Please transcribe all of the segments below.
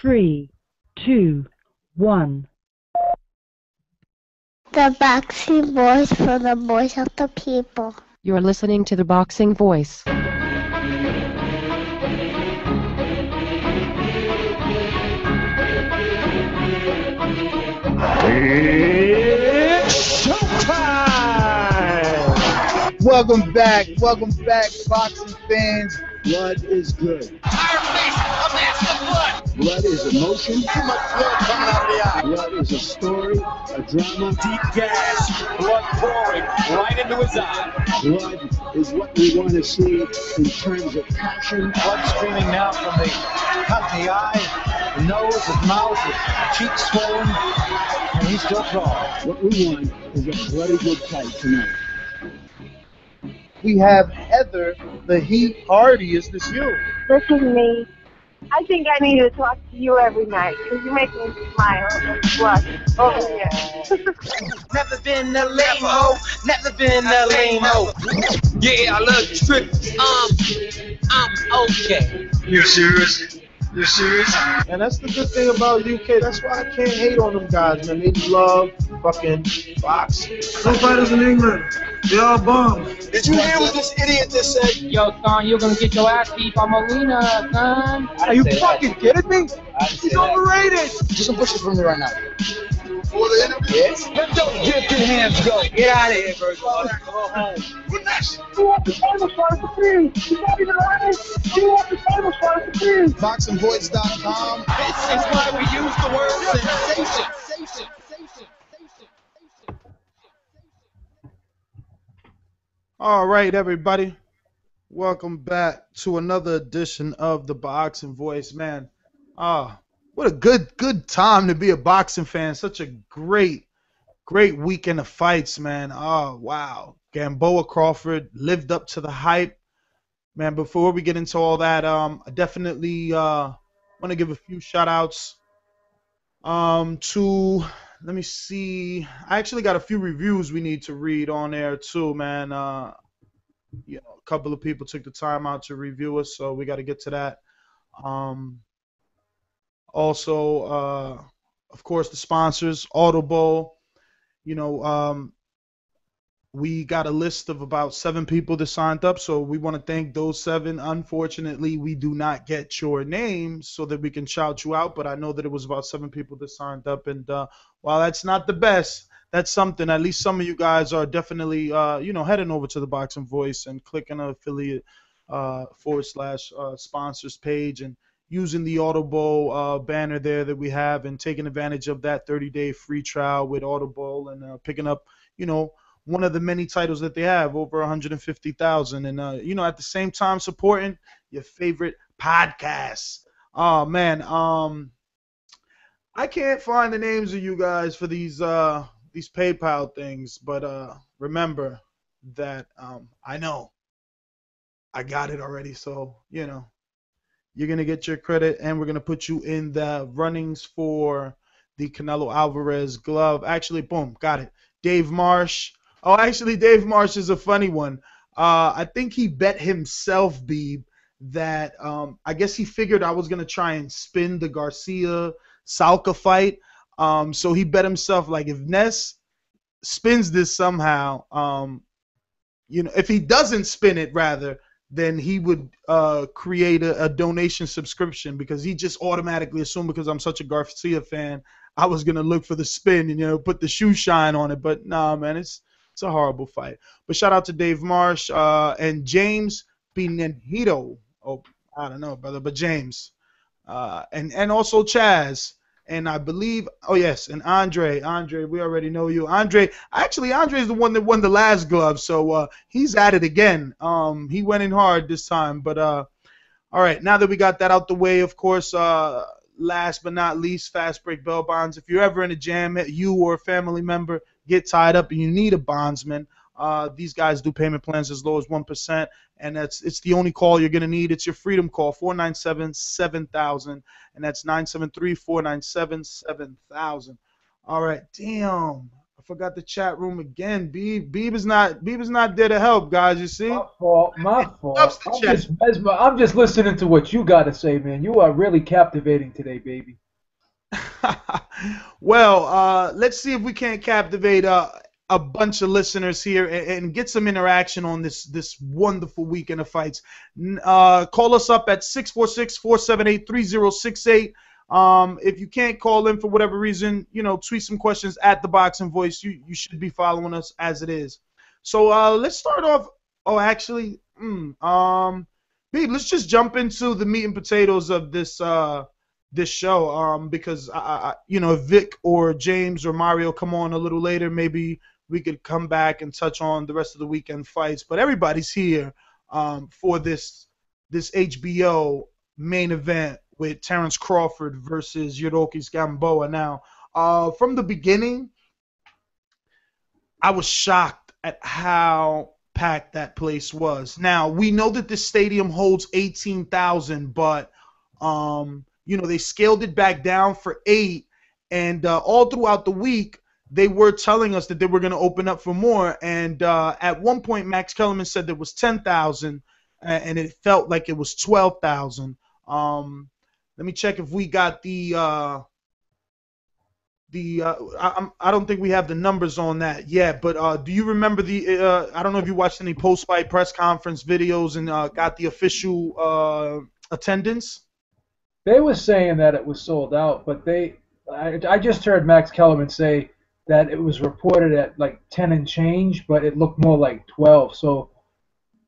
3, 2, 1. The boxing voice for the voice of the people. You're listening to the Boxing Voice. It's showtime! Welcome back, boxing fans. Blood is good. Entire face, a mask of blood. Blood is emotion. Too much blood coming out of the eye. Blood is a story, a drama. Deep gas, blood pouring right into his eye. Blood is what we want to see in terms of passion. Blood streaming now from the cut in the eye, the nose, his mouth, his cheeks swollen, and he's still crawling. What we want is a bloody good fight tonight. We have Heather, the Heat Hardy. Is this you? This is me. I think I need to talk to you every night because you make me smile and blush over here. Never been a lame-o, never been a lame-o. Yeah, I love you, trick. I'm okay. You're serious? You're serious? And that's the good thing about UK. That's why I can't hate on them guys, man. They love fucking boxing. No fighters in England. They all bums. Did you hear what this idiot just said? Yo, son, you're gonna get your ass beat by Molina, son. Are you fucking kidding me? He's overrated. Do some pushes for me right now. For the interview? Yes. Let those gifted hands go. Get out of here, Virgil. Go home. What next? You want the famous one to be? You not even honest? You want the famous one to be? BoxingVoice.com. This is why we use the word sensation. All right, everybody. Welcome back to another edition of the Boxing Voice, man. What a good time to be a boxing fan. Such a great weekend of fights, man. Oh, wow. Gamboa Crawford lived up to the hype. Man, before we get into all that, I definitely want to give a few shout-outs to, let me see. I actually got a few reviews we need to read on there too, man. You know, a couple of people took the time out to review us, so we got to get to that. Also, of course, the sponsors, Audible. You know, we got a list of about 7 people that signed up, so we want to thank those 7. Unfortunately, we do not get your name so that we can shout you out, but I know that it was about 7 people that signed up, and while that's not the best, that's something. At least some of you guys are definitely, you know, heading over to the Boxing Voice and clicking an affiliate / sponsors page and using the Audible banner there that we have and taking advantage of that 30-day free trial with Audible and picking up, you know, one of the many titles that they have, over 150,000. And, you know, at the same time supporting your favorite podcasts. Oh, man. I can't find the names of you guys for these PayPal things, but remember that I know I got it already, so you know you're gonna get your credit, and we're gonna put you in the runnings for the Canelo Alvarez glove. Actually, boom, got it. Dave Marsh. Oh, actually, Dave Marsh is a funny one. I think he bet himself, Beeb, that I guess he figured I was gonna try and spin the Garcia Salka fight. So he bet himself, like, if Ness spins this somehow, you know, if he doesn't spin it, rather, then he would create a donation subscription, because he just automatically assumed, because I'm such a Garcia fan, I was going to look for the spin and, you know, put the shoe shine on it. But nah, man, it's a horrible fight. But shout out to Dave Marsh and James Pinheiro. Oh, I don't know, brother, but James. And also Chaz. And I believe, oh yes, and Andre, we already know you. Andre's the one that won the last glove, so he's at it again. He went in hard this time, but all right, now that we got that out the way, of course, last but not least, fast break bail bonds. If you're ever in a jam, you or a family member get tied up and you need a bondsman, these guys do payment plans as low as 1%, and it's the only call you're going to need. It's your freedom call, 497-7000, and that's 973-497-7000. All right, damn, I forgot the chat room again. Beeb is not there to help, guys. You see? My fault. Loves the chat. I'm just listening to what you got to say, man. You are really captivating today, baby. Well, let's see if we can't captivate a bunch of listeners here and get some interaction on this wonderful weekend of fights. Call us up at 646-478-3068. If you can't call in for whatever reason, tweet some questions at the Boxing Voice. You should be following us as it is. So let's start off. Oh, actually, Beeb, let's just jump into the meat and potatoes of this show. Because if Vic or James or Mario come on a little later, maybe we could come back and touch on the rest of the weekend fights. But everybody's here for this HBO main event with Terence Crawford versus Yuriorkis Gamboa. Now, from the beginning, I was shocked at how packed that place was. Now, we know that this stadium holds 18,000, but they scaled it back down for 8, and all throughout the week, they were telling us that they were going to open up for more. And at one point, Max Kellerman said there was 10,000, and it felt like it was 12,000. Let me check if we got I don't think we have the numbers on that yet, but do you remember I don't know if you watched any post-fight press conference videos and got the official attendance? They were saying that it was sold out, but I just heard Max Kellerman say that it was reported at like 10 and change, but it looked more like 12. So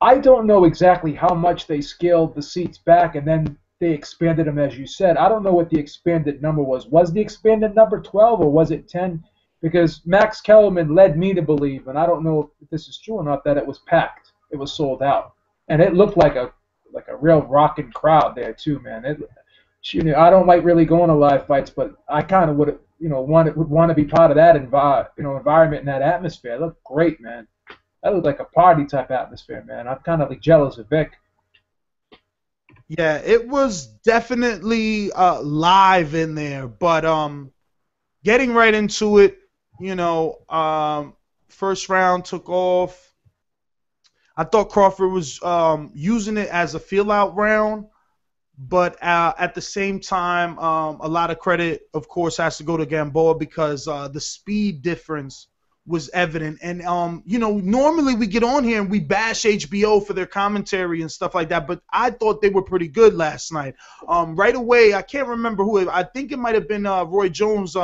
I don't know exactly how much they scaled the seats back and then they expanded them, as you said. I don't know what the expanded number was. Was the expanded number 12 or was it 10? Because Max Kellerman led me to believe, and I don't know if this is true or not, that it was packed. It was sold out. And it looked like a real rocking crowd there too, man. I don't like really going to live fights, but I kind of would want to be part of that environment and that atmosphere. It looked great, man. That looked like a party type atmosphere, man. I'm kind of like jealous of Vic. Yeah, it was definitely live in there, but getting right into it, first round took off. I thought Crawford was using it as a feel-out round, but at the same time, a lot of credit, of course, has to go to Gamboa because the speed difference was evident. And, normally we get on here and we bash HBO for their commentary and stuff like that, but I thought they were pretty good last night. Right away, I can't remember who. I think it might have been Roy Jones,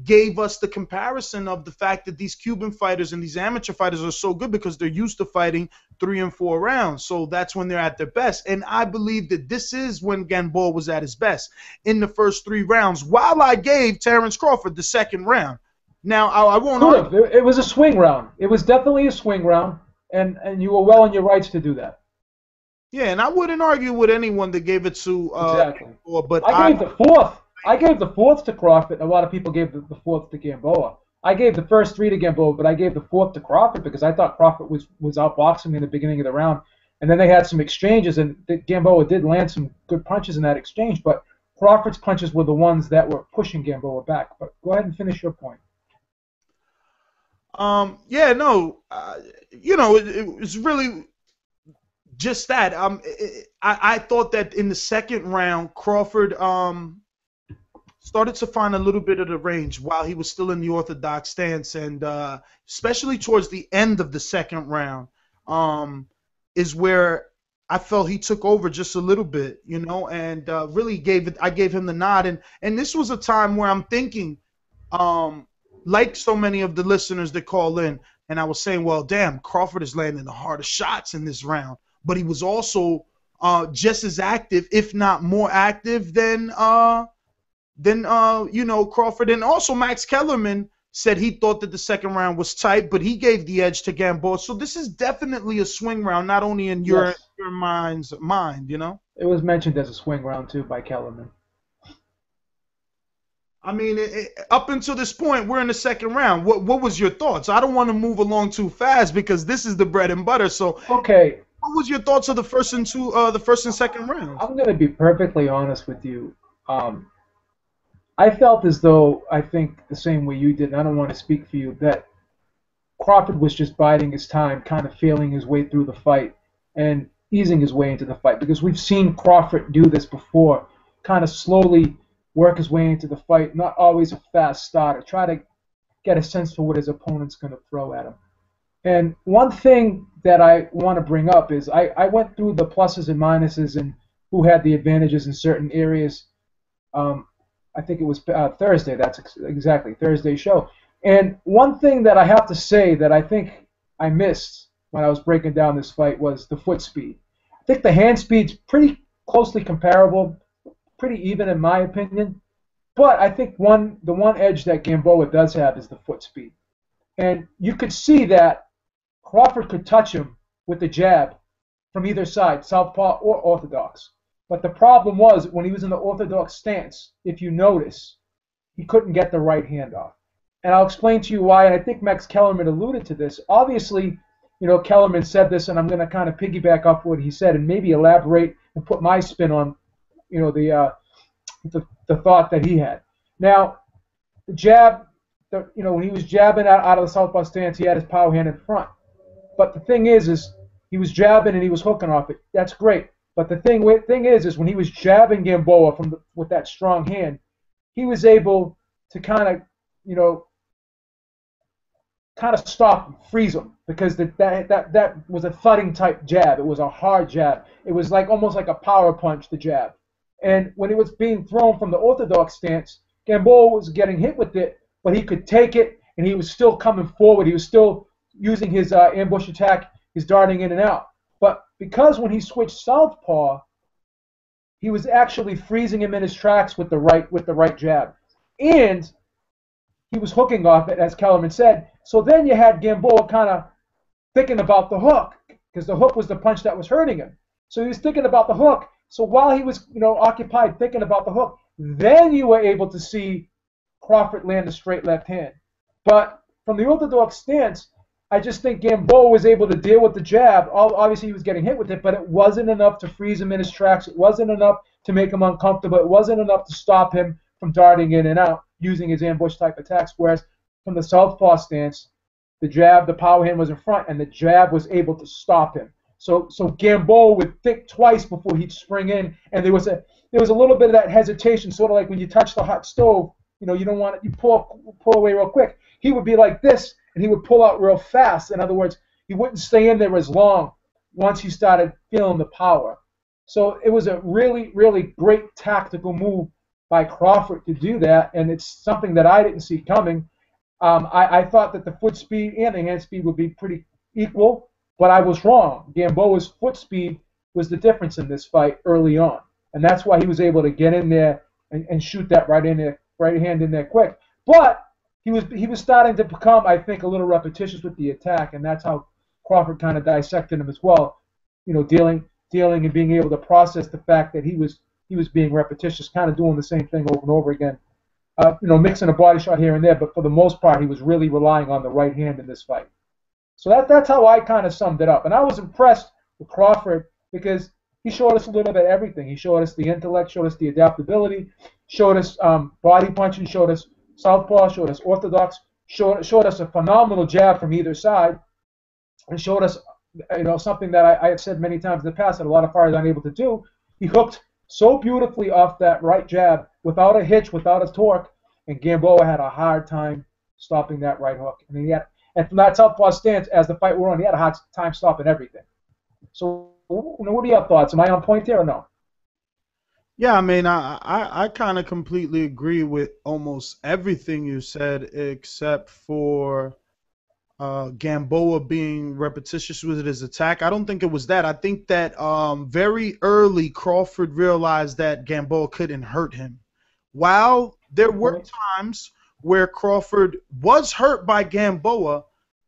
gave us the comparison of the fact that these Cuban fighters and these amateur fighters are so good because they're used to fighting 3 and 4 rounds. So that's when they're at their best. And I believe that this is when Gamboa was at his best in the first 3 rounds, while I gave Terence Crawford the second round. Now, I won't. It was a swing round. It was definitely a swing round, and you were well in your rights to do that. Yeah, and I wouldn't argue with anyone that gave it to exactly. Gamboa, but I gave the fourth. I gave the fourth to Crawford. A lot of people gave the fourth to Gamboa. I gave the first 3 to Gamboa, but I gave the fourth to Crawford because I thought Crawford was outboxing me in the beginning of the round. And then they had some exchanges, and Gamboa did land some good punches in that exchange, but Crawford's punches were the ones that were pushing Gamboa back. But go ahead and finish your point. It was really just that. I thought that in the second round, Crawford started to find a little bit of the range while he was still in the orthodox stance, and especially towards the end of the second round is where I felt he took over just a little bit, and really I gave him the nod, and this was a time where I'm thinking, like so many of the listeners that call in, and I was saying, well, damn, Crawford is landing the hardest shots in this round, but he was also just as active, if not more active than Crawford. And also Max Kellerman said he thought that the second round was tight, but he gave the edge to Gamboa. So this is definitely a swing round, not only in your mind's mind, It was mentioned as a swing round, too, by Kellerman. I mean, up until this point, we're in the second round. What was your thoughts? I don't want to move along too fast because this is the bread and butter. So, okay, what was your thoughts of the first and second rounds? I'm going to be perfectly honest with you. I felt as though, I think the same way you did, and I don't want to speak for you, that Crawford was just biding his time, kind of feeling his way through the fight and easing his way into the fight, because we've seen Crawford do this before, kind of slowly work his way into the fight, not always a fast starter, try to get a sense for what his opponent's going to throw at him. And one thing that I want to bring up is I went through the pluses and minuses and who had the advantages in certain areas. I think it was Thursday. That's exactly Thursday's show. And one thing that I have to say that I think I missed when I was breaking down this fight was the foot speed. I think the hand speed's pretty closely comparable, pretty even in my opinion. But I think the one edge that Gamboa does have is the foot speed. And you could see that Crawford could touch him with the jab from either side, southpaw or orthodox. But the problem was when he was in the orthodox stance, if you notice, he couldn't get the right hand off. And I'll explain to you why, and I think Max Kellerman alluded to this. Obviously, Kellerman said this, and I'm going to kind of piggyback off what he said and maybe elaborate and put my spin on, the thought that he had. Now, the jab, when he was jabbing out of the southpaw stance, he had his power hand in front. But the thing is he was jabbing and he was hooking off it. That's great. But the thing is when he was jabbing Gamboa with that strong hand, he was able to kind of stop him, freeze him, because that was a thudding type jab. It was a hard jab. It was almost like a power punch, the jab. And when it was being thrown from the orthodox stance, Gamboa was getting hit with it, but he could take it, and he was still coming forward. He was still using his ambush attack, his darting in and out. But because when he switched southpaw, he was actually freezing him in his tracks with the right jab, and he was hooking off it, as Kellerman said. So then you had Gamboa kind of thinking about the hook, because the hook was the punch that was hurting him. So he was thinking about the hook. So while he was, occupied thinking about the hook, then you were able to see Crawford land a straight left hand. But from the orthodox stance, I just think Gamboa was able to deal with the jab. Obviously, he was getting hit with it, but it wasn't enough to freeze him in his tracks. It wasn't enough to make him uncomfortable. It wasn't enough to stop him from darting in and out using his ambush type attacks. Whereas from the southpaw stance, the jab, the power hand was in front, and the jab was able to stop him. So Gamboa would think twice before he'd spring in, and there was a little bit of that hesitation, sort of like when you touch the hot stove. You don't want it, you pull away real quick. He would be like this, and he would pull out real fast. In other words, he wouldn't stay in there as long once he started feeling the power. So it was a really, really great tactical move by Crawford to do that, and it's something that I didn't see coming. I thought that the foot speed and the hand speed would be pretty equal, but I was wrong. Gamboa's foot speed was the difference in this fight early on, and that's why he was able to get in there and shoot that right hand in there quick. But he was starting to become, I think, a little repetitious with the attack, and that's how Crawford kind of dissected him as well. Dealing and being able to process the fact that he was being repetitious, kind of doing the same thing over and over again. Mixing a body shot here and there, but for the most part, he was really relying on the right hand in this fight. So that's how I kind of summed it up. And I was impressed with Crawford because he showed us a little bit of everything. He showed us the intellect, showed us the adaptability, showed us body punching, showed us southpaw, showed us orthodox, showed us a phenomenal jab from either side, and showed us something that I have said many times in the past that a lot of fighters aren't able to do. He hooked so beautifully off that right jab without a hitch, without a torque, and Gamboa had a hard time stopping that right hook. And from that southpaw stance, as the fight went on, he had a hard time stopping everything. So, what are your thoughts? Am I on point here or no? Yeah, I mean, I kind of completely agree with almost everything you said, except for Gamboa being repetitious with his attack. I don't think it was that. I think that very early Crawford realized that Gamboa couldn't hurt him. While there were times where Crawford was hurt by Gamboa,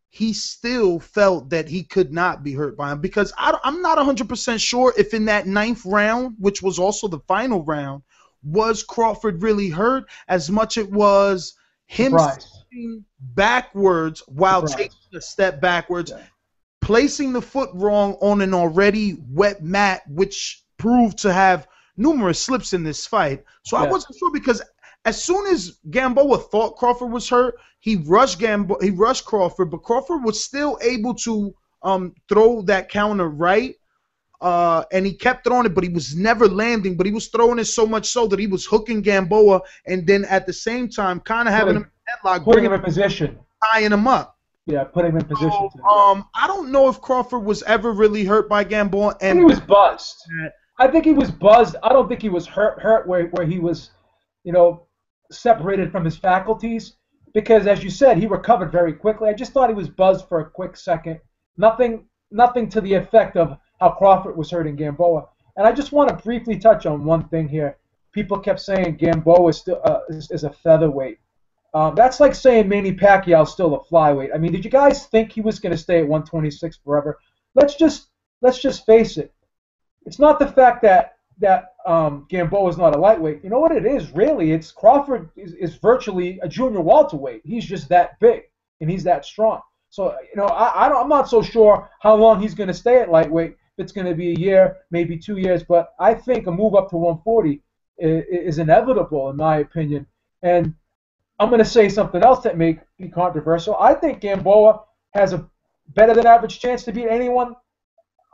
he still felt that he could not be hurt by him, because I'm not 100% sure if in that 9th round, which was also the final round, was Crawford really hurt as much it was him stepping backwards while taking a step backwards, placing the foot wrong on an already wet mat, which proved to have numerous slips in this fight. So I wasn't sure, because as soon as Gamboa thought Crawford was hurt, he rushed Crawford, but Crawford was still able to throw that counter right. And he kept throwing it, but he was never landing. But he was throwing it so much so that he was hooking Gamboa, and then at the same time, kind of having him in headlock, putting him in position, tying him up. Yeah, putting him in position. I don't know if Crawford was ever really hurt by Gamboa, and he was buzzed. I think he was buzzed. I don't think he was hurt where he was, separated from his faculties, because as you said, he recovered very quickly. I just thought he was buzzed for a quick second. Nothing to the effect of how Crawford was hurting Gamboa. And I just want to briefly touch on one thing here. People kept saying Gamboa is still is a featherweight. That's like saying Manny Pacquiao is still a flyweight. I mean, did you guys think he was going to stay at 126 forever? Let's just face it. It's not the fact that Gamboa is not a lightweight. You know what it is, really? It's Crawford is virtually a junior welterweight. He's just that big, and he's that strong. So, I'm not so sure how long he's going to stay at lightweight. If it's going to be a year, maybe 2 years. But I think a move up to 140 is inevitable, in my opinion. And I'm going to say something else that may be controversial. I think Gamboa has a better than average chance to beat anyone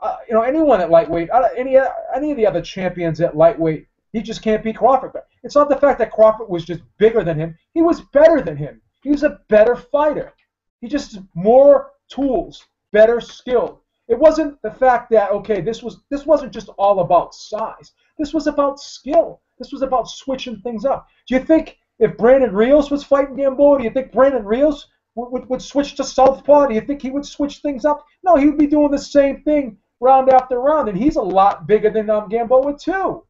at lightweight. Any of the other champions at lightweight. He just can't beat Crawford. It's not the fact that Crawford was just bigger than him. He was better than him. He was a better fighter. He just had more tools, better skilled. It wasn't the fact that, okay, this wasn't just all about size. This was about skill. This was about switching things up. Do you think if Brandon Rios was fighting Gamboa, do you think Brandon Rios would switch to southpaw? Do you think he would switch things up? No, he would be doing the same thing round after round, and he's a lot bigger than Gamboa too.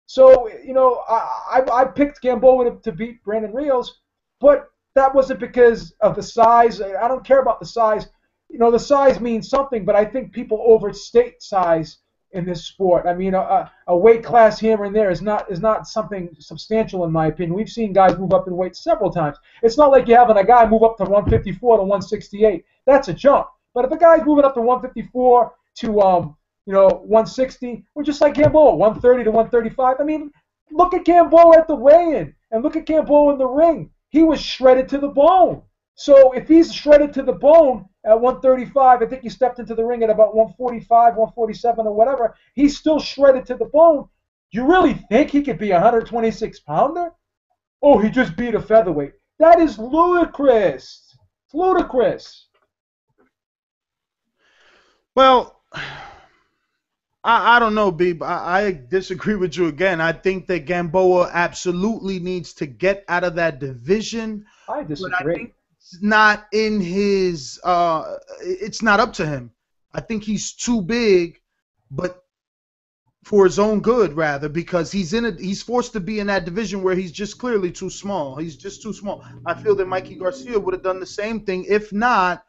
So, I picked Gamboa to beat Brandon Rios, but that wasn't because of the size. I don't care about the size. The size means something, but I think people overstate size in this sport. I mean, a weight class here and there is not something substantial in my opinion. We've seen guys move up in weight several times. It's not like you're having a guy move up to 154 to 168. That's a jump. But if a guy's moving up to 154 to 160, we're just like Gamboa, 130 to 135. I mean, look at Gamboa at the weigh-in and look at Gamboa in the ring. He was shredded to the bone. So if he's shredded to the bone at 135, I think he stepped into the ring at about 145, 147 or whatever, he's still shredded to the bone. You really think he could be a 126-pounder? Oh, he just beat a featherweight. That is ludicrous. It's ludicrous. Well, I don't know, B. I disagree with you again. I think that Gamboa absolutely needs to get out of that division. I disagree. But I think it's not in his. It's not up to him. I think he's too big, but for his own good, rather, because he's forced to be in that division where he's just clearly too small. He's just too small. I feel that Mikey Garcia would have done the same thing, if not.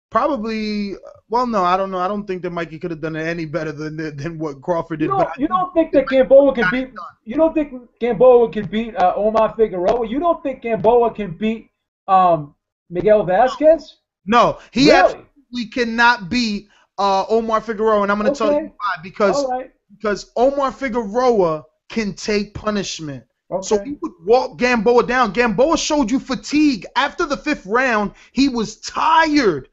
Probably, well, no, I don't know. I don't think that Mikey could have done it any better than what Crawford did. You don't think that Gamboa can beat? You don't think Gamboa can beat Omar Figueroa? You don't think Gamboa can beat Miguel Vasquez? No, he really? Absolutely cannot beat Omar Figueroa, and I'm going to tell you why. Because Omar Figueroa can take punishment. Okay. So he would walk Gamboa down. Gamboa showed you fatigue after the 5th round. He was tired.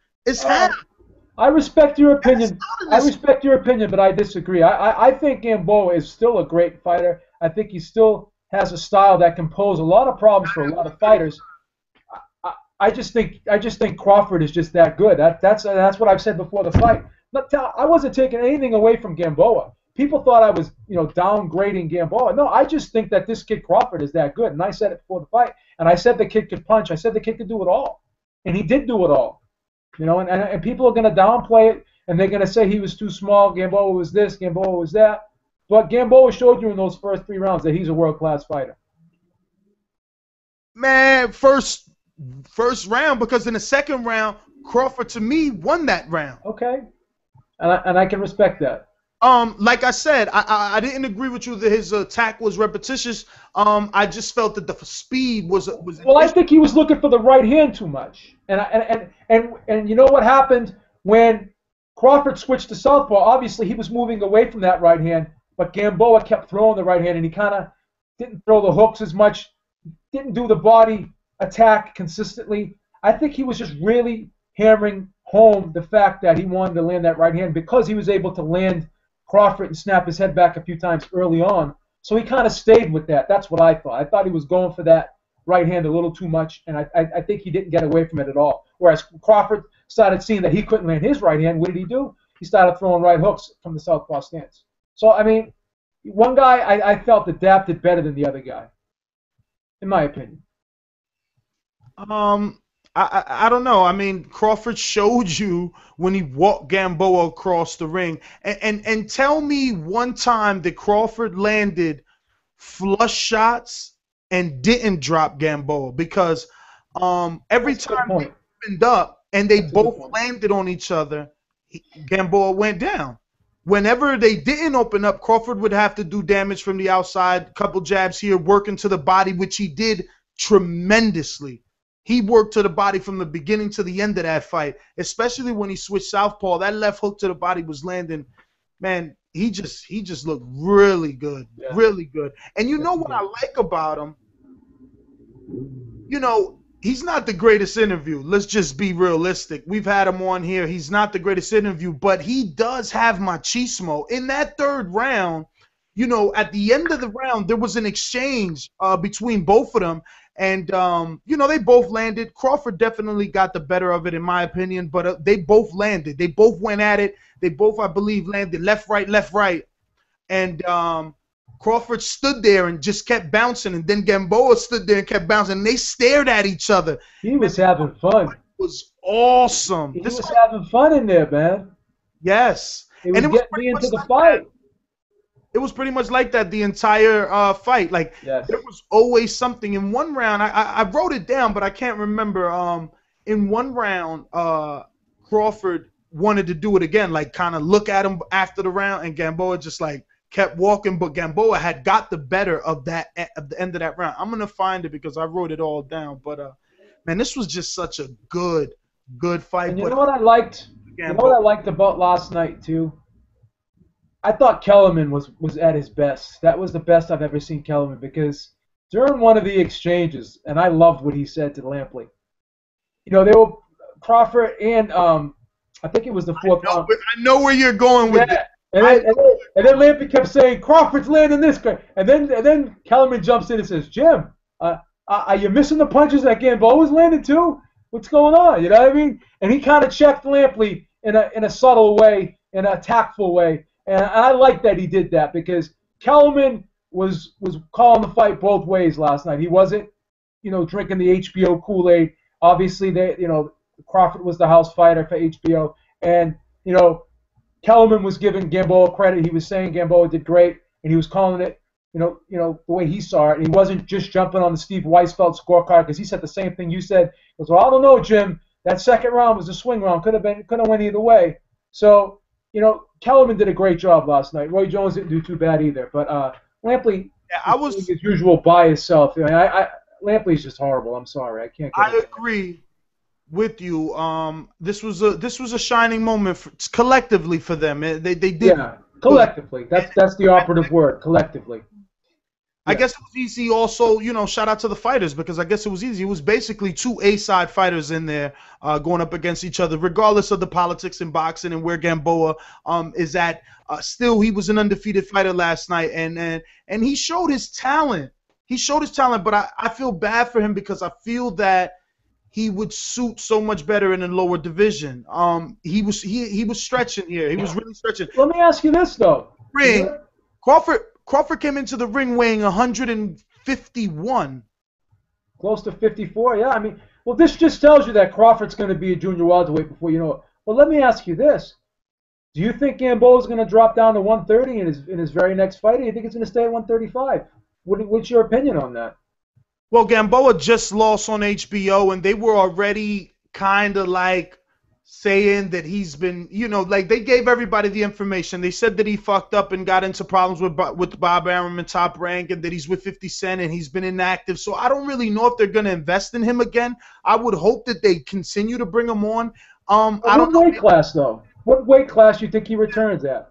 I respect your opinion. But I disagree. I think Gamboa is still a great fighter. I think he still has a style that can pose a lot of problems for a lot of fighters. I just think Crawford is just that good. That's what I've said before the fight. I wasn't taking anything away from Gamboa. People thought I was, downgrading Gamboa. No, I just think that this kid Crawford is that good. And I said it before the fight. And I said the kid could punch. I said the kid could do it all. And he did do it all. And people are going to downplay it, and they're going to say he was too small, Gamboa was this, Gamboa was that. But Gamboa showed you in those first 3 rounds that he's a world-class fighter. Man, first round, because in the 2nd round, Crawford, to me, won that round. Okay. And I can respect that. Like I said, I didn't agree with you that his attack was repetitious. I just felt that the speed was. Well, I think he was looking for the right hand too much, and you know what happened when Crawford switched to southpaw? Obviously, he was moving away from that right hand, but Gamboa kept throwing the right hand, and he kind of didn't throw the hooks as much, didn't do the body attack consistently. I think he was just really hammering home the fact that he wanted to land that right hand because he was able to land Crawford and snap his head back a few times early on. So he kind of stayed with that. That's what I thought. I thought he was going for that right hand a little too much, and I think he didn't get away from it at all. Whereas Crawford started seeing that he couldn't land his right hand. What did he do? He started throwing right hooks from the southpaw stance. So, I mean, one guy I felt adapted better than the other guy, in my opinion. I don't know. I mean, Crawford showed you when he walked Gamboa across the ring. And tell me one time that Crawford landed flush shots and didn't drop Gamboa, because every time they opened up and they both landed on each other, Gamboa went down. Whenever they didn't open up, Crawford would have to do damage from the outside, couple jabs here, working to the body, which he did tremendously. He worked to the body from the beginning to the end of that fight, especially when he switched southpaw. That left hook to the body was landing. Man, he just looked really good, really good. And you know what I like about him? You know, he's not the greatest interview. Let's just be realistic. We've had him on here. He's not the greatest interview, but he does have machismo. In that third round, you know, at the end of the round, there was an exchange between both of them. And, you know, they both landed. Crawford definitely got the better of it, in my opinion, but they both landed. They both went at it. They both, I believe, landed left, right. And Crawford stood there and just kept bouncing, and then Gamboa stood there and kept bouncing, and they stared at each other. He was having fun. It was awesome. He was having fun in there, man. Yes. It was getting me into the fight. It was pretty much like that the entire fight. Like, there was always something. In one round, I wrote it down, but I can't remember. In one round, Crawford wanted to do it again, like kind of look at him after the round, and Gamboa just like kept walking. But Gamboa had got the better of that at the end of that round. I'm gonna find it because I wrote it all down. But man, this was just such a good fight. And you know what I liked? You know what I liked about last night too? I thought Kellerman was at his best. That was the best I've ever seen Kellerman, because during one of the exchanges, and I loved what he said to Lampley. You know, they were Crawford and I think it was the fourth round. I know where you're going with it. And then Lampley kept saying, Crawford's landing this guy. And then Kellerman jumps in and says, Jim, are you missing the punches that Gamboa was landing too? What's going on? You know what I mean? And he kind of checked Lampley in a subtle way, in a tactful way. And I like that he did that, because Kellerman was calling the fight both ways last night. He wasn't, you know, drinking the HBO Kool-Aid. Obviously, Crawford was the house fighter for HBO, and you know, Kellerman was giving Gamboa credit. He was saying Gamboa did great, and he was calling it, you know, the way he saw it. And he wasn't just jumping on the Steve Weisfeld scorecard, because he said the same thing you said. He goes, well, I don't know, Jim. That second round was a swing round. Could have went either way. So, you know, Kellerman did a great job last night. Roy Jones didn't do too bad either. But Lampley, was doing his usual by himself. I mean, Lampley's just horrible. I'm sorry, I can't. I agree with you. This was a shining moment collectively for them. They did. Yeah, collectively. That's the operative word. Collectively. I guess it was easy also, you know, shout out to the fighters, because I guess it was easy. It was basically two A-side fighters in there going up against each other, regardless of the politics in boxing and where Gamboa is at. Still, he was an undefeated fighter last night, and he showed his talent. He showed his talent, but I feel bad for him, because I feel that he would suit so much better in a lower division. He was stretching here. He was really stretching. Let me ask you this, though. Crawford came into the ring weighing 151. Close to 54, yeah. I mean, well, this just tells you that Crawford's going to be a junior welterweight before you know it. Well, let me ask you this. Do you think Gamboa's going to drop down to 130 in his very next fight, or do you think it's going to stay at 135? What's your opinion on that? Well, Gamboa just lost on HBO, and they were already kind of like saying that he's been, you know, like they gave everybody the information. They said that he fucked up and got into problems with Bob Arum and Top Rank, and that he's with 50 Cent and he's been inactive. So I don't really know if they're going to invest in him again. I would hope that they continue to bring him on. I don't know. What weight class, though? What weight class do you think he returns at?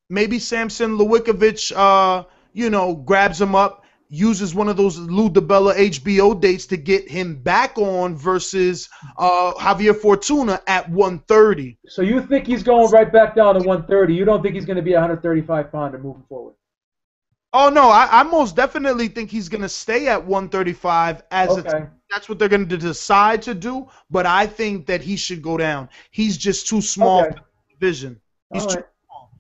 Maybe Samson Lewickovic, you know, grabs him up. uses one of those Lou DiBella HBO dates to get him back on versus Javier Fortuna at 130. So you think he's going right back down to 130? You don't think he's going to be a 135-pounder moving forward? Oh, no, I most definitely think he's going to stay at 135 that's what they're going to decide to do, but I think that he should go down. He's just too small for the division. He's too small.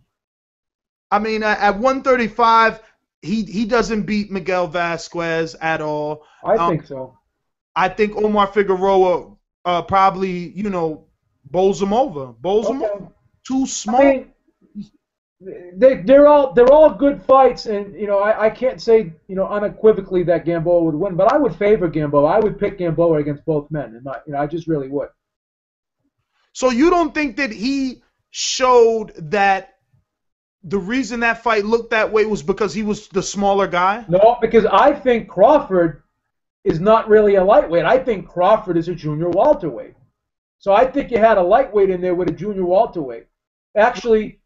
I mean, at 135, he doesn't beat Miguel Vasquez at all. I think so. I think Omar Figueroa probably, bowls him over. Too small. I mean, they're all good fights, and I can't say unequivocally that Gamboa would win, but I would favor Gamboa. I would pick Gamboa against both men, and I just really would. So you don't think that he showed that the reason that fight looked that way was because he was the smaller guy? No, because I think Crawford is not really a lightweight. I think Crawford is a junior welterweight. So I think you had a lightweight in there with a junior welterweight. Actually,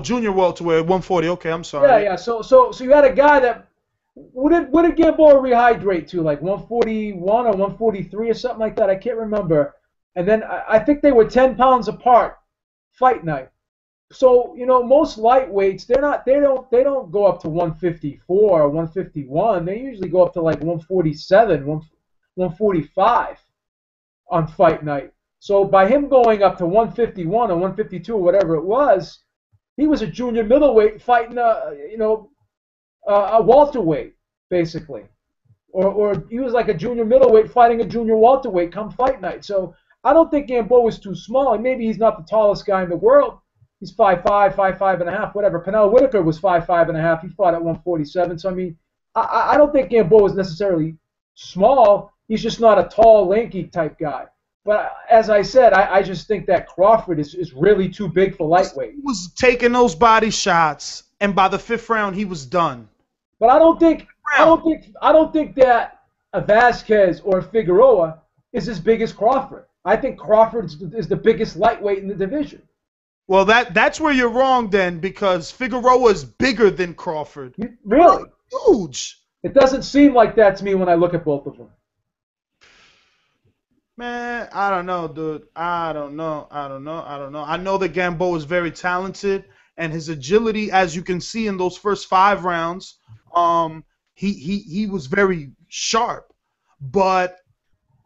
junior welterweight, 140. Okay, I'm sorry. Yeah. So you had a guy that what did Gamboa rehydrate to, like 141 or 143 or something like that? I can't remember. And then I think they were 10 pounds apart fight night. So most lightweights they don't go up to 154 or 151. They usually go up to like 147, 145 on fight night. So by him going up to 151 or 152 or whatever it was, he was a junior middleweight fighting a welterweight, basically. Or he was like a junior middleweight fighting a junior welterweight come fight night. So I don't think Gamboa is too small. And maybe he's not the tallest guy in the world. He's 5'5", 5'5.5", whatever. Pernell Whitaker was 5'5.5". He fought at 147. So, I mean, I don't think Gamboa is necessarily small. He's just not a tall, lanky type guy. But as I said, I just think that Crawford is really too big for lightweight. He was taking those body shots, and by the 5th round, he was done. But I don't think that a Vasquez or a Figueroa is as big as Crawford. I think Crawford is the biggest lightweight in the division. Well, that's where you're wrong then, because Figueroa is bigger than Crawford. Really? Huge. It doesn't seem like that to me when I look at both of them. Man, I don't know, dude. I don't know. I know that Gamboa is very talented, and his agility, as you can see in those first 5 rounds, he was very sharp, but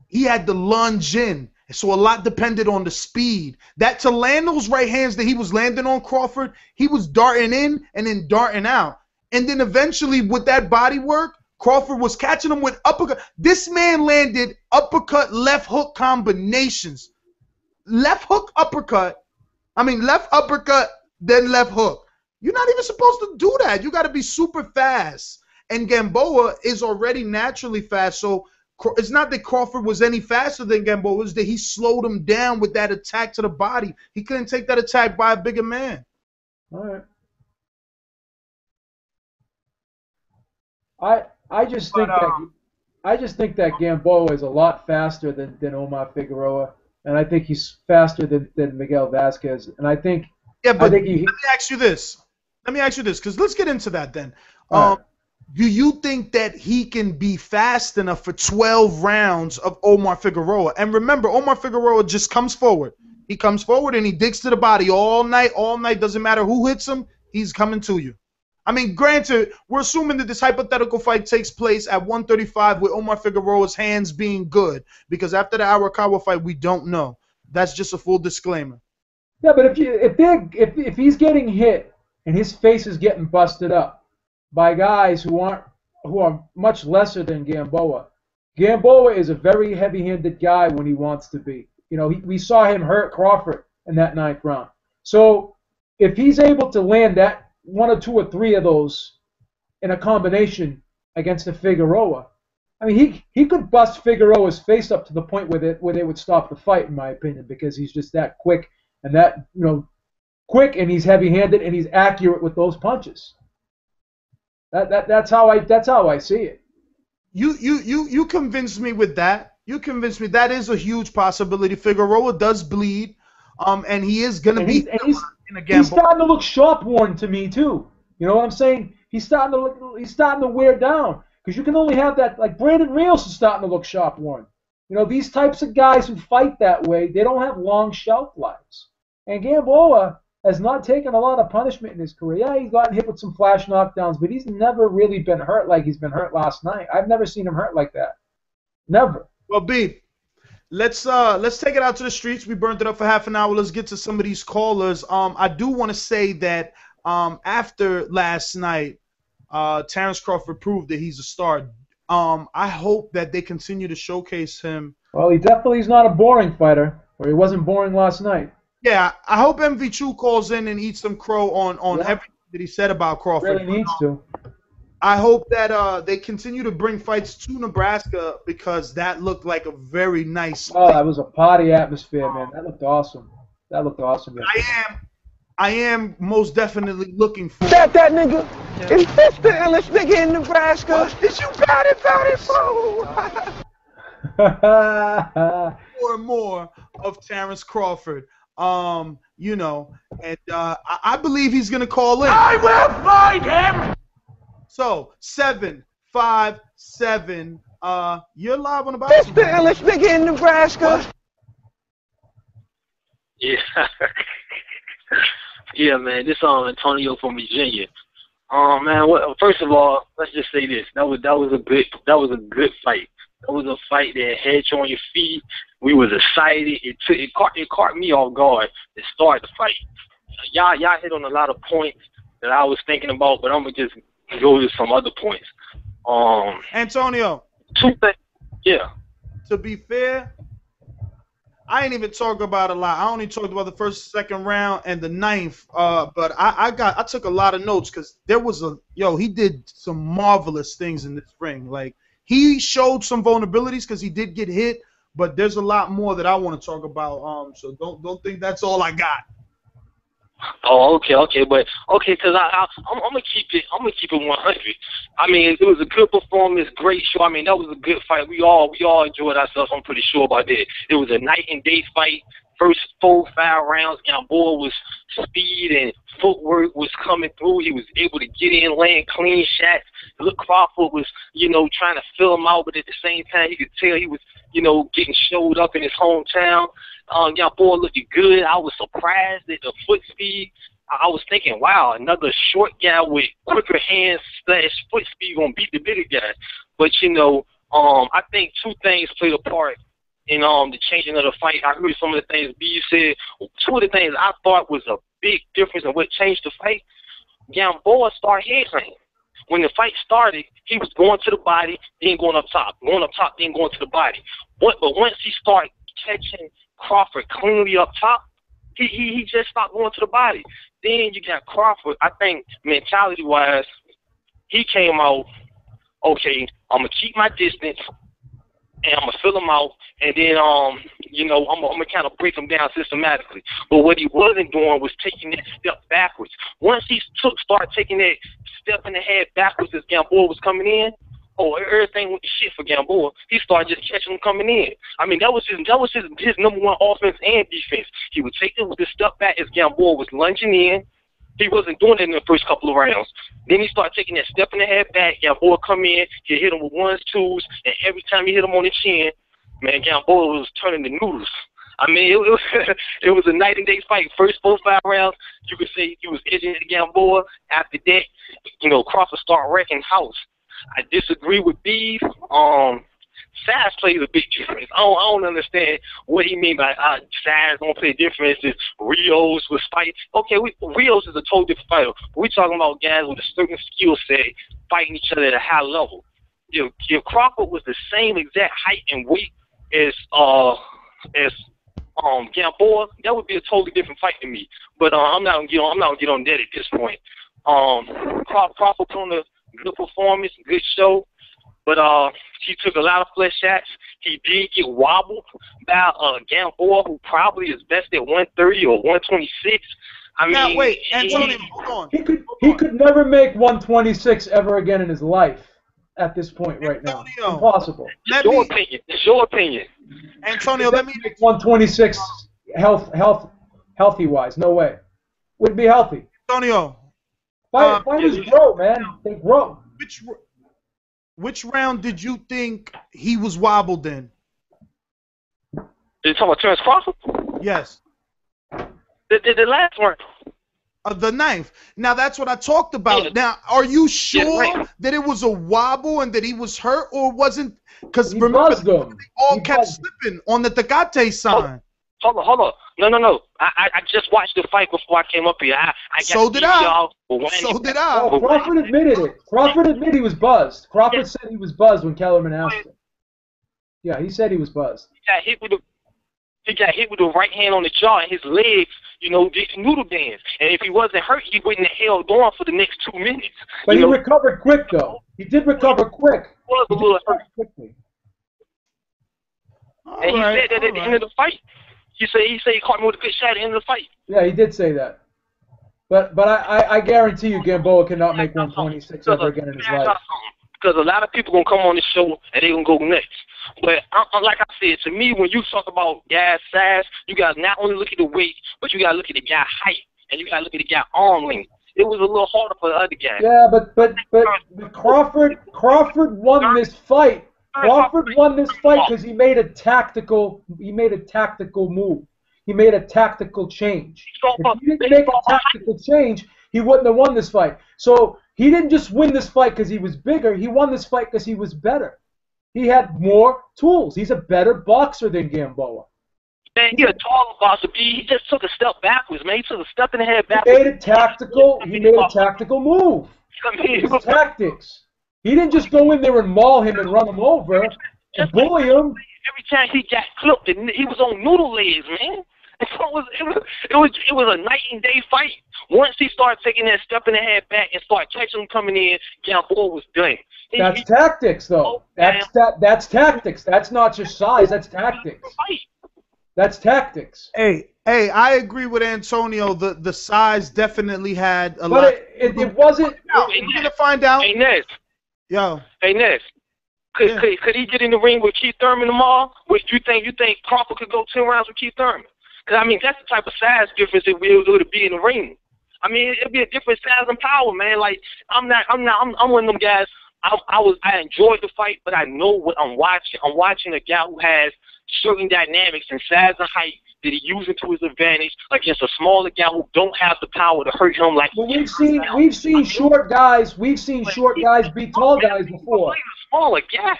he had to lunge in. So a lot depended on the speed. That to land those right hands that he was landing on Crawford, he was darting in and then darting out. And then eventually with that body work, Crawford was catching him with uppercut. This man landed uppercut, left hook combinations. Left uppercut, then left hook. You're not even supposed to do that. You got to be super fast. And Gamboa is already naturally fast. So it's not that Crawford was any faster than Gamboa. It was that he slowed him down with that attack to the body. He couldn't take that attack by a bigger man. All right. I just think that Gamboa is a lot faster than Omar Figueroa, and I think he's faster than Miguel Vasquez. And I think let me ask you this, because let's get into that then. Do you think that he can be fast enough for 12 rounds of Omar Figueroa? And remember, Omar Figueroa just comes forward. He comes forward and he digs to the body all night. Doesn't matter who hits him, he's coming to you. I mean, granted, we're assuming that this hypothetical fight takes place at 135 with Omar Figueroa's hands being good, because after the Arakawa fight, we don't know. That's just a full disclaimer. Yeah, but if he's getting hit and his face is getting busted up by guys who are much lesser than Gamboa, Gamboa is a very heavy-handed guy when he wants to be. We saw him hurt Crawford in that 9th round. So if he's able to land that 1 or 2 or 3 of those in a combination against a Figueroa, I mean, he could bust Figueroa's face up to the point where they would stop the fight, in my opinion, because he's just that quick and quick, and he's heavy-handed and he's accurate with those punches. That's how I see it. You convinced me with that. You convinced me. That is a huge possibility. Figueroa does bleed, and he is gonna be in a Gamboa. He's starting to look sharp-worn to me too. You know what I'm saying? he's starting to wear down. Because you can only have that, like Brandon Rios is starting to look sharp one. You know, these types of guys who fight that way, they don't have long shelf lives. And Gamboa has not taken a lot of punishment in his career. Yeah, he's gotten hit with some flash knockdowns, but he's never really been hurt like he's been hurt last night. I've never seen him hurt like that. Never. Well, B, let's take it out to the streets. We burned it up for half an hour. Let's get to some of these callers. I do want to say that after last night, Terence Crawford proved that he's a star. I hope that they continue to showcase him. Well, he definitely is not a boring fighter, or he wasn't boring last night. Yeah, I hope MV2 calls in and eats some crow on everything that he said about Crawford. Really needs to. I hope that they continue to bring fights to Nebraska because that looked like a very nice. Oh, that was a party atmosphere, man. That looked awesome. That looked awesome. I am most definitely looking for That nigga? Is this the illest nigga in Nebraska? Is you got it, fool? more and more of Terence Crawford. You know, and I believe he's gonna call in. I will find him. So 757. You're live on the This boxing. the illest nigga in Nebraska. Yeah. Yeah, man. This Antonio from Virginia. Man. First of all, let's just say this. That was a good fight. That was a fight that had you on your feet. We was excited. It caught me off guard to start the fight. Y'all hit on a lot of points that I was thinking about, but I'm gonna just go to some other points. Antonio. Two things. Yeah. To be fair, I ain't even talk about a lot. I only talked about the first, second round, and the ninth. But I took a lot of notes because there was he did some marvelous things in this ring. Like he showed some vulnerabilities because he did get hit, but there's a lot more that I want to talk about. So don't think that's all I got. Oh, okay, but because I'm gonna keep it 100. I mean, it was a good performance, great show. I mean, that was a good fight. We all enjoyed ourselves. I'm pretty sure about that. It was a night and day fight. First 4-5 rounds, Gamboa was speed and footwork was coming through. He was able to get in, laying clean shots. Look, Crawford was, trying to fill him out, but at the same time, you could tell he was, getting showed up in his hometown. Gamboa looked good. I was surprised at the foot speed. I was thinking, wow, another short guy with quicker hands / foot speed gonna beat the bigger guy. But I think two things played a part in the changing of the fight. I heard some of the things B said. Two of the things I thought was a big difference in what changed the fight. Gamboa started headhunting. When the fight started, he was going to the body, then going up top, then going to the body. But once he started catching Crawford cleanly up top, he just stopped going to the body. Then you got Crawford. I think mentality-wise, he came out, okay, I'm going to keep my distance, and I'm going to fill him out, and then, I'm going to kind of break him down systematically. But what he wasn't doing was taking that step backwards. Once he started taking that step in the head backwards as Gamboa was coming in, everything went to shit for Gamboa. He started just catching him coming in. I mean, that was his number one offense and defense. He would take the step back as Gamboa was lunging in. He wasn't doing it in the first couple of rounds. Then he started taking that step in the head back. Gamboa come in, he hit him with ones, twos, and every time he hit him on the chin, man, Gamboa was turning the noodles. I mean, it was a night and day fight. First 4-5 rounds, you could say he was edging the Gamboa. After that, Crawford started wrecking house. I disagree with Beef. Size plays a big difference. I don't understand what he mean by size don't play difference. Rios was fighting. Okay, Rios is a totally different fighter. We're talking about guys with a certain skill set fighting each other at a high level. If Crawford was the same exact height and weight as Gamboa, that would be a totally different fight to me. But I'm not gonna get on that at this point. Crawford put on a good performance, good show, but he took a lot of flesh shots. He did get wobbled by Gamboa, who probably is best at 130 or 126. I mean, now wait, Antonio, hold on. He could never make 126 ever again in his life at this point right now. Impossible. It's your opinion. Antonio, let me make 126 healthy wise. No way. Wouldn't be healthy. Antonio, Fighters grow, man. They grow. Which round did you think he was wobbled in? You talking about Terence Crawford? Yes. The last one. The ninth. Now that's what I talked about. Yeah. Now, are you sure that it was a wobble and that he was hurt, or wasn't? Because remember, they all kept slipping on the Tecate sign. Hold on. No. I just watched the fight before I came up here. So did I. Oh, Crawford admitted it. Crawford admitted he was buzzed. Crawford said he was buzzed when Kellerman asked him. Yeah, he said he was buzzed. He got hit with the right hand on the jaw, and his legs, did noodle dance. And if he wasn't hurt, he wouldn't have held on for the next 2 minutes. But he recovered quick, though. He did recover quick. He was a little hurt quickly. And he said that at the end of the fight. He said he caught me with a good shot at the end of the fight. Yeah, he did say that. But I guarantee you Gamboa cannot make 126 ever again in his life. Because a lot of people going to come on this show and they're going to go next. But like I said, to me, when you talk about guys' size, you guys not only look at the weight, but you got to look at the guy's height, and you got to look at the guy's arm length. It was a little harder for the other guys. Yeah, but Crawford won this fight. Crawford won this fight because he made a tactical move. He made a tactical change. If he didn't make a tactical change, he wouldn't have won this fight. So he didn't just win this fight because he was bigger. He won this fight because he was better. He had more tools. He's a better boxer than Gamboa. Man, he's a taller boxer. He just took a step backwards, man. He took a step in the head backwards. He made a tactical move. It was tactics. He didn't just go in there and maul him and run him over and bully him. Every time he got clipped, he was on noodle legs, man. And so it was a night and day fight. Once he started taking that step in the head back and started catching him coming in, Gamboa was done. That's tactics, though. That's tactics. That's not just size. That's tactics. That's tactics. Hey, I agree with Antonio. The size definitely had a lot. But it wasn't. We're gonna find out. Hey, Ness. Yo. Hey, Ness. Could he get in the ring with Keith Thurman tomorrow? Which you think Crawford could go 10 rounds with Keith Thurman? Because I mean that's the type of size difference it would be in the ring. I mean it'd be a different size and power, man. Like I'm one of them guys. I enjoyed the fight, but I know what I'm watching. I'm watching a guy who has certain dynamics and size and height that he uses to his advantage against a smaller guy who don't have the power to hurt him like. Well, we've seen short guys. We've seen short guys beat tall guys before. Smaller guy.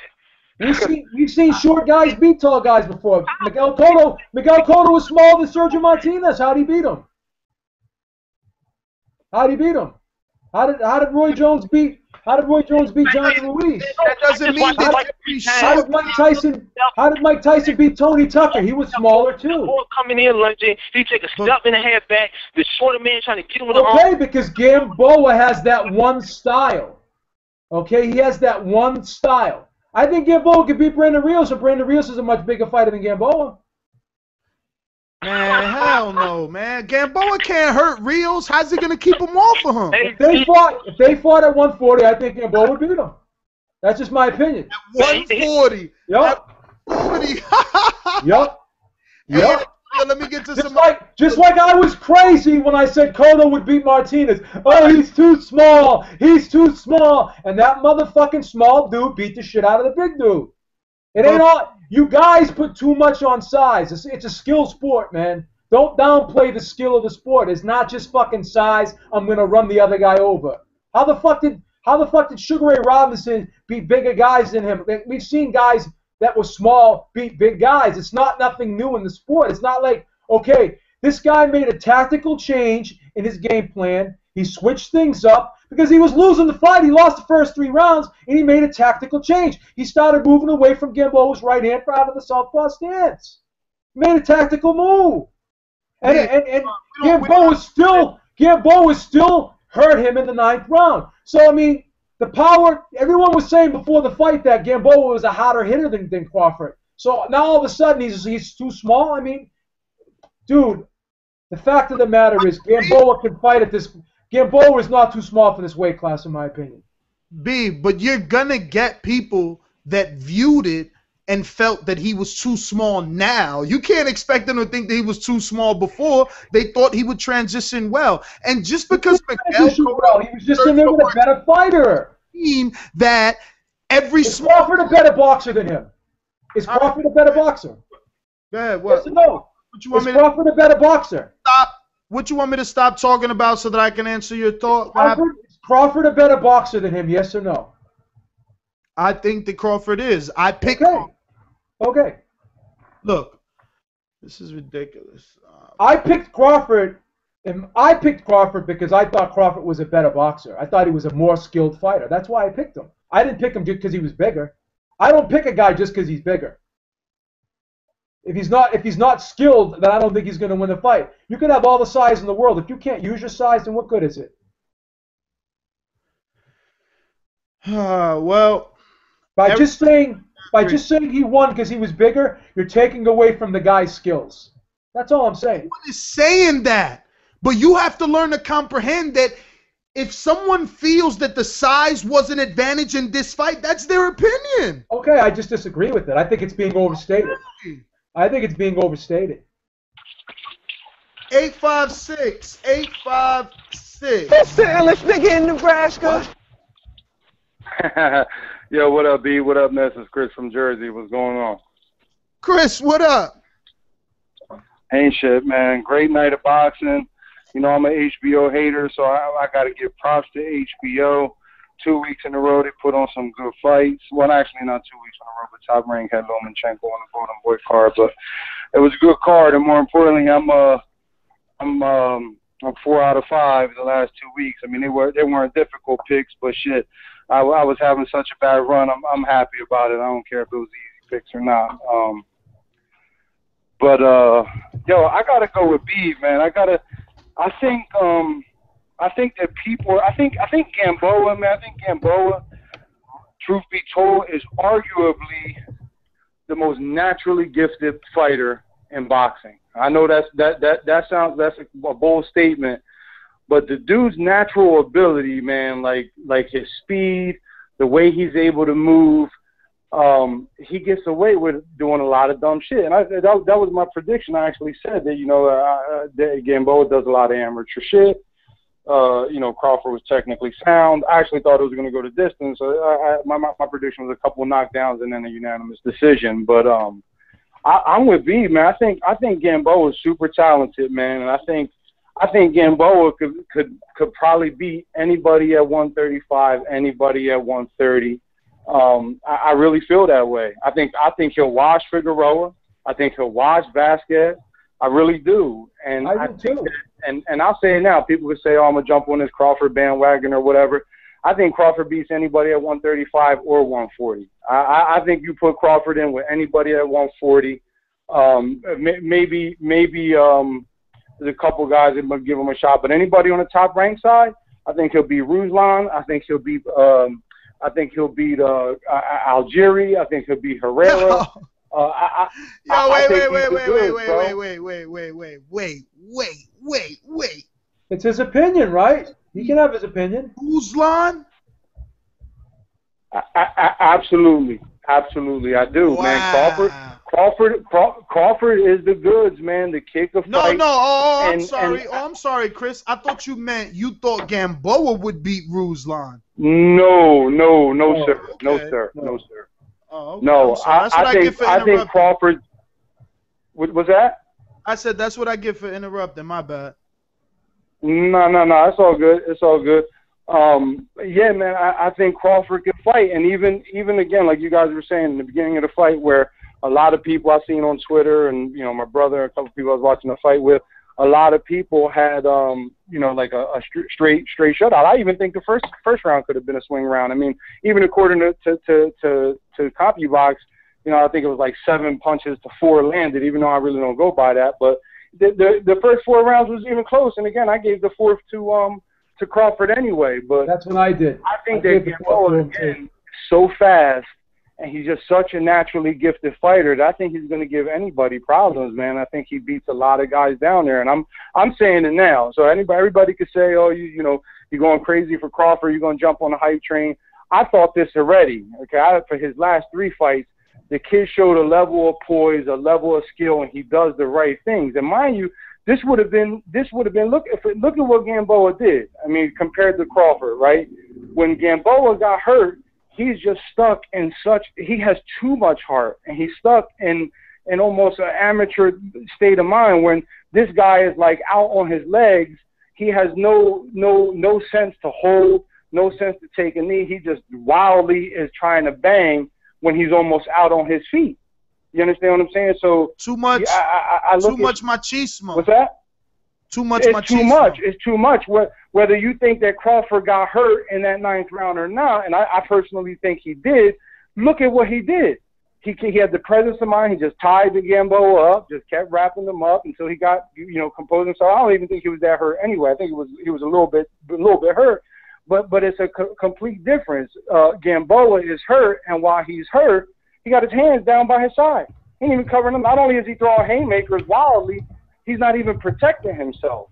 We've seen short guys beat tall guys before. Miguel Cotto was smaller than Sergio Martinez. How'd he beat him? How did Roy Jones beat Johnny Ruiz? That doesn't mean how did Mike Tyson beat Tony Tucker? He was smaller too. Coming in lunging, he take a step in the head back. The shorter man trying to get him with the arm. Okay, because Gamboa has that one style. Okay, he has that one style. I think Gamboa could beat Brandon Rios, and Brandon Rios is a much bigger fighter than Gamboa. Man, hell no, man. Gamboa can't hurt Rios. How's he gonna keep him off of him? If they fought at 140, I think Gamboa would beat him. That's just my opinion. At 140. Yup. Yup. Let me get to just like I was crazy when I said Cotto would beat Martinez. Oh, he's too small. He's too small. And that motherfucking small dude beat the shit out of the big dude. It ain't all. You guys put too much on size. It's a skill sport, man. Don't downplay the skill of the sport. It's not just fucking size. I'm gonna run the other guy over. How the fuck did Sugar Ray Robinson beat bigger guys than him? We've seen guys that were small beat big guys. It's not nothing new in the sport. It's not like, okay, this guy made a tactical change in his game plan. He switched things up because he was losing the fight. He lost the first 3 rounds, and he made a tactical change. He started moving away from Gamboa's right hand out of the southpaw stance. He made a tactical move. And Gamboa still hurt him in the 9th round. So, I mean, the power, everyone was saying before the fight that Gamboa was a hotter hitter than Crawford. So now all of a sudden he's too small. I mean, dude, the fact of the matter is Gamboa can fight at this. Gamboa is not too small for this weight class, in my opinion. But you're gonna get people that viewed it and felt that he was too small now. You can't expect them to think that he was too small before. They thought he would transition well. And just because Miguel he was just a better fighter. That every Is Crawford a better boxer than him? Is Crawford a better boxer? Yeah, what? Yes or no? Is Crawford a better boxer? Stop. What you want me to stop talking about so that I can answer your thought? Is Crawford a better boxer than him? Yes or no? I think that Crawford is. I picked. Okay. Look, this is ridiculous. I picked Crawford, and I picked Crawford because I thought Crawford was a better boxer. I thought he was a more skilled fighter. That's why I picked him. I didn't pick him just because he was bigger. I don't pick a guy just because he's bigger. If he's not skilled, then I don't think he's going to win the fight. You could have all the size in the world. If you can't use your size, then what good is it? Well, by just saying he won because he was bigger, you're taking away from the guy's skills. That's all I'm saying. No one is saying that, but you have to learn to comprehend that if someone feels that the size was an advantage in this fight, that's their opinion. Okay, I just disagree with it. I think it's being overstated. 856. 856. That's the illest nigga in Nebraska. Yo, what up, B? What up, Ness? It's Chris from Jersey. What's going on? Chris, what up? Ain't shit, man. Great night of boxing. You know, I'm an HBO hater, so I got to give props to HBO. 2 weeks in a row, they put on some good fights. Well, actually, not 2 weeks in a row, but Top Rank had Lomachenko on the Golden Boy card. But it was a good card, and more importantly, I'm 4 out of 5 the last 2 weeks. I mean, they weren't difficult picks, but shit, I was having such a bad run. I'm happy about it. I don't care if it was easy picks or not. Yo, I gotta go with B, man. I think Gamboa, man. I think Gamboa, truth be told, is arguably the most naturally gifted fighter in boxing. I know that's a bold statement, but the dude's natural ability, man, like his speed, the way he's able to move, he gets away with doing a lot of dumb shit. And that was my prediction. I actually said that, that Gamboa does a lot of amateur shit. Crawford was technically sound. I actually thought it was going to go to distance. So my prediction was a couple of knockdowns and then a unanimous decision. But I'm with B, man. I think Gamboa is super talented, man, and I think Gamboa could probably beat anybody at 135, anybody at 130. I really feel that way. I think he'll wash Figueroa. I think he'll wash Vasquez. I really do. And I do too. And I'll say it now. People could say, "Oh, I'm gonna jump on this Crawford bandwagon or whatever." I think Crawford beats anybody at 135 or 140. I think you put Crawford in with anybody at 140. Maybe there's a couple guys that might give him a shot, but anybody on the top rank side, I think he'll beat Ruslan. I think he'll beat Algieri. I think he'll beat Herrera. Wait. It's his opinion, right? He can have his opinion. Ruslan? Absolutely, I do, man. Crawford is the goods, man. The kick of fight. I'm sorry, Chris. I thought you thought Gamboa would beat Ruslan. No, sir. Okay. No, sir. Oh, okay. No, I think Crawford. What was that? I said that's what I get for interrupting. My bad. No. It's all good. Yeah, man. I think Crawford can fight, and even again, like you guys were saying in the beginning of the fight, where a lot of people I've seen on Twitter, and my brother, a couple of people I was watching the fight with, a lot of people had like a straight shutout. I even think the first round could have been a swing round. I mean, even according to CompuBox, I think it was like 7 punches to 4 landed, even though I really don't go by that. But the first 4 rounds was even close. And again, I gave the fourth to Crawford anyway. But that's what I did. I think that Gamboa again is so fast, and he's just such a naturally gifted fighter that I think he's going to give anybody problems, man. I think he beats a lot of guys down there, and I'm saying it now. So everybody could say, oh, you're going crazy for Crawford, you're going to jump on the hype train. I thought this already. Okay, for his last 3 fights, The kid showed a level of poise, a level of skill, and he does the right things. And mind you, this would have been look at what Gamboa did. I mean, compared to Crawford, right? When Gamboa got hurt, he's just stuck in he has too much heart, and he's stuck in almost an amateur state of mind when this guy is like out on his legs. He has no sense to hold, no sense to take a knee. He just wildly is trying to bang when he's almost out on his feet. You understand what I'm saying? So too much. I too much machismo. What's that? Too much it's machismo. Too much. It's too much. Whether you think that Crawford got hurt in that 9th round or not, and I personally think he did. Look at what he did. He had the presence of mind. He just tied the Gamboa up, just kept wrapping them up until he got composed himself. I don't even think he was that hurt anyway. I think he was a little bit hurt, but it's a complete difference. Gamboa is hurt, and while he's hurt, he got his hands down by his side. He ain't even covering them. Not only is he throwing haymakers wildly, he's not even protecting himself.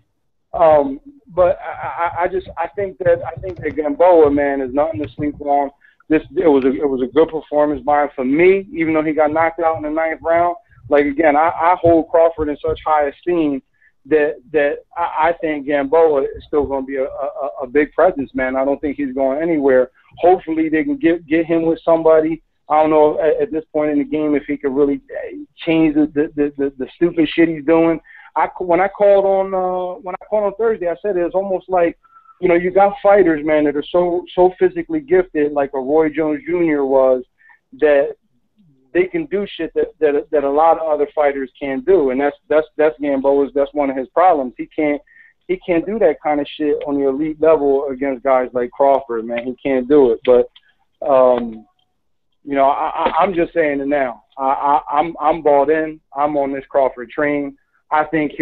But I think that Gamboa, man, is nothing to sleep on. It was a good performance by him for me, even though he got knocked out in the 9th round. Like again, I hold Crawford in such high esteem that I think Gamboa is still going to be a big presence, man. I don't think he's going anywhere. Hopefully they can get him with somebody. I don't know at this point in the game if he could really change the stupid shit he's doing. When I called on Thursday, I said it was almost like, you got fighters, man, that are so physically gifted, like a Roy Jones Jr. was, that they can do shit that a lot of other fighters can't do, and that's Gamboa's. That's one of his problems. He can't do that kind of shit on the elite level against guys like Crawford, man. He can't do it. But I'm just saying it now. I'm bought in. I'm on this Crawford train. I think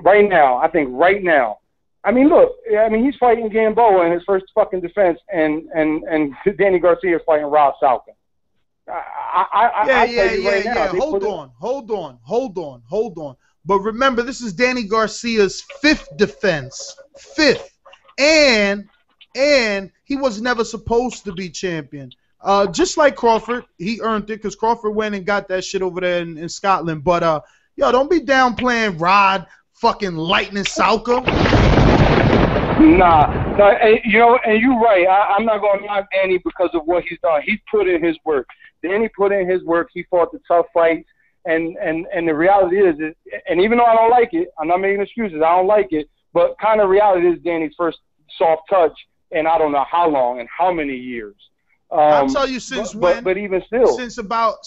right now. I mean, look. I mean, he's fighting Gamboa in his first fucking defense, and Danny Garcia is fighting Rob Salkin. Hold on. But remember, this is Danny Garcia's 5th defense. 5th. And he was never supposed to be champion. Just like Crawford, he earned it because Crawford went and got that shit over there in Scotland. But, don't be downplaying Rod fucking Lightning Salka. Nah, and you're right. I'm not going to knock Danny because of what he's done. He's put in his work. Danny put in his work. He fought the tough fights. And the reality is, and even though I don't like it, I'm not making excuses. I don't like it. But kind of reality is Danny's first soft touch in I don't know how long and how many years. I'll tell you since when. But even still. Since about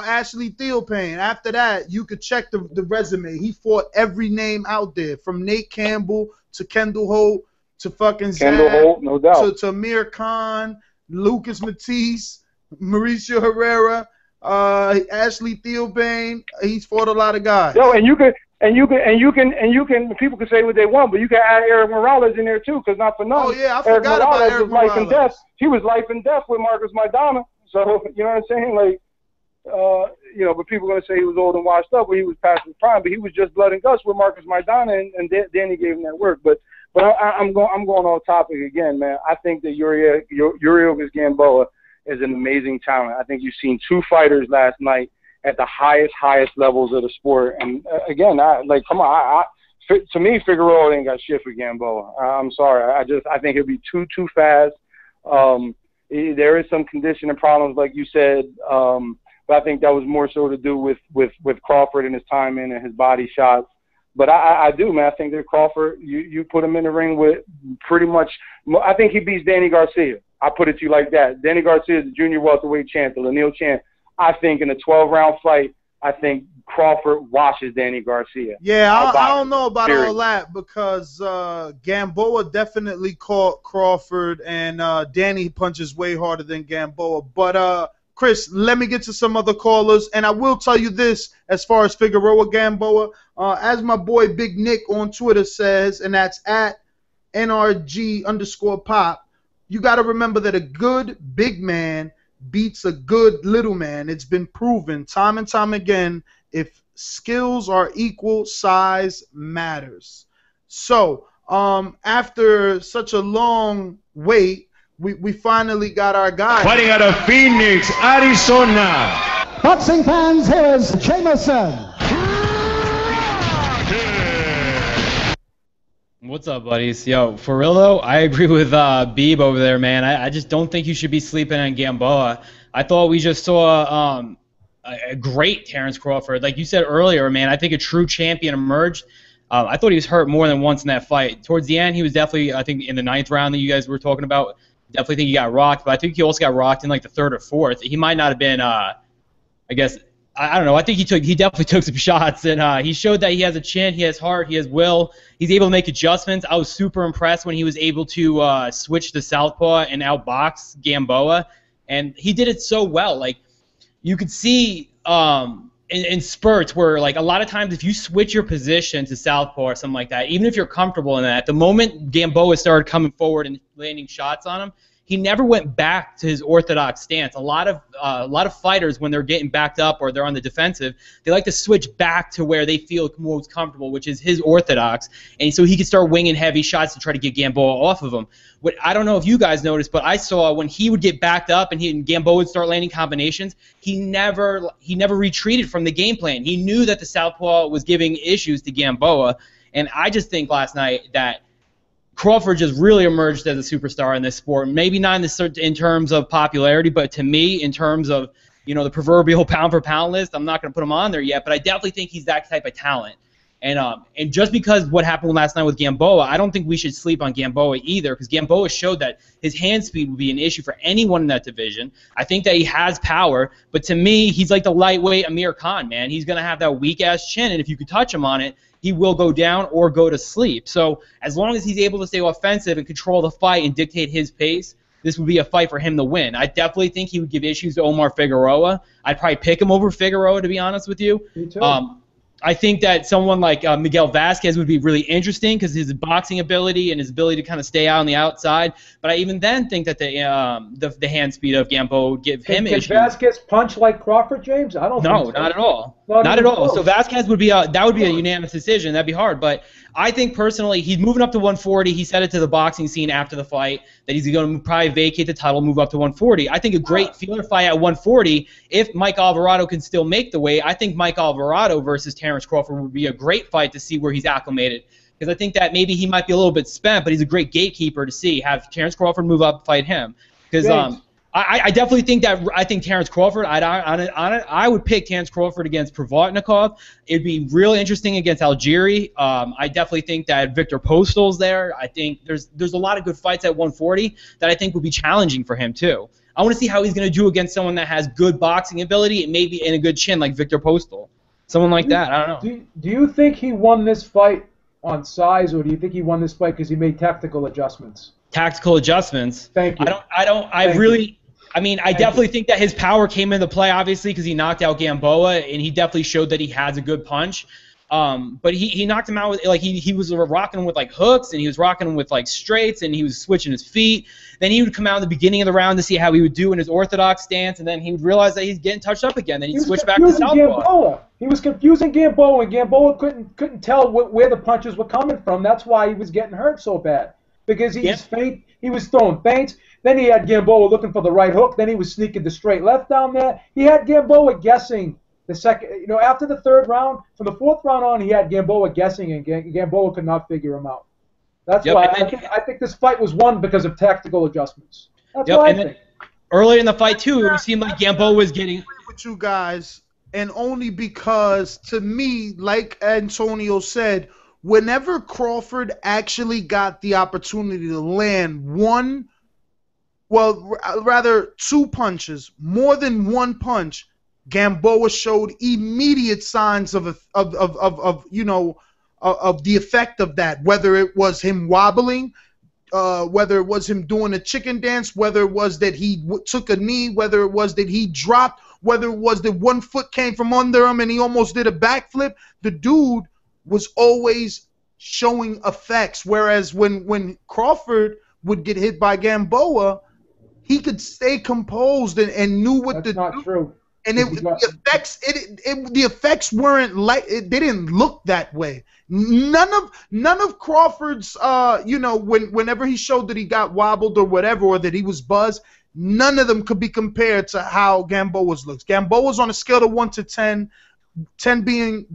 Ashley Theopain. After that, you could check the resume. He fought every name out there, from Nate Campbell to Kendall Holt to fucking Kendall Holt, no doubt. To Amir Khan, Lucas Matisse, Mauricio Herrera, Ashley Theopain. He's fought a lot of guys. Yo, and you can people can say what they want, but you can add Eric Morales in there too, because not for nothing. Oh yeah, I forgot about Eric Morales. Life and death. He was life and death with Marcus Maidana. So you know what I'm saying? Like, but people are gonna say he was old and washed up, but he was past his prime. But he was just blood and guts with Marcus Maidana, and Danny gave him that work. But I'm going off topic again, man. I think that Yuriorkis Gamboa is an amazing talent. I think you've seen 2 fighters last night at the highest levels of the sport. And again, come on, to me, Figueroa ain't got shit for Gamboa. I'm sorry. I think he'll be too fast. There is some conditioning problems, like you said, but I think that was more so to do with Crawford and his timing and his body shots. But I do, man. I think that Crawford, you put him in the ring with pretty much, I think he beats Danny Garcia. I put it to you like that. Danny Garcia is the junior welterweight champ, the Lanier champ. I think in a 12-round fight, I think Crawford washes Danny Garcia. Yeah, I don't know about all that because Gamboa definitely caught Crawford, and Danny punches way harder than Gamboa. But, Chris, let me get to some other callers, and I will tell you this as far as Figueroa Gamboa. As my boy Big Nick on Twitter says, and that's at NRG_pop, you got to remember that a good big man beats a good little man. It's been proven time and time again. If skills are equal, size matters. So after such a long wait, we finally got our guy. Fighting out of Phoenix, Arizona, Boxing fans, here's Jameson. What's up, buddies? Yo, for real though, I agree with Beeb over there, man. I just don't think you should be sleeping on Gamboa. I thought we just saw a great Terence Crawford. Like you said earlier, man, I think a true champion emerged. I thought he was hurt more than once in that fight. Towards the end, he was definitely, I think, in the 9th round that you guys were talking about. Definitely think he got rocked, but I think he also got rocked in like the 3rd or 4th. He might not have been, I guess, I don't know. I think he definitely took some shots, and he showed that he has a chin, he has heart, he has will. He's able to make adjustments. I was super impressed when he was able to switch to southpaw and outbox Gamboa, and he did it so well. Like you could see in spurts where, like, a lot of times if you switch your position to southpaw or something like that, even if you're comfortable in that, the moment Gamboa started coming forward and landing shots on him, he never went back to his orthodox stance. A lot of fighters, when they're getting backed up or they're on the defensive, they like to switch back to where they feel most comfortable, which is his orthodox, and so he could start winging heavy shots to try to get Gamboa off of him. What I don't know if you guys noticed, but I saw when he would get backed up and Gamboa would start landing combinations, he never retreated from the game plan. He knew that the southpaw was giving issues to Gamboa, and I just think last night that Crawford just really emerged as a superstar in this sport. Maybe not in terms of popularity, but to me, in terms of, you know, the proverbial pound-for-pound list, I'm not going to put him on there yet, but I definitely think he's that type of talent. And just because what happened last night with Gamboa, I don't think we should sleep on Gamboa either, because Gamboa showed that his hand speed would be an issue for anyone in that division. I think that he has power, but to me, he's like the lightweight Amir Khan, man. He's going to have that weak-ass chin, and if you could touch him on it, he will go down or go to sleep. So as long as he's able to stay offensive and control the fight and dictate his pace, this would be a fight for him to win. I definitely think he would give issues to Omar Figueroa. I'd probably pick him over Figueroa, to be honest with you. Me too. I think that someone like Miguel Vasquez would be really interesting because his boxing ability and his ability to kind of stay out on the outside. But I even then think that the hand speed of Gamboa would give him issues. Can Vasquez punch like Crawford, James? I don't think so. No, not at all. Not at all. So Vasquez would be that would be a unanimous decision. That'd be hard. But I think personally, he's moving up to 140. He said it to the boxing scene after the fight that he's going to probably vacate the title, move up to 140. I think a great feeler fight at 140, if Mike Alvarado can still make the weight, I think Mike Alvarado versus Terence Crawford would be a great fight to see where he's acclimated. Because I think that maybe he might be a little bit spent, but he's a great gatekeeper to see. Have Terence Crawford move up, fight him. Because I definitely think that Terence Crawford, I would pick Terence Crawford against Provodnikov. It'd be real interesting against Algieri. I definitely think that Victor Postal's there. I think there's a lot of good fights at 140 that I think would be challenging for him too. I want to see how he's going to do against someone that has good boxing ability and maybe in a good chin like Victor Postal. Someone like that. I don't know. Do you think he won this fight on size, or do you think he won this fight because he made tactical adjustments? Tactical adjustments. Thank you. I definitely think that his power came into play, obviously, because he knocked out Gamboa, and he definitely showed that he has a good punch. But he knocked him out with, like, he was rocking him with, like, hooks, and he was rocking him with, like, straights, and he was switching his feet. Then he would come out in the beginning of the round to see how he would do in his orthodox stance, and then he would realize that he's getting touched up again. Then he'd switch back to southpaw. He was confusing Gamboa, and Gamboa couldn't tell where the punches were coming from. That's why he was getting hurt so bad, because he was throwing feints. Then he had Gamboa looking for the right hook. Then he was sneaking the straight left down there. He had Gamboa guessing the second. After the 3rd round, from the 4th round on, he had Gamboa guessing, and Gamboa could not figure him out. That's why I think this fight was won because of tactical adjustments. That's what I think. Earlier in the fight too, it seemed like Gamboa was getting. With you guys, and only because, to me, like Antonio said, whenever Crawford actually got the opportunity to land two punches, more than one punch, Gamboa showed immediate signs of the effect of that. Whether it was him wobbling, whether it was him doing a chicken dance, whether it was that he took a knee, whether it was that he dropped, whether it was that one foot came from under him and he almost did a backflip, the dude was always showing effects. Whereas when Crawford would get hit by Gamboa, he could stay composed and knew what to do. That's not true. And the effects weren't like they didn't look that way. None of Crawford's whenever he showed that he got wobbled or whatever, or that he was buzzed, none of them could be compared to how Gamboa's looks. Gamboa's on a scale of 1 to 10, 10 being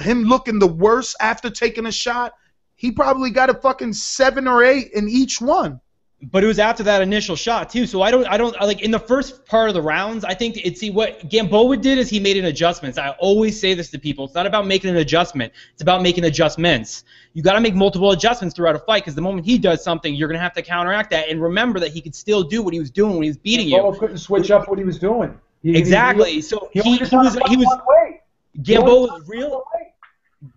him looking the worst after taking a shot. He probably got a fucking 7 or 8 in each one. But it was after that initial shot too, so I don't like in the first part of the rounds. I think what Gamboa did is he made an adjustment. I always say this to people: it's not about making an adjustment; it's about making adjustments. You got to make multiple adjustments throughout a fight, because the moment he does something, you're gonna have to counteract that. And remember that he could still do what he was doing when he was beating you. Gamboa couldn't switch up what he was doing. Exactly. So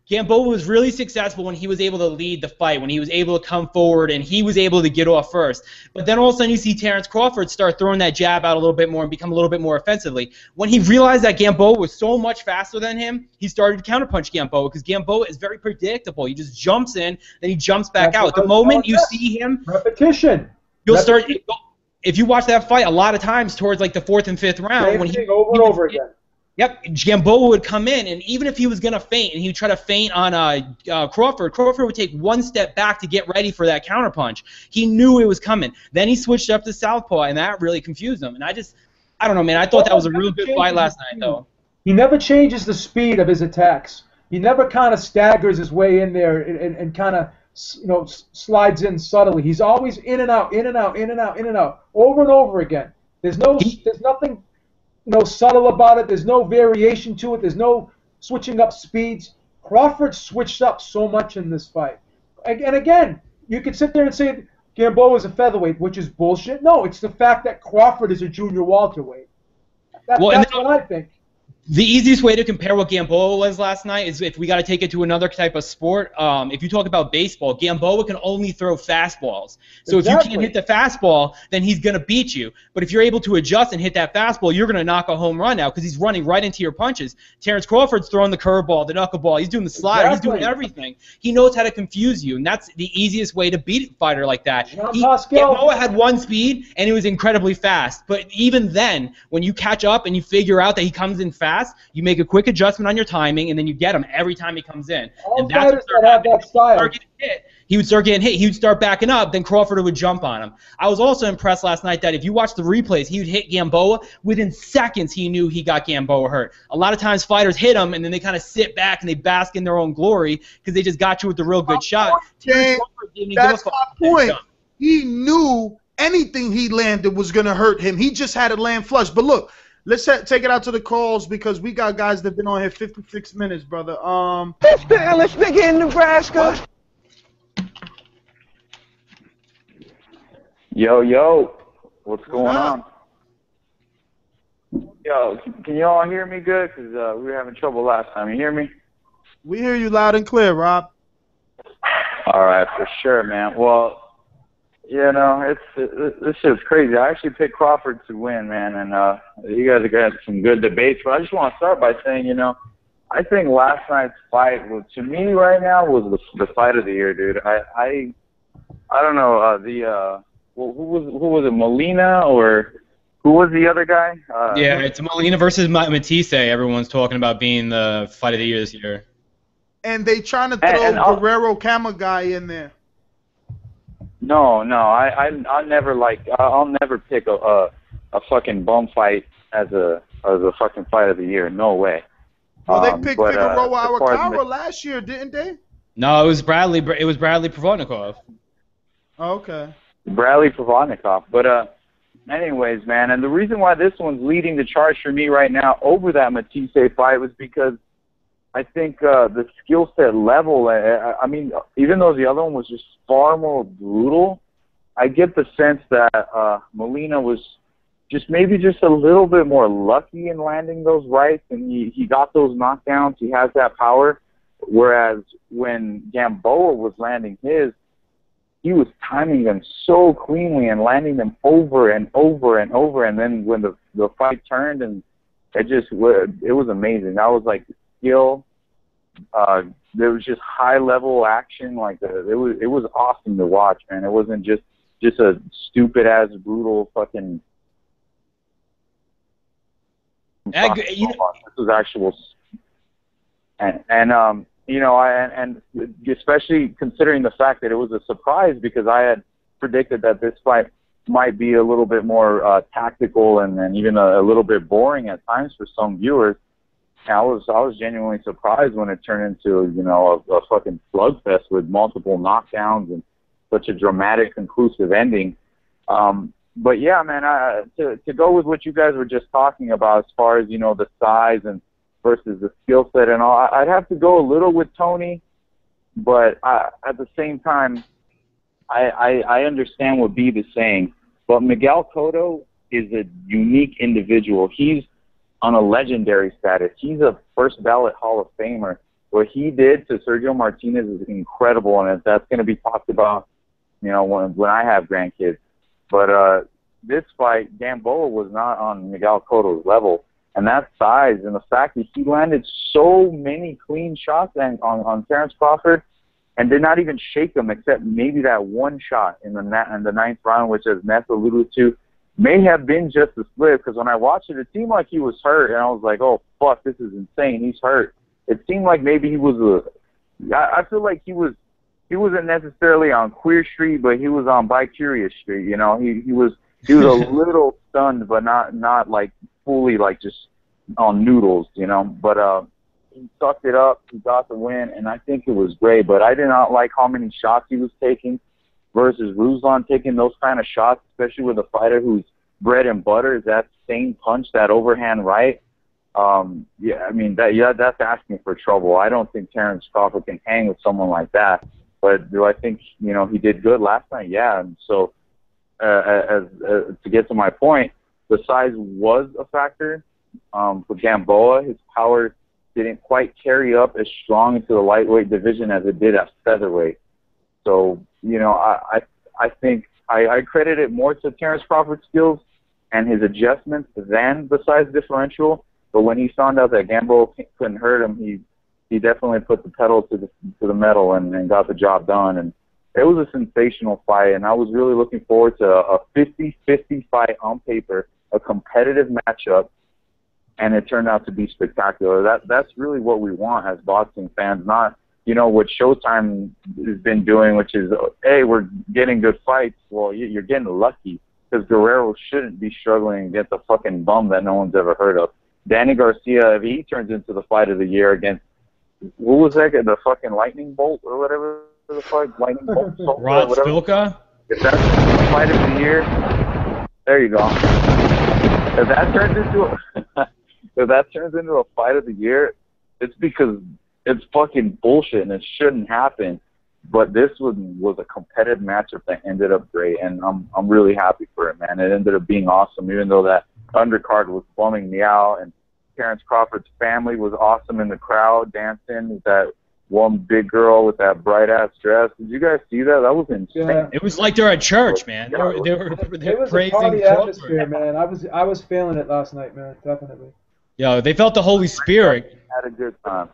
Gamboa was really successful when he was able to lead the fight, when he was able to come forward and he was able to get off first. But then all of a sudden you see Terence Crawford start throwing that jab out a little bit more and become a little bit more offensively. When he realized that Gamboa was so much faster than him, he started to counterpunch Gamboa, because Gamboa is very predictable. He just jumps in, then he jumps back out. The moment you see him, repetition. You'll start. If you watch that fight, a lot of times towards like the 4th and 5th round, when over and over again. Yep, Gamboa would come in, and even if he was going to feint, and he would try to feint on Crawford would take one step back to get ready for that counterpunch. He knew it was coming. Then he switched up to southpaw, and that really confused him. And I don't know, man. I thought that was a real good fight last night, though. He never changes the speed of his attacks. He never kind of staggers his way in there and kind of slides in subtly. He's always in and out, in and out, in and out, in and out, over and over again. There's nothing subtle about it. There's no variation to it. There's no switching up speeds. Crawford switched up so much in this fight. And again, you could sit there and say Gamboa is a featherweight, which is bullshit. No, it's the fact that Crawford is a junior welterweight. That's what I think. The easiest way to compare what Gamboa was last night is if we got to take it to another type of sport. If you talk about baseball, Gamboa can only throw fastballs. So if you can't hit the fastball, then he's going to beat you. But if you're able to adjust and hit that fastball, you're going to knock a home run now, because he's running right into your punches. Terence Crawford's throwing the curveball, the knuckleball. He's doing the slider. He's doing everything. He knows how to confuse you, and that's the easiest way to beat a fighter like that. Gamboa had one speed, and he was incredibly fast. But even then, when you catch up and you figure out that he comes in fast, you make a quick adjustment on your timing, and then you get him every time he comes in. And that's fighters that have that style. He would start getting hit. He would start backing up. Then Crawford would jump on him. I was also impressed last night that if you watch the replays, he would hit Gamboa. Within seconds, he knew he got Gamboa hurt. A lot of times fighters hit him, and then they kind of sit back and they bask in their own glory because they just got you with the real good shot. That's my point. He knew anything he landed was going to hurt him. He just had to land flush. But look, let's take it out to the calls, because we got guys that have been on here 56 minutes, brother. That's the illest nigga in Nebraska. What? Yo, what's going on? Yo, can you all hear me good? Because we were having trouble last time. You hear me? We hear you loud and clear, Rob. All right, for sure, man. Well, this shit's crazy. I actually picked Crawford to win, man, and you guys are going to have some good debates. But I just want to start by saying, I think last night's fight, to me right now, was the fight of the year, dude. I don't know, who was it, Molina, or who was the other guy? Yeah, it's Molina versus Matisse. Everyone's talking about being the fight of the year this year. And they trying to throw Guerrero Kama guy in there. No, I'll never pick a fucking bum fight as a fucking fight of the year. No way. Well, they picked Figueroa Arakawa last year, didn't they? No, it was Bradley. It was Bradley Provodnikov. Oh, okay. Bradley Provodnikov. But anyways, man, and the reason why this one's leading the charge for me right now over that Matisse fight was because I think the skill set level, I mean, even though the other one was just far more brutal, I get the sense that Molina was maybe just a little bit more lucky in landing those rights, and he got those knockdowns. He has that power, whereas when Gamboa was landing his, he was timing them so cleanly and landing them over and over and over, and then when the fight turned, and it was amazing. That was like skill. There was just high level action. Like it was awesome to watch, man. It wasn't just a stupid ass brutal fucking This was actual, and you know, and especially considering the fact that it was a surprise because I had predicted that this fight might be a little bit more tactical and even a little bit boring at times for some viewers. And I was genuinely surprised when it turned into, you know, a fucking slugfest with multiple knockdowns and such a dramatic, conclusive ending. But yeah, man, to go with what you guys were just talking about as far as, you know, the size and versus the skill set and all, I'd have to go a little with Tony, but at the same time, I understand what Beeb is saying. But Miguel Cotto is a unique individual. He's on a legendary status. He's a first ballot Hall of Famer. What he did to Sergio Martinez is incredible, and that's going to be talked about, you know, when I have grandkids. But this fight, Gamboa was not on Miguel Cotto's level, and that size and the fact that he landed so many clean shots on Terence Crawford and did not even shake him except maybe that one shot in the ninth round, which, as Ness alluded to, may have been just a slip, because when I watched it, it seemed like he was hurt, and I was like, oh, fuck, this is insane. He's hurt. It seemed like maybe he was I feel like he wasn't necessarily on Queer Street, but he was on Bi-Curious Street, you know. He was a little stunned, but not like fully like just on noodles, you know. But he sucked it up, he got the win, and I think it was great. But I did not like how many shots he was taking versus Ruslan taking those kind of shots, especially with a fighter whose bread and butter is that same punch, that overhand right. Yeah, I mean, that's asking for trouble. I don't think Terence Crawford can hang with someone like that. But do I think, you know, he did good last night? Yeah. And so, to get to my point, the size was a factor. For Gamboa, his power didn't quite carry up as strong into the lightweight division as it did at featherweight. So, you know, I think I credit it more to Terence Crawford's skills and his adjustments than the size differential. But when he found out that Gamboa couldn't hurt him, he definitely put the pedal to the metal and got the job done. And it was a sensational fight, and I was really looking forward to a 50-50 fight on paper, a competitive matchup, and it turned out to be spectacular. That's really what we want as boxing fans, not, you know, what Showtime has been doing, which is, hey, we're getting good fights. Well, you're getting lucky, because Guerrero shouldn't be struggling against a fucking bum that no one's ever heard of. Danny Garcia, if he turns into the fight of the year against, what was that, the fucking lightning bolt or whatever the fuck, lightning bolt? Rod Spilka? If that's the fight of the year, there you go. If that turns into a fight of the year, it's because it's fucking bullshit and it shouldn't happen. But this was a competitive matchup that ended up great, and I'm really happy for it, man. It ended up being awesome, even though that undercard was bumming me out, and Terence Crawford's family was awesome in the crowd dancing with that one big girl with that bright ass dress. Did you guys see that? That was insane. Yeah. It was like they're at church, man. They were it was praising a party Crawford. atmosphere, man. I was feeling it last night, man. Definitely. Yo, they felt the Holy Spirit. Had a good time.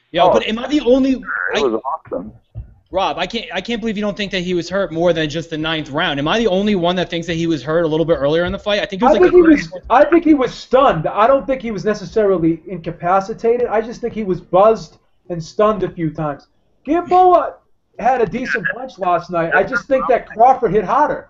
Yo, but am I the only? It was awesome. Rob, I can't believe you don't think that he was hurt more than just the ninth round. Am I the only one that thinks that he was hurt a little bit earlier in the fight? I think he was stunned. I don't think he was necessarily incapacitated. I just think he was buzzed and stunned a few times. Gamboa had a decent punch last night. I just think that Crawford hit harder.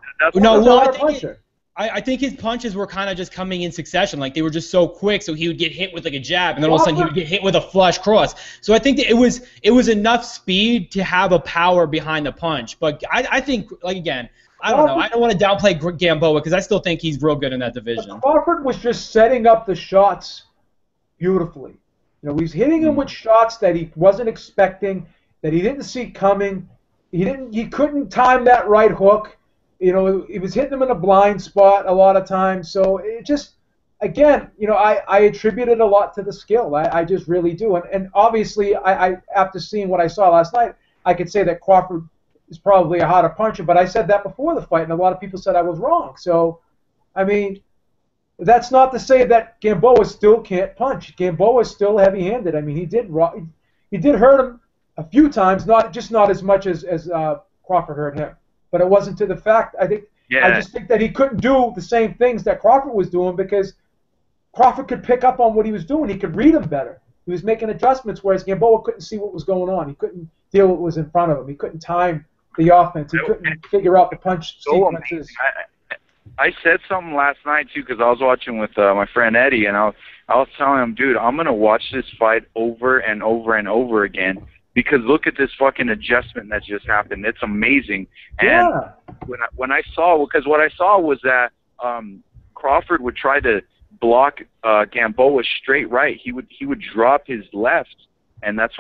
I think his punches were kind of just coming in succession. Like, they were just so quick, so he would get hit with like a jab, and then all of a sudden he would get hit with a flush cross. So I think that it was enough speed to have a power behind the punch. But I think, like, again, I don't know. I don't want to downplay Gamboa because I still think he's real good in that division. Crawford was just setting up the shots beautifully. You know, he's hitting him with shots that he wasn't expecting, that he didn't see coming. He couldn't time that right hook. You know, he was hitting him in a blind spot a lot of times. So it just, again, you know, I attribute it a lot to the skill. I just really do. And obviously, I after seeing what I saw last night, I could say that Crawford is probably a harder puncher. But I said that before the fight, and a lot of people said I was wrong. So, I mean, that's not to say that Gamboa still can't punch. Gamboa is still heavy-handed. I mean, he did hurt him a few times, not as much as Crawford hurt him. But it wasn't to the fact. I just think that he couldn't do the same things that Crawford was doing because Crawford could pick up on what he was doing. He could read him better. He was making adjustments, whereas Gamboa couldn't see what was going on. He couldn't deal with what was in front of him. He couldn't time the offense. He couldn't figure out the punch sequences. I said something last night too because I was watching with my friend Eddie, and I was telling him, dude, I'm gonna watch this fight over and over and over again because look at this fucking adjustment that just happened. It's amazing. And when I saw, because what I saw was that Crawford would try to block Gamboa straight right. He would drop his left, and that's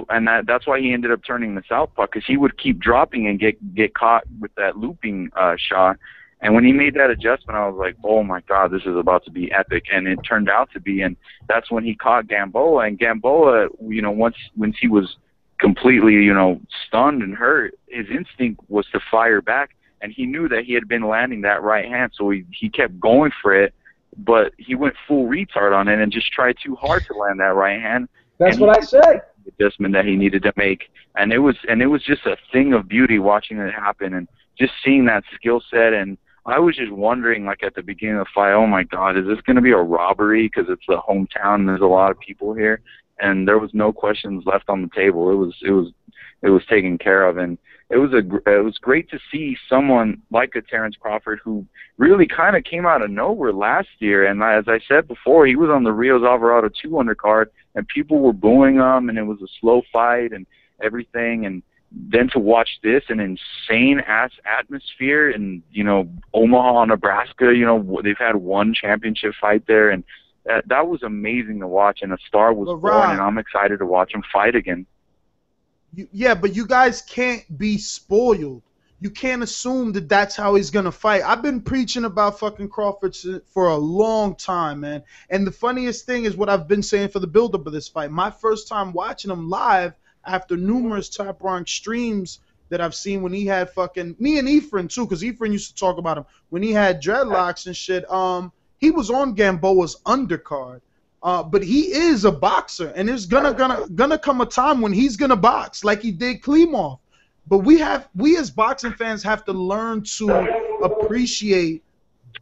why he ended up turning the southpaw because he would keep dropping and get caught with that looping shot. And when he made that adjustment, I was like, oh, my God, this is about to be epic. And it turned out to be. And that's when he caught Gamboa. And Gamboa, once he was completely, stunned and hurt, his instinct was to fire back. And he knew that he had been landing that right hand. So he kept going for it. But he went full retard on it and just tried too hard to land that right hand. That's what I said. The adjustment that he needed to make. And it was just a thing of beauty watching it happen and just seeing that skill set. And I was just wondering, like at the beginning of the fight, oh my God, is this going to be a robbery? Because it's the hometown and there's a lot of people here, and there was no questions left on the table. It was taken care of, and it was great to see someone like a Terence Crawford who really kind of came out of nowhere last year. And as I said before, he was on the Rios Alvarado 2 undercard, and people were booing him, and it was a slow fight and everything, and then to watch this, an insane-ass atmosphere in, Omaha, Nebraska, they've had one championship fight there, and that was amazing to watch, and a star was born, and I'm excited to watch him fight again. Yeah, but you guys can't be spoiled. You can't assume that that's how he's going to fight. I've been preaching about fucking Crawford for a long time, man. And the funniest thing is what I've been saying for the buildup of this fight. My first time watching him live, after numerous Top Rank streams that I've seen when he had fucking me and Ephraim too, because Ephraim used to talk about him when he had dreadlocks and shit. He was on Gamboa's undercard, but he is a boxer, and there's gonna come a time when he's gonna box like he did Klimov. But we as boxing fans have to learn to appreciate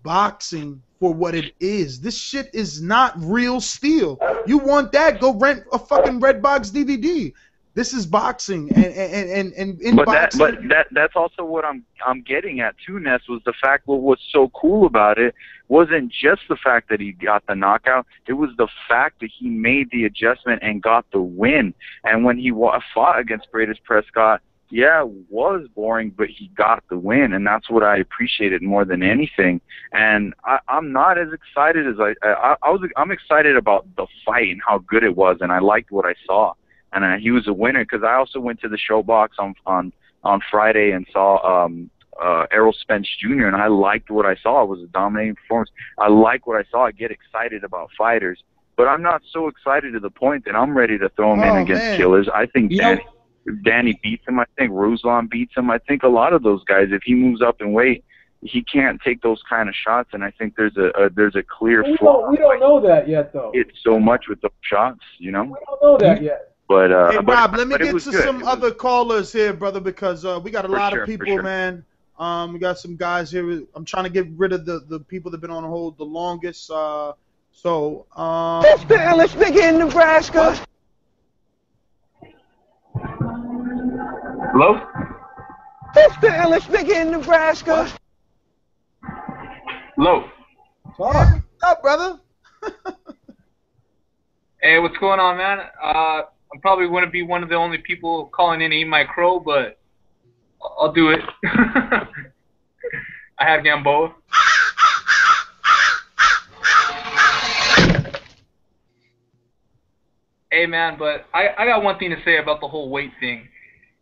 boxing for what it is. This shit is not real steel. You want that? Go rent a fucking Redbox DVD. This is boxing, and in boxing. That's also what I'm getting at too, Ness, was the fact what was so cool about it wasn't just the fact that he got the knockout. It was the fact that he made the adjustment and got the win. And when he fought against Bradis Prescott, yeah, it was boring, but he got the win, and that's what I appreciated more than anything. And I'm not as excited as I'm excited about the fight and how good it was, and I liked what I saw. And he was a winner because I also went to the Showbox on Friday and saw Errol Spence Jr. and I liked what I saw. It was a dominating performance. I like what I saw. I get excited about fighters, but I'm not so excited to the point that I'm ready to throw him in against killers. I think Danny beats him. I think Ruslan beats him. I think a lot of those guys, if he moves up in weight, he can't take those kind of shots. And I think there's a clear flaw. We don't know that yet, though. It's so much with those shots, We don't know that yet. But hey, Rob, let me get to good. some other callers here, brother, because we got a lot of people, man. We got some guys here. I'm trying to get rid of the people that have been on hold the longest. Let's begin, Nebraska. Hello? Let's begin, Nebraska. Hello? What's up, brother? Hey, what's going on, man? I'm probably going to be one of the only people calling in to eat my crow, but I'll do it. I have Gamboa. Hey, man, but I got one thing to say about the whole weight thing.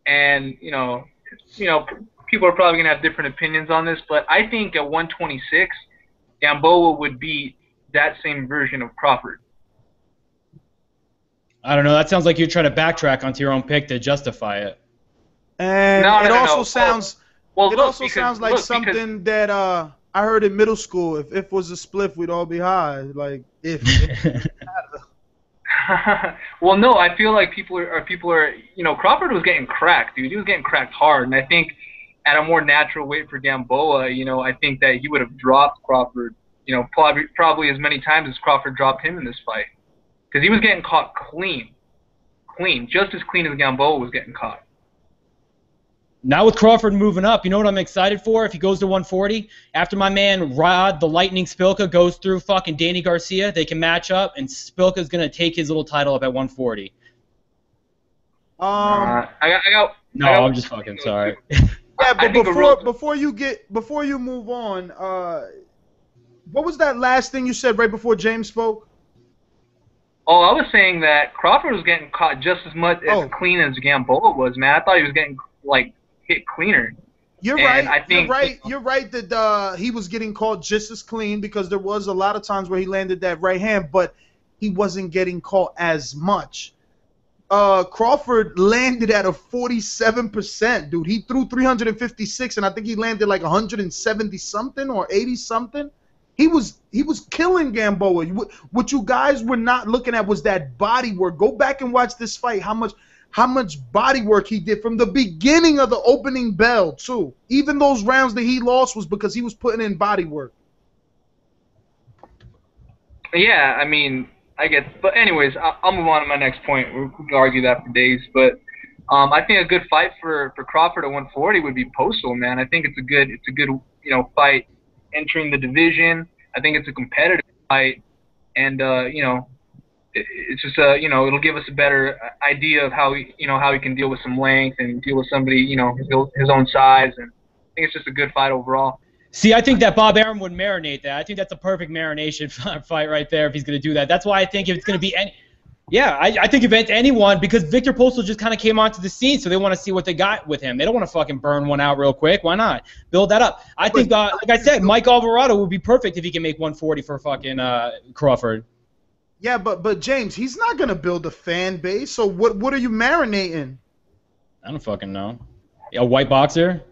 And, people are probably going to have different opinions on this, but I think at 126, Gamboa would beat that same version of Crawford. I don't know. That sounds like you're trying to backtrack onto your own pick to justify it. And it also sounds like something that I heard in middle school. If was a spliff, we'd all be high. Like if well, no, I feel like people are Crawford was getting cracked, dude. He was getting cracked hard, and I think at a more natural weight for Gamboa, I think that he would have dropped Crawford probably as many times as Crawford dropped him in this fight, because he was getting caught clean, just as clean as Gamboa was getting caught. Now with Crawford moving up, you know what I'm excited for? If he goes to 140, after my man Rod, the Lightning Spilka, goes through fucking Danny Garcia, they can match up, and Spilka's going to take his little title up at 140. I'm just fucking sorry. Yeah, but before you move on, what was that last thing you said right before James spoke? Oh, I was saying that Crawford was getting caught just as much as clean as Gamboa was, man. I thought he was getting hit cleaner. You're right. You're right that he was getting caught just as clean, because there was a lot of times where he landed that right hand, but he wasn't getting caught as much. Crawford landed at a 47%, dude. He threw 356, and I think he landed like 170 something or 80 something. He was killing Gamboa. What you guys were not looking at was that body work. Go back and watch this fight. How much body work he did from the beginning of the opening bell too. Even those rounds that he lost was because he was putting in body work. Yeah, I mean, I get. But anyways, I'll move on to my next point. We could argue that for days, but I think a good fight for Crawford at 140 would be Postal, man. I think it's a good fight entering the division. I think it's a competitive fight, and it's just it'll give us a better idea of how he can deal with some length and deal with somebody his own size, and I think it's just a good fight overall. See, I think that Bob Arum would marinate that. I think that's a perfect marination fight right there if he's going to do that. That's why I think if it's going to be I think if it's anyone, because Victor Postal just kind of came onto the scene, so they want to see what they got with him. They don't want to fucking burn one out real quick. Why not? Build that up. I think, like I said, Mike Alvarado would be perfect if he can make 140 for fucking Crawford. Yeah, but James, he's not going to build a fan base, so what are you marinating? I don't fucking know. A white boxer?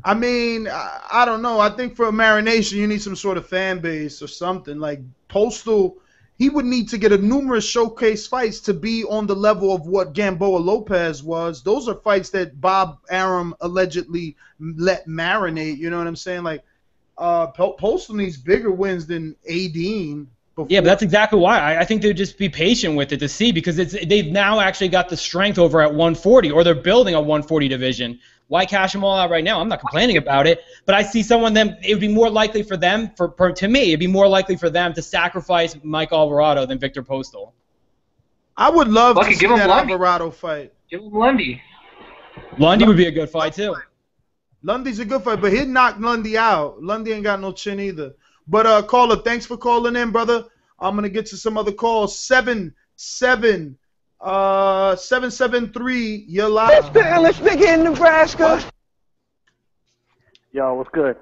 I mean, I don't know. I think for a marination, you need some sort of fan base or something. Like Postal, he would need to get a numerous showcase fights to be on the level of what Gamboa Lopez was. Those are fights that Bob Arum allegedly let marinate. You know what I'm saying? Like, Postal needs bigger wins than Adine. Yeah, but that's exactly why. I think they'd just be patient with it to see, because they've now actually got the strength over at 140, or they're building a 140 division. Why cash them all out right now? I'm not complaining about it, but I see it would be more likely for them, to me, it'd be more likely for them to sacrifice Mike Alvarado than Victor Postal. I would love to see that Alvarado fight. Give him Lundy. Lundy would be a good fight, too. Lundy's a good fight, but he'd knock Lundy out. Lundy ain't got no chin either. But, caller, thanks for calling in, brother. I'm going to get to some other calls. 773, you're live. It's the illest nigga in Nebraska. Yo, what's good?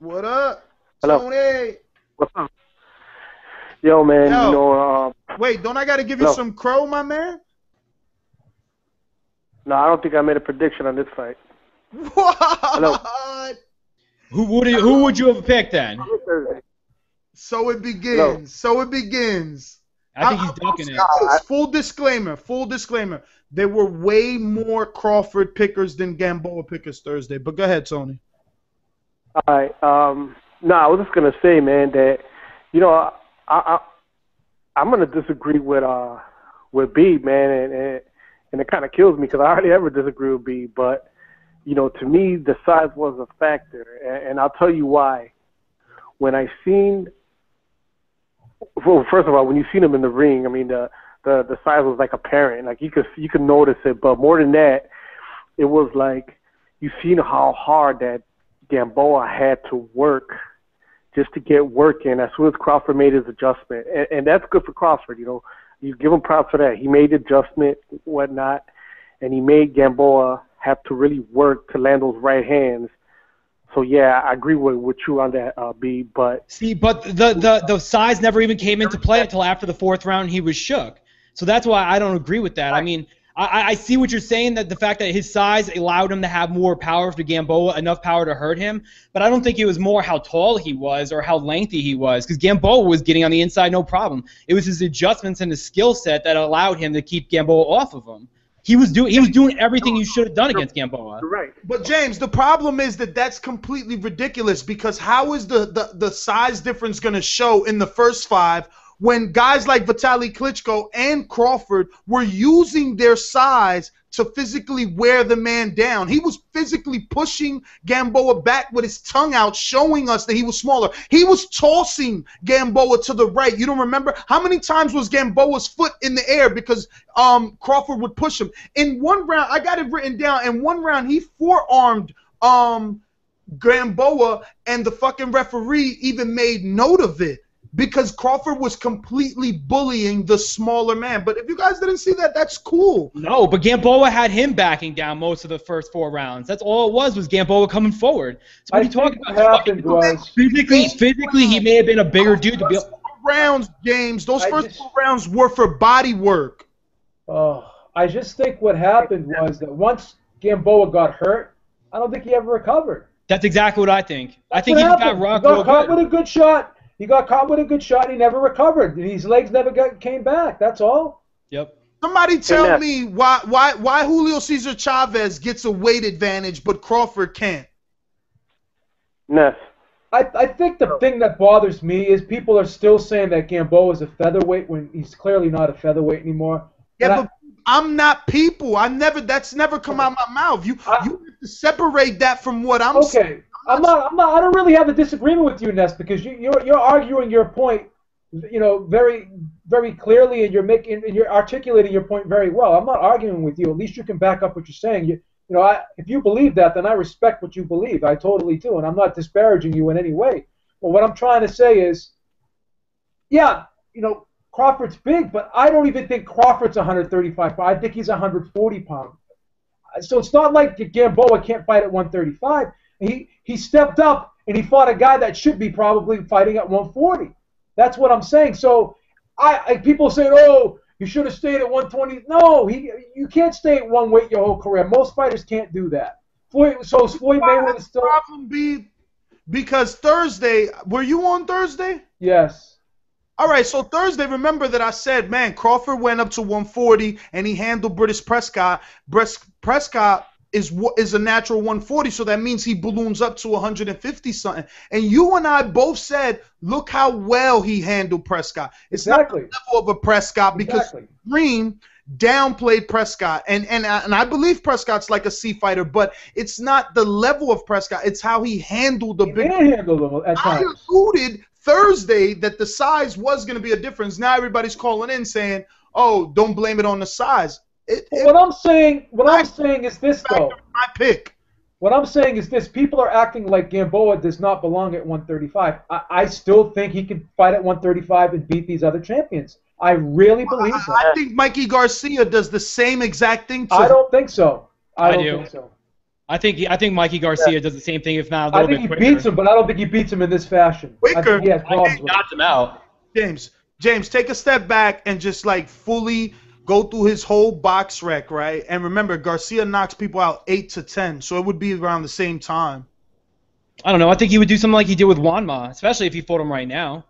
What up? Hello. Tony. What's up? Yo, man, wait, don't I got to give you some crow, my man? No, I don't think I made a prediction on this fight. What? Hello. Who would you have picked then? So it begins. No. So it begins. I think he's ducking it. Full disclaimer. There were way more Crawford pickers than Gamboa pickers Thursday. But go ahead, Tony. All right. No, I was just gonna say, man, that I'm gonna disagree with B, man, and it kind of kills me because I hardly ever disagree with B, but. To me, the size was a factor, and I'll tell you why. When I seen, first of all, when you seen him in the ring, I mean, the size was like apparent, like you could notice it. But more than that, it was like you seen how hard that Gamboa had to work just to get work in as soon as Crawford made his adjustment, and that's good for Crawford. You give him props for that. He made the adjustment, whatnot, and he made Gamboa have to really work to land those right hands. So yeah, I agree with you on that, B. But the size never even came into play until after the fourth round. He was shook. So that's why I don't agree with that. I mean, I see what you're saying, that the fact that his size allowed him to have more power for Gamboa, enough power to hurt him. But I don't think it was more how tall he was or how lengthy he was, because Gamboa was getting on the inside no problem. It was his adjustments and his skill set that allowed him to keep Gamboa off of him. He was doing everything you should have done against Gamboa. Right. But James, the problem is that that's completely ridiculous because how is the size difference going to show in the first 5 when guys like Vitaly Klitschko and Crawford were using their size to physically wear the man down? He was physically pushing Gamboa back with his tongue out, showing us that he was smaller. He was tossing Gamboa to the right. You don't remember? How many times was Gamboa's foot in the air because Crawford would push him? In one round, I got it written down, in one round, he forearmed Gamboa, and the fucking referee even made note of it, because Crawford was completely bullying the smaller man. But if you guys didn't see that, that's cool. No, but Gamboa had him backing down most of the first 4 rounds. That's all it was Gamboa coming forward. So what are you talking about? What happened was physically, he may have been a bigger dude to be. Rounds, James. Those first 4 rounds were for body work. Oh, I just think what happened was that once Gamboa got hurt, I don't think he ever recovered. That's exactly what I think. I think What he got happened? rocked He got real caught good. with a good shot. He got caught with a good shot. He never recovered. His legs never came back. That's all. Yep. Somebody tell me why Julio Cesar Chavez gets a weight advantage but Crawford can't. Ness. I think the thing that bothers me is people are still saying that Gamboa is a featherweight when he's clearly not a featherweight anymore. Yeah, but I'm not people. That's never come out of my mouth. You have to separate that from what I'm saying. I don't really have a disagreement with you, Ness, because you're arguing your point, very, very clearly, and you're articulating your point very well. I'm not arguing with you. At least you can back up what you're saying. If you believe that, then I respect what you believe. I totally do, and I'm not disparaging you in any way. But what I'm trying to say is, Crawford's big, but I don't even think Crawford's 135 pounds. I think he's 140 pounds. So it's not like Gamboa can't fight at 135. He stepped up and he fought a guy that should be probably fighting at 140. That's what I'm saying. So people say, oh, you should have stayed at 120. No, you can't stay at one weight your whole career. Most fighters can't do that. Floyd Mayweather still. Problem be because Thursday. Were you on Thursday? Yes. All right, so Thursday, remember that I said, man, Crawford went up to 140 and he handled British Prescott. Prescott is a natural 140, so that means he balloons up to 150 something. And you and I both said, look how well he handled Prescott. It's not the level of a Prescott because Green downplayed Prescott, and I believe Prescott's like a C fighter, but it's not the level of Prescott. It's how he handled the big. I alluded Thursday that the size was going to be a difference. Now everybody's calling in saying, "Oh, don't blame it on the size." What I'm saying is this though. My pick. What I'm saying is this: people are acting like Gamboa does not belong at 135. I still think he can fight at 135 and beat these other champions. I really believe that. I think Mikey Garcia does the same exact thing. I don't think so. I don't do. think so. I think Mikey Garcia does the same thing, if not a little bit quicker. I think he beats him, but I don't think he beats him in this fashion. Quicker. I think he has problems with knocks him out. James, take a step back and just like fully go through his whole box rec, right? And remember, Garcia knocks people out 8 to 10, so it would be around the same time. I don't know. I think he would do something like he did with Juanma, especially if he fought him right now.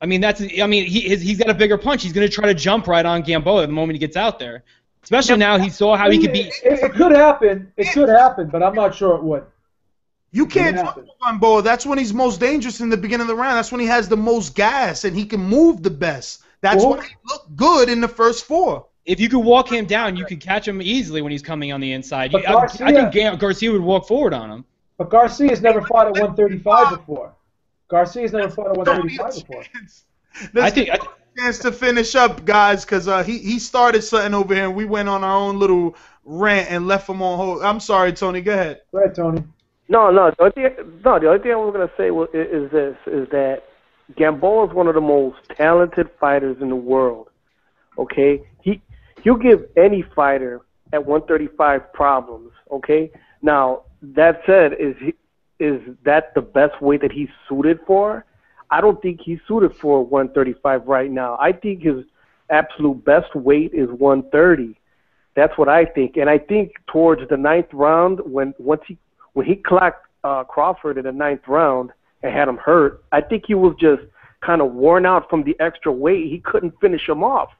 I mean, he's got a bigger punch. He's going to try to jump right on Gamboa the moment he gets out there. Especially now he saw how he could beat. It could happen. It could happen, but I'm not sure it would. You can't jump on Gamboa. That's when he's most dangerous in the beginning of the round. That's when he has the most gas and he can move the best. That's when he looked good in the first 4. If you could walk him down, you could catch him easily when he's coming on the inside. But I think Garcia would walk forward on him. But Garcia's never fought at 135 before. Garcia's never fought at 135 before. I think chance to finish up, guys, because he started something over here and we went on our own little rant and left him on hold. I'm sorry, Tony. Go ahead. Go ahead, Tony. No. The only thing I was gonna say is that Gamboa is one of the most talented fighters in the world. Okay, he'll give any fighter at 135 problems. Okay, now that said, is that the best weight that he's suited for? I don't think he's suited for 135 right now. I think his absolute best weight is 130. That's what I think. And I think towards the 9th round, when he clocked Crawford in the 9th round and had him hurt, I think he was just kind of worn out from the extra weight. He couldn't finish him off.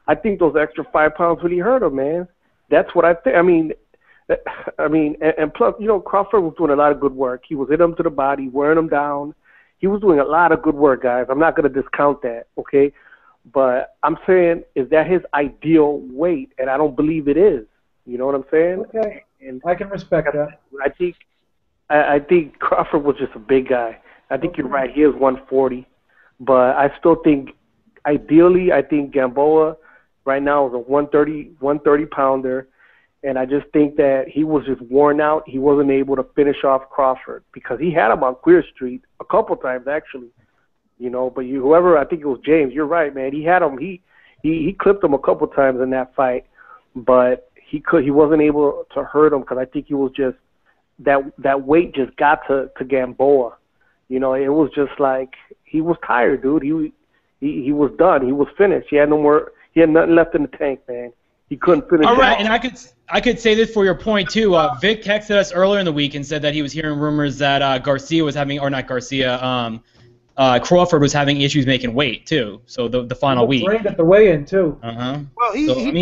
I think those extra 5 pounds really hurt him, man. That's what I think. And plus, Crawford was doing a lot of good work. He was hitting him to the body, wearing him down. He was doing a lot of good work, guys. I'm not going to discount that, okay? But I'm saying, is that his ideal weight? And I don't believe it is. You know what I'm saying? Okay. And I can respect that. I think Crawford was just a big guy. I think you're right. He is 140. But I still think, ideally, I think Gamboa right now is a 130 pounder. And I just think that he was just worn out. He wasn't able to finish off Crawford because he had him on Queer Street a couple times, actually. But whoever, I think it was James, you're right, man. He had him. He clipped him a couple times in that fight. But he wasn't able to hurt him because I think he was just, that weight just got to Gamboa. It was just like he was tired, dude. He was done. He was finished. He had no more. He had nothing left in the tank, man. He couldn't finish. All right, and I could say this for your point too. Vic texted us earlier in the week and said that he was hearing rumors that Garcia was having, or not Garcia, Crawford was having issues making weight too. So the final week. Drained at the weigh-in too. Well,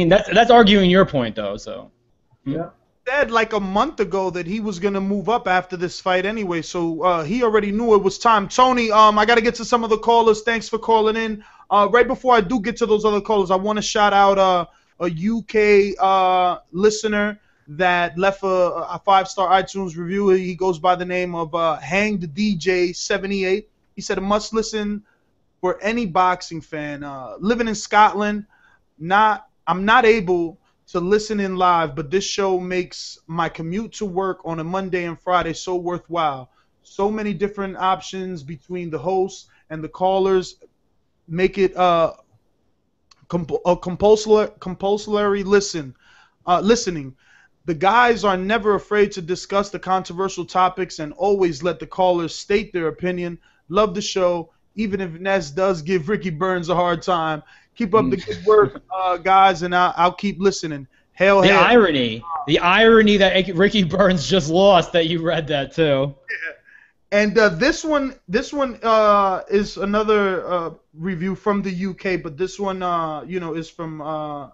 that's arguing your point though. So. Yeah. Said like a month ago that he was gonna move up after this fight anyway, so he already knew it was time. Tony, I gotta get to some of the callers. Thanks for calling in. Right before I do get to those other callers, I want to shout out a UK listener that left a 5-star iTunes review. He goes by the name of Hanged DJ 78. He said a must listen for any boxing fan. Living in Scotland, I'm not able to listen in live, but this show makes my commute to work on a Monday and Friday so worthwhile. So many different options between the hosts and the callers make it a compulsory listening. The guys are never afraid to discuss the controversial topics and always let the callers state their opinion. Love the show, even if Ness does give Ricky Burns a hard time. Keep up the good work, guys, and I'll keep listening. Hail, hail. The irony that Ricky Burns just lost, that you read that too. Yeah. And this one is another review from the UK, but this one, is from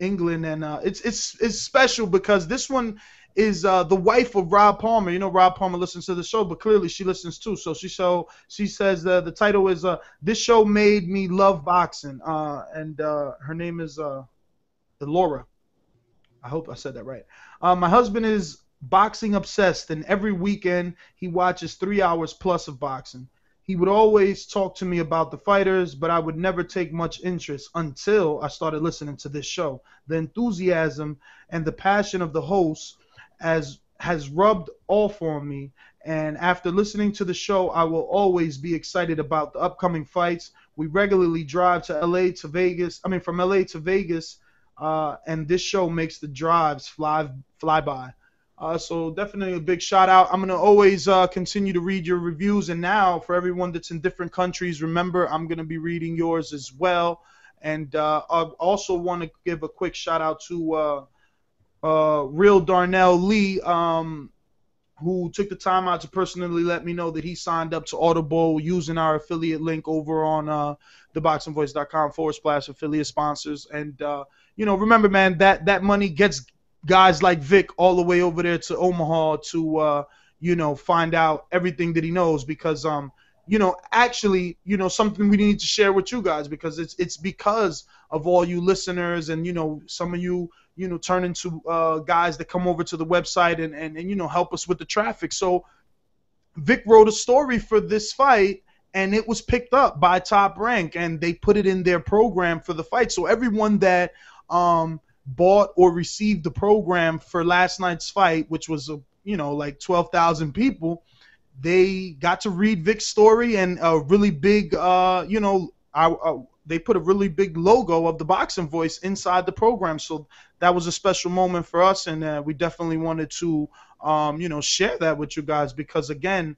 England, and it's special because this one is the wife of Rob Palmer. Rob Palmer listens to the show, but clearly she listens too. So she says the title is "This Show Made Me Love Boxing," and her name is Laura. I hope I said that right. My husband is boxing obsessed, and every weekend he watches 3 hours plus of boxing. He would always talk to me about the fighters, but I would never take much interest until I started listening to this show. The enthusiasm and the passion of the hosts has rubbed off on me, and after listening to the show, I will always be excited about the upcoming fights. We regularly drive to from LA to Vegas, and this show makes the drives fly by. So definitely a big shout out. I'm going to always continue to read your reviews. And now for everyone that's in different countries, remember, I'm going to be reading yours as well. And I also want to give a quick shout out to Real Darnell Lee, who took the time out to personally let me know that he signed up to Audible using our affiliate link over on theboxingvoice.com/affiliate sponsors. And, remember, man, that money gets guys like Vic all the way over there to Omaha to, find out everything that he knows because, actually, something we need to share with you guys because it's because of all you listeners and, some of you, turn into guys that come over to the website and help us with the traffic. So Vic wrote a story for this fight and it was picked up by Top Rank and they put it in their program for the fight. So everyone that, bought or received the program for last night's fight, which was like 12,000 people, they got to read Vic's story and a really big they put a really big logo of the Boxing Voice inside the program. So that was a special moment for us, and we definitely wanted to share that with you guys because again,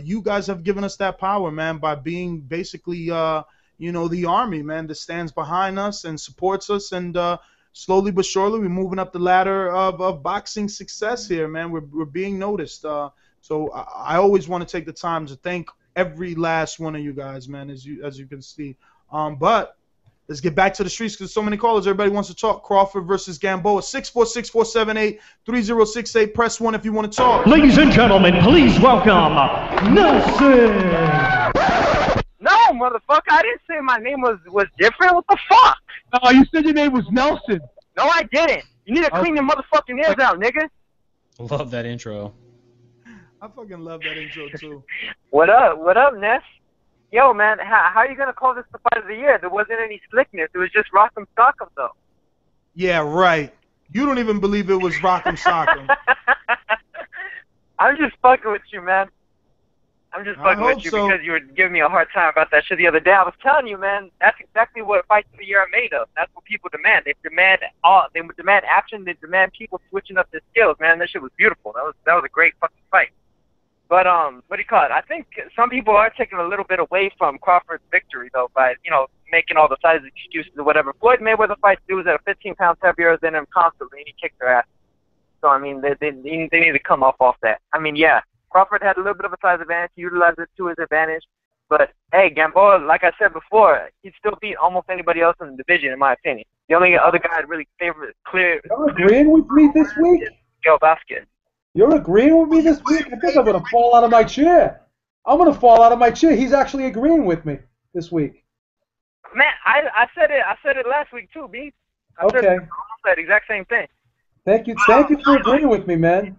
you guys have given us that power, man, by being basically the army, man, that stands behind us and supports us, and slowly but surely, we're moving up the ladder of boxing success here, man. We're being noticed. So I always want to take the time to thank every last one of you guys, man, as you can see. But Let's get back to the streets because so many callers. Everybody wants to talk. Crawford versus Gamboa. 646-478-3068. Press 1 if you want to talk. Ladies and gentlemen, please welcome Nelson. No, motherfucker, I didn't say my name was different. What the fuck? Oh, you said your name was Nelson. No, I didn't. You need to clean your motherfucking ears out, nigga. Love that intro. I fucking love that intro, too. What up, Ness? Yo, man, how are you going to call this the fight of the year? There wasn't any slickness. It was just rock'em sock'em, though. Yeah, right. You don't even believe it was rock'em sock'em. I'm just fucking with you, man. I'm just fucking with you because you were giving me a hard time about that shit the other day. I was telling you, man, that's exactly what fights of the year are made of. That's what people demand. They demand action. They demand people switching up their skills, man. That shit was beautiful. That was a great fucking fight. But what do you call it? I think some people are taking a little bit away from Crawford's victory though by making all the size excuses or whatever. Floyd Mayweather fights dudes that are 15 pounds heavier than him constantly, and he kicked their ass. So I mean, they need to come off that. I mean, yeah, Crawford had a little bit of a size advantage, he utilized it to his advantage. But hey, Gamboa, like I said before, he'd still beat almost anybody else in the division, in my opinion. The only other guy I'd really favorite clear. You're agreeing with me this week? Miguel Vasquez. You're agreeing with me this week? I think I'm going to fall out of my chair. I'm going to fall out of my chair. He's actually agreeing with me this week. Man, I said it last week too, B. I said the exact same thing. Thank you for agreeing with me, man.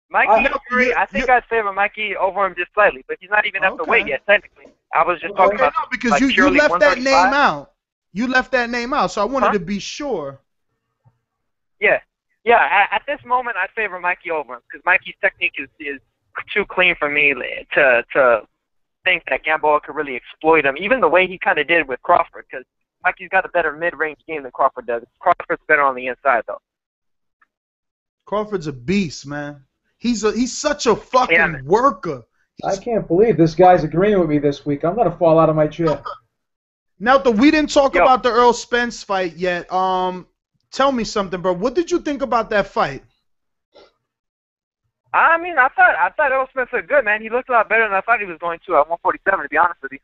Mikey, I think I'd favor Mikey over him just slightly, but he's not even up the weight yet, technically. I was just talking about because like, you left that name 135. out. You left that name out, so I wanted to be sure. Yeah. At this moment, I'd favor Mikey over him because Mikey's technique is too clean for me to think that Gamboa could really exploit him. Even the way he kind of did with Crawford, because Mikey's got a better mid-range game than Crawford does. Crawford's better on the inside, though. Crawford's a beast, man. He's such a fucking worker. I can't believe this guy's agreeing with me this week. I'm gonna fall out of my chair. Now, we didn't talk about the Earl Spence fight yet. Tell me something, bro. What did you think about that fight? I mean, I thought Earl Spence looked good, man. He looked a lot better than I thought he was going to at 147, to be honest with you.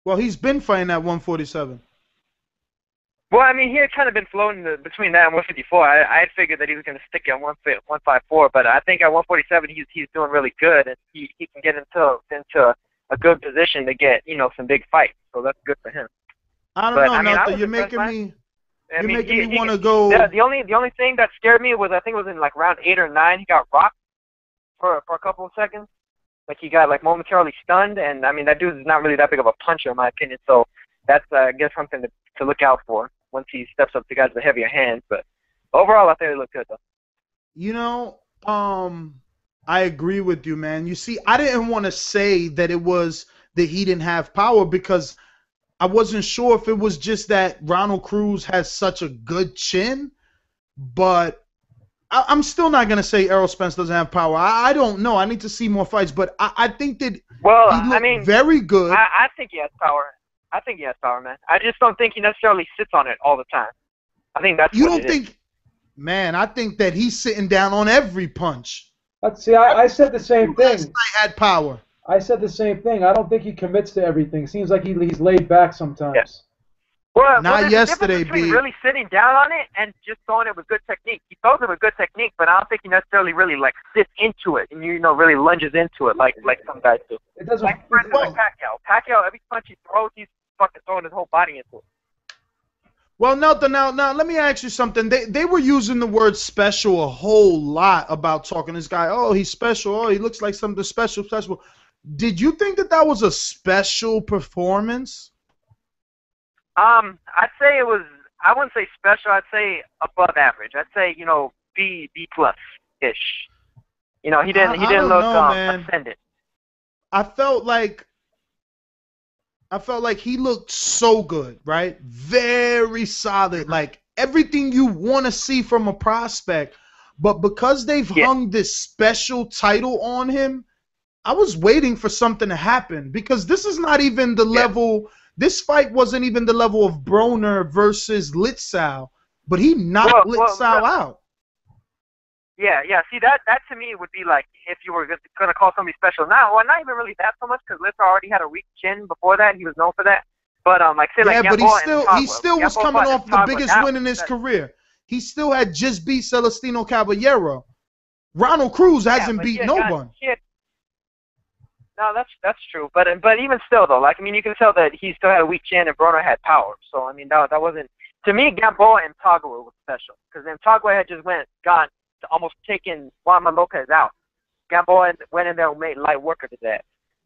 Well, he's been fighting at 147. Well, I mean, he had kind of been floating between that and 154. I had figured that he was going to stick at 154, but I think at 147 he's doing really good, and he can get into a good position to get some big fights. So that's good for him. I don't know, Nelson. You're making me want to go. The only thing that scared me was I think it was in like round 8 or 9 he got rocked for a couple of seconds. Like he got like momentarily stunned, and I mean that dude is not really that big of a puncher in my opinion. So that's I guess something to look out for once he steps up to guys with heavier hands. But overall, I think he looked good though. I agree with you, man. You see, I didn't want to say that it was that he didn't have power because I wasn't sure if it was just that Ronald Cruz has such a good chin, but I'm still not going to say Errol Spence doesn't have power. I don't know. I need to see more fights, but I think that he looked very good. I think he has power. I think he has power, man. I just don't think he necessarily sits on it all the time. I think that's you what don't think, man, I think that he's sitting down on every punch. Let's see, I said the same thing. I had power. I said the same thing. I don't think he commits to everything. Seems like he's laid back sometimes. Yeah. Well, not yesterday, between really sitting down on it and just throwing it with good technique. He throws it with good technique, but I don't think he necessarily really like sits into it and really lunges into it like some guys do. It doesn't. Like for instance, like Pacquiao. Pacquiao, every punch he throws, he's fucking throwing his whole body into it. Well, now let me ask you something. They were using the word special a whole lot about talking this guy. Oh, he's special. Oh, he looks like something special. Did you think that was a special performance? I'd say it was. I wouldn't say special. I'd say above average. I'd say B plus ish. He didn't look ascendant. I felt like he looked so good, right? Very solid, like everything you want to see from a prospect. But because they've hung this special title on him, I was waiting for something to happen because this is not even the level. This fight wasn't even the level of Broner versus Litzau, but he knocked Litzau out. Yeah. See, that to me would be like if you were going to call somebody special now. Well, not even really that so much because Litzau already had a weak chin before that. He was known for that. But like say like yeah, but Gamboa he still was coming off the biggest win in his career. He still had just beat Celestino Caballero. Ronald Cruz hasn't beat no one. No, that's true. But even still though, like I mean, you can tell that he still had a weak chin and Broner had power. So I mean, that wasn't, to me. Gamboa and Tagawa was special because then Tagawa had just got almost taken Juan Lopez out. Gamboa went in there and made light work of that.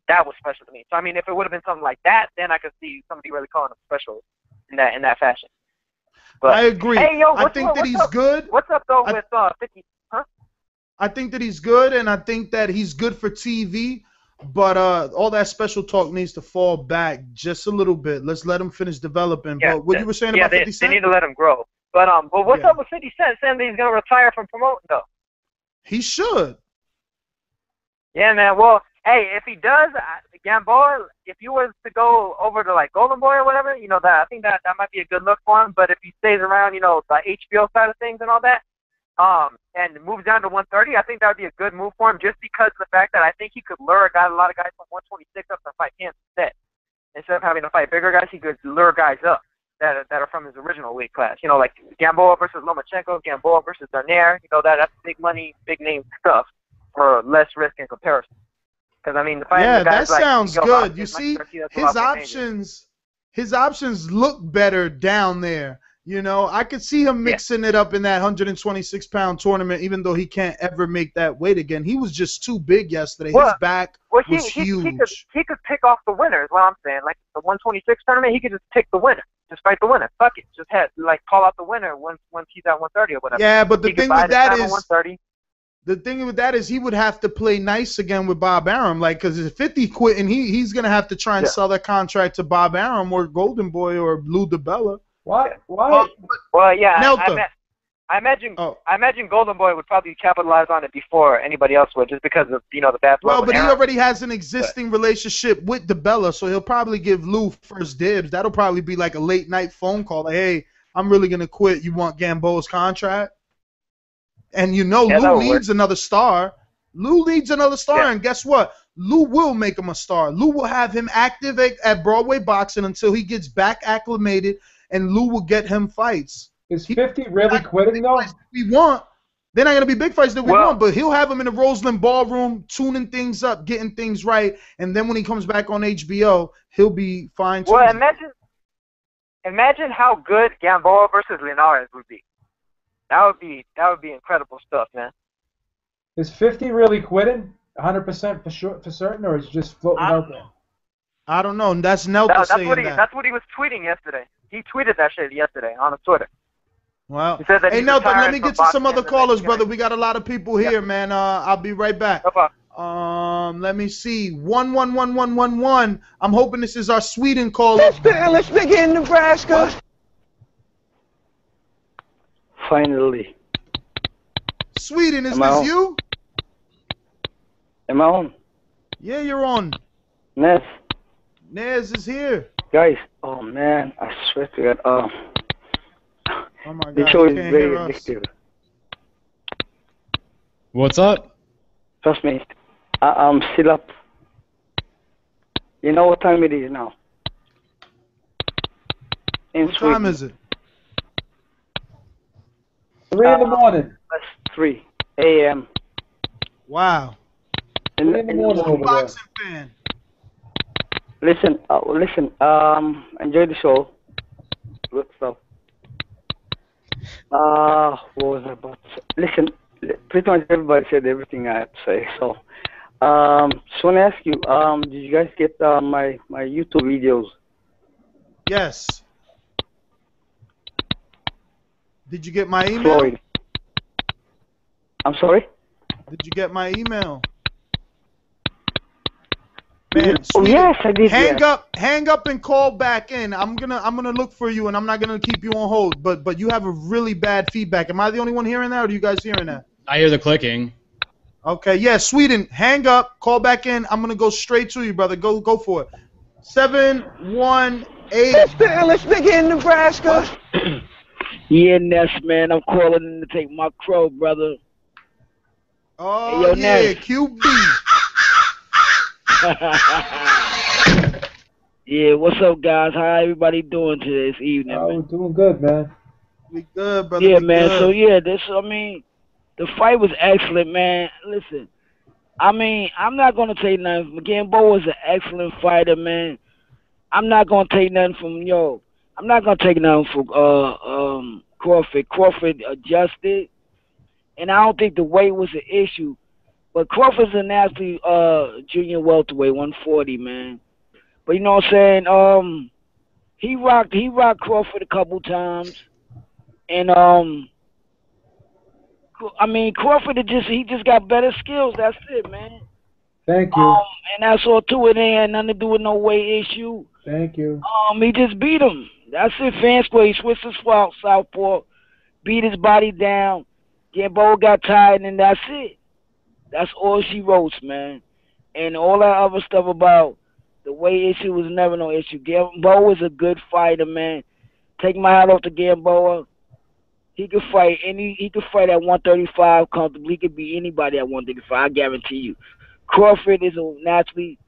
That was special to me. So I mean, if it would have been something like that, then I could see somebody really calling him special in that fashion. But, I agree. Hey, yo, I think that he's good. What's up though with 50? Huh? I think that he's good, and I think that he's good for TV. But all that special talk needs to fall back just a little bit. Let's let him finish developing. Yeah, but what you were saying about 50 Cent? They need to let him grow. But what's up with 50 Cent saying that he's gonna retire from promoting though? He should. Yeah, man. Well, hey, if he does, Gamboa, if you was to go over to like Golden Boy or whatever, you know, that I think that might be a good look for him. But if he stays around, you know, the HBO side of things and all that, and moves down to 130, I think that would be a good move for him, just because of the fact that I think he could lure a lot of guys from 126 up to fight him instead. Instead of having to fight bigger guys, he could lure guys up that are from his original weight class. You know, like Gamboa versus Lomachenko, Gamboa versus Darnaire. You know, that's big money, big name stuff for less risk in comparison. Because I mean, yeah, guys that sounds like good. You see, his options look better down there. You know, I could see him mixing it up in that 126-pound tournament, even though he can't ever make that weight again. He was just too big yesterday. His back was huge. He could pick off the winner, is what I'm saying. Like the 126 tournament, he could just pick the winner. Just fight the winner. Fuck it. Just call out the winner once he's at 130 or whatever. Yeah, but the thing with that is, 130. The thing with that is he would have to play nice again with Bob Arum, like, because if 50 quit and he's gonna have to try and sell that contract to Bob Arum or Golden Boy or Lou DiBella. Why? Well, yeah, I imagine Oh. I imagine Golden Boy would probably capitalize on it before anybody else would, just because of the bad blood. Well, but he Arum. already has an existing relationship with DiBella, so he'll probably give Lou first dibs. That'll probably be like a late night phone call, like, hey, I'm really gonna quit. You want Gamboa's contract? And you know Lou needs another star. Lou needs another star, and guess what? Lou will make him a star. Lou will have him active at Broadway Boxing until he gets back acclimated, and Lou will get him fights. Is 50 really quitting though? We want. They're not gonna be big fights that we want, but he'll have him in the Roseland Ballroom, tuning things up, getting things right, and then when he comes back on HBO, he'll be fine too. Well, imagine how good Gamboa versus Linares would be. That would be incredible stuff, man. Is 50 really quitting? 100% for certain, or is it just floating out there? I don't know. That's Nelka saying that. That's what he was tweeting yesterday. He tweeted that shit yesterday on his Twitter. Well, he said that hey, Nelka, let me get to some other callers, brother. Mexican. We got a lot of people here, man. I'll be right back. No problem. Let me see. 111111. I'm hoping this is our Sweden caller. Let's begin, Nebraska. What? Finally. Sweden, is this you? Am I on? Yeah, you're on. Nez. Nez is here. Guys, oh man, I swear to God, oh my God, the show is very addictive. What's up? Trust me, I'm still up. You know what time it is now? What time is it? 3 in the morning. That's 3 a.m. Wow. 3 in the morning over there. Boxing fan. Listen, enjoy the show. Good stuff. What was I about to say? Listen, pretty much everybody said everything I had to say. So, just want to ask you, did you guys get my YouTube videos? Yes. Did you get my email? Floyd. I'm sorry? Did you get my email? Man, yes, I did. Hang up and call back in. I'm gonna look for you, and I'm not gonna keep you on hold. But you have a really bad feedback. Am I the only one hearing that, or are you guys hearing that? I hear the clicking. Okay, yeah, Sweden, hang up, call back in. I'm gonna go straight to you, brother. Go for it. 718. Let's begin, Nebraska. Yeah, Ness, man, I'm calling in to take my crow, brother. Oh, hey, yo, yeah, Ness. QB. Yeah, what's up, guys? How everybody doing today this evening, man? We're doing good, man. We good, brother. Yeah, we man. Good. So yeah, the fight was excellent, man. Listen, I'm not gonna take nothing from Gamboa is an excellent fighter, man. I'm not gonna take nothing from I'm not gonna take nothing from Crawford. Crawford adjusted, and I don't think the weight was an issue. But Crawford's a nasty junior welterweight, 140, man. But you know what I'm saying? He rocked Crawford a couple times, and Crawford he just got better skills. That's it, man. Thank you. And that's all to it. It ain't had nothing to do with no weight issue. Thank you. He just beat him. That's it. Fan square. He switched his southpaw, beat his body down. Gamboa got tired, and that's it. That's all she wrote, man. And all that other stuff about the weight issue was never no issue. Gamboa is a good fighter, man. Take my hat off to Gamboa. He could fight he could fight at 135 comfortably. He could beat anybody at 135. I guarantee you. Crawford is a naturally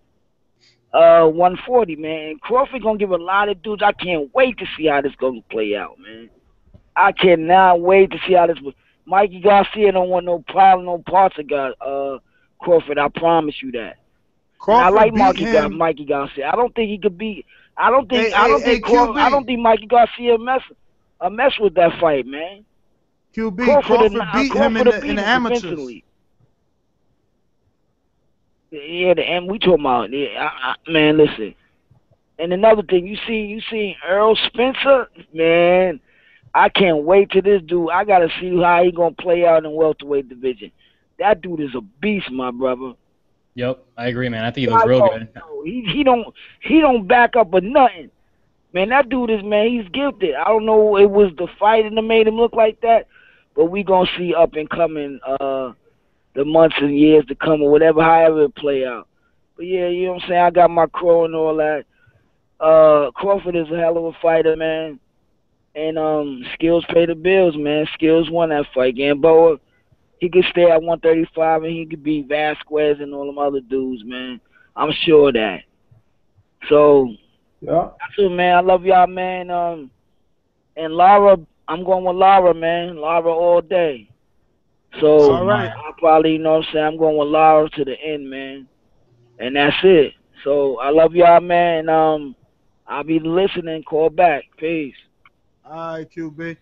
140, man. Crawford gonna give a lot of dudes. I can't wait to see how this gonna play out, man. I cannot wait to see how this. Mikey Garcia don't want no parts of Crawford. I promise you that. Crawford I like Mikey Garcia. I don't think he could beat. I don't think Mikey Garcia mess with that fight, man. QB Crawford beat him in the amateurs. Yeah, and we talking about man. Listen, and another thing, you see Earl Spencer, man. I can't wait till this dude. I gotta see how he gonna play out in welterweight division. That dude is a beast, my brother. Yep, I agree, man. I think he looks real good. He don't back up or nothing, man. That dude he's gifted. I don't know it was the fighting that made him look like that, but we gonna see up and coming the months and years to come or whatever, however it play out. But yeah, you know what I'm saying. I got my crow and all that. Crawford is a hell of a fighter, man. And skills pay the bills, man. Skills won that fight. Gamboa, he could stay at 135 and he could beat Vasquez and all them other dudes, man. I'm sure of that. So, yeah. That's it, man. I love y'all, man. And Lara, I'm going with Lara, man. Lara all day. So, all right. I probably, you know what I'm saying, I'm going with Lara to the end, man. And that's it. So, I love y'all, man. I'll be listening. Call back. Peace. All right, QB.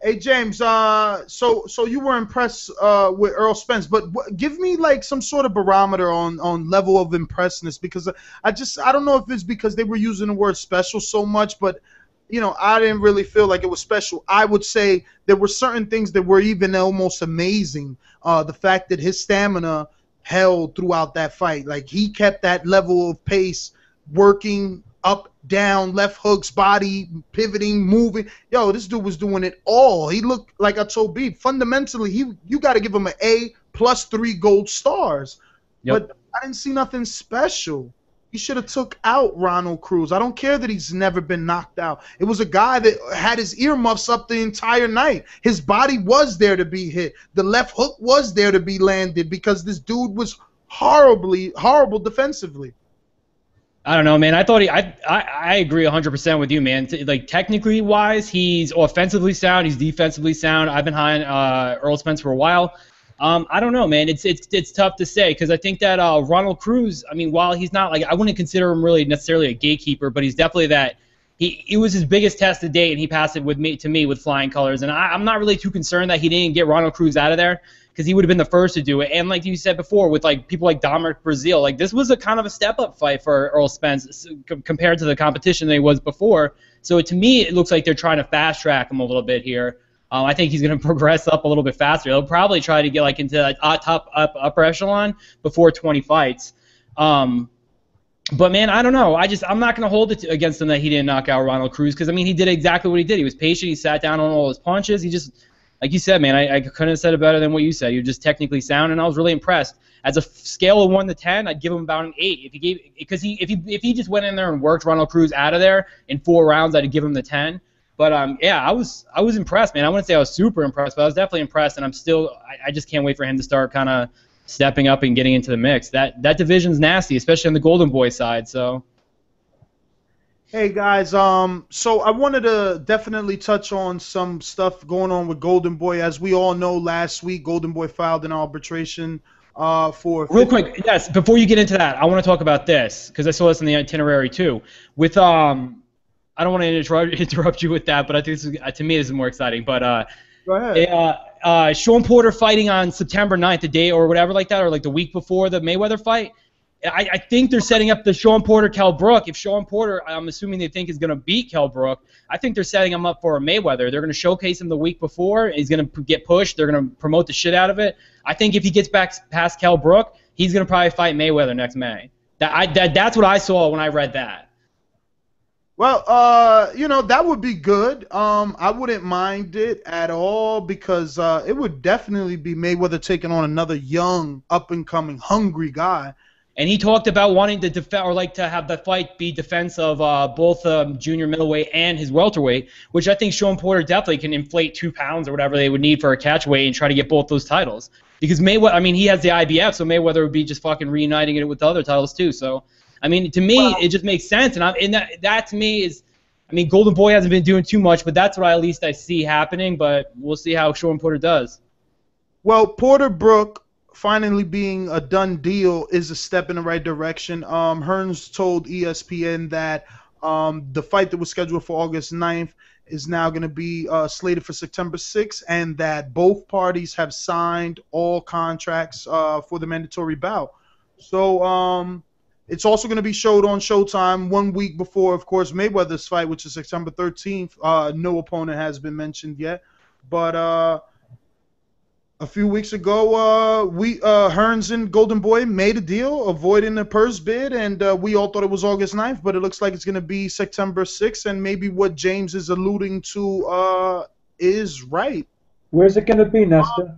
Hey, James, so you were impressed with Earl Spence, but give me like some sort of barometer on level of impressness, because I don't know if it's because they were using the word special so much, but you know, I didn't really feel like it was special. I would say there were certain things that were even almost amazing. The fact that his stamina held throughout that fight, like he kept that level of pace, working up, down, left hooks, body, pivoting, moving. Yo, this dude was doing it all. He looked like I told B. Fundamentally, you got to give him an A plus 3 gold stars. Yep. But I didn't see nothing special. He should have took out Ronald Cruz. I don't care that he's never been knocked out. It was a guy that had his earmuffs up the entire night. His body was there to be hit. The left hook was there to be landed because this dude was horrible defensively. I don't know, man. I thought I agree 100% with you, man. Like technically wise, he's offensively sound. He's defensively sound. I've been high on Earl Spence for a while. I don't know, man. It's tough to say because I think that Ronald Cruz. I mean, while he's not like I wouldn't consider him really necessarily a gatekeeper, but he's definitely that. It was his biggest test to date, and he passed it to me with flying colors. And I'm not really too concerned that he didn't get Ronald Cruz out of there, because he would have been the first to do it. And like you said before, with like people like Dominic Brazil, like this was a kind of a step-up fight for Earl Spence compared to the competition that he was before. So to me, it looks like they're trying to fast-track him a little bit here. I think he's going to progress up a little bit faster. He'll probably try to get like into like upper echelon before 20 fights. But man, I don't know. I'm not going to hold it against him that he didn't knock out Ronald Cruz, because I mean he did exactly what he did. He was patient. He sat down on all his punches. He just, like you said, man, I couldn't have said it better than what you said. You're just technically sound, and I was really impressed. As a scale of 1 to 10, I'd give him about an 8. If he just went in there and worked Ronald Cruz out of there in 4 rounds, I'd give him the 10. But yeah, I was impressed, man. I wouldn't say I was super impressed, but I was definitely impressed, and I just can't wait for him to start kind of stepping up and getting into the mix. That division's nasty, especially on the Golden Boy side. So. Hey guys, so I wanted to definitely touch on some stuff going on with Golden Boy. As we all know, last week Golden Boy filed an arbitration for Real quick, yes, before you get into that, I want to talk about this because I saw this in the itinerary too. With I don't want to interrupt you with that, but I think this is, to me this is more exciting. But Go ahead. Sean Porter fighting on September 9th, the day or whatever like that, or like the week before the Mayweather fight. I think they're setting up the Sean Porter-Kell Brook. If Sean Porter, I'm assuming they think is going to beat Kell Brook, I think they're setting him up for a Mayweather. They're going to showcase him the week before. He's going to get pushed. They're going to promote the shit out of it. I think if he gets back past Kell Brook, he's going to probably fight Mayweather next May. That's what I saw when I read that. Well, that would be good. I wouldn't mind it at all because it would definitely be Mayweather taking on another young, up-and-coming, hungry guy. And he talked about wanting to defend or like to have the fight be defense of both junior middleweight and his welterweight, which I think Sean Porter definitely can inflate 2 pounds or whatever they would need for a catchweight and try to get both those titles. Because Mayweather, I mean, he has the IBF, so Mayweather would be just fucking reuniting it with the other titles too. So, I mean, to me, it just makes sense. And that to me is, I mean, Golden Boy hasn't been doing too much, but that's what at least I see happening. But we'll see how Sean Porter does. Well, Porter Brook finally being a done deal is a step in the right direction. Hearns told ESPN that the fight that was scheduled for August 9th is now going to be slated for September 6th, and that both parties have signed all contracts for the mandatory bout. So it's also going to be showed on Showtime 1 week before, of course, Mayweather's fight, which is September 13th. No opponent has been mentioned yet, but a few weeks ago, Hearns and Golden Boy made a deal, avoiding the purse bid, and we all thought it was August 9th, but it looks like it's going to be September 6th, and maybe what James is alluding to is right. Where's it going to be, Nestor?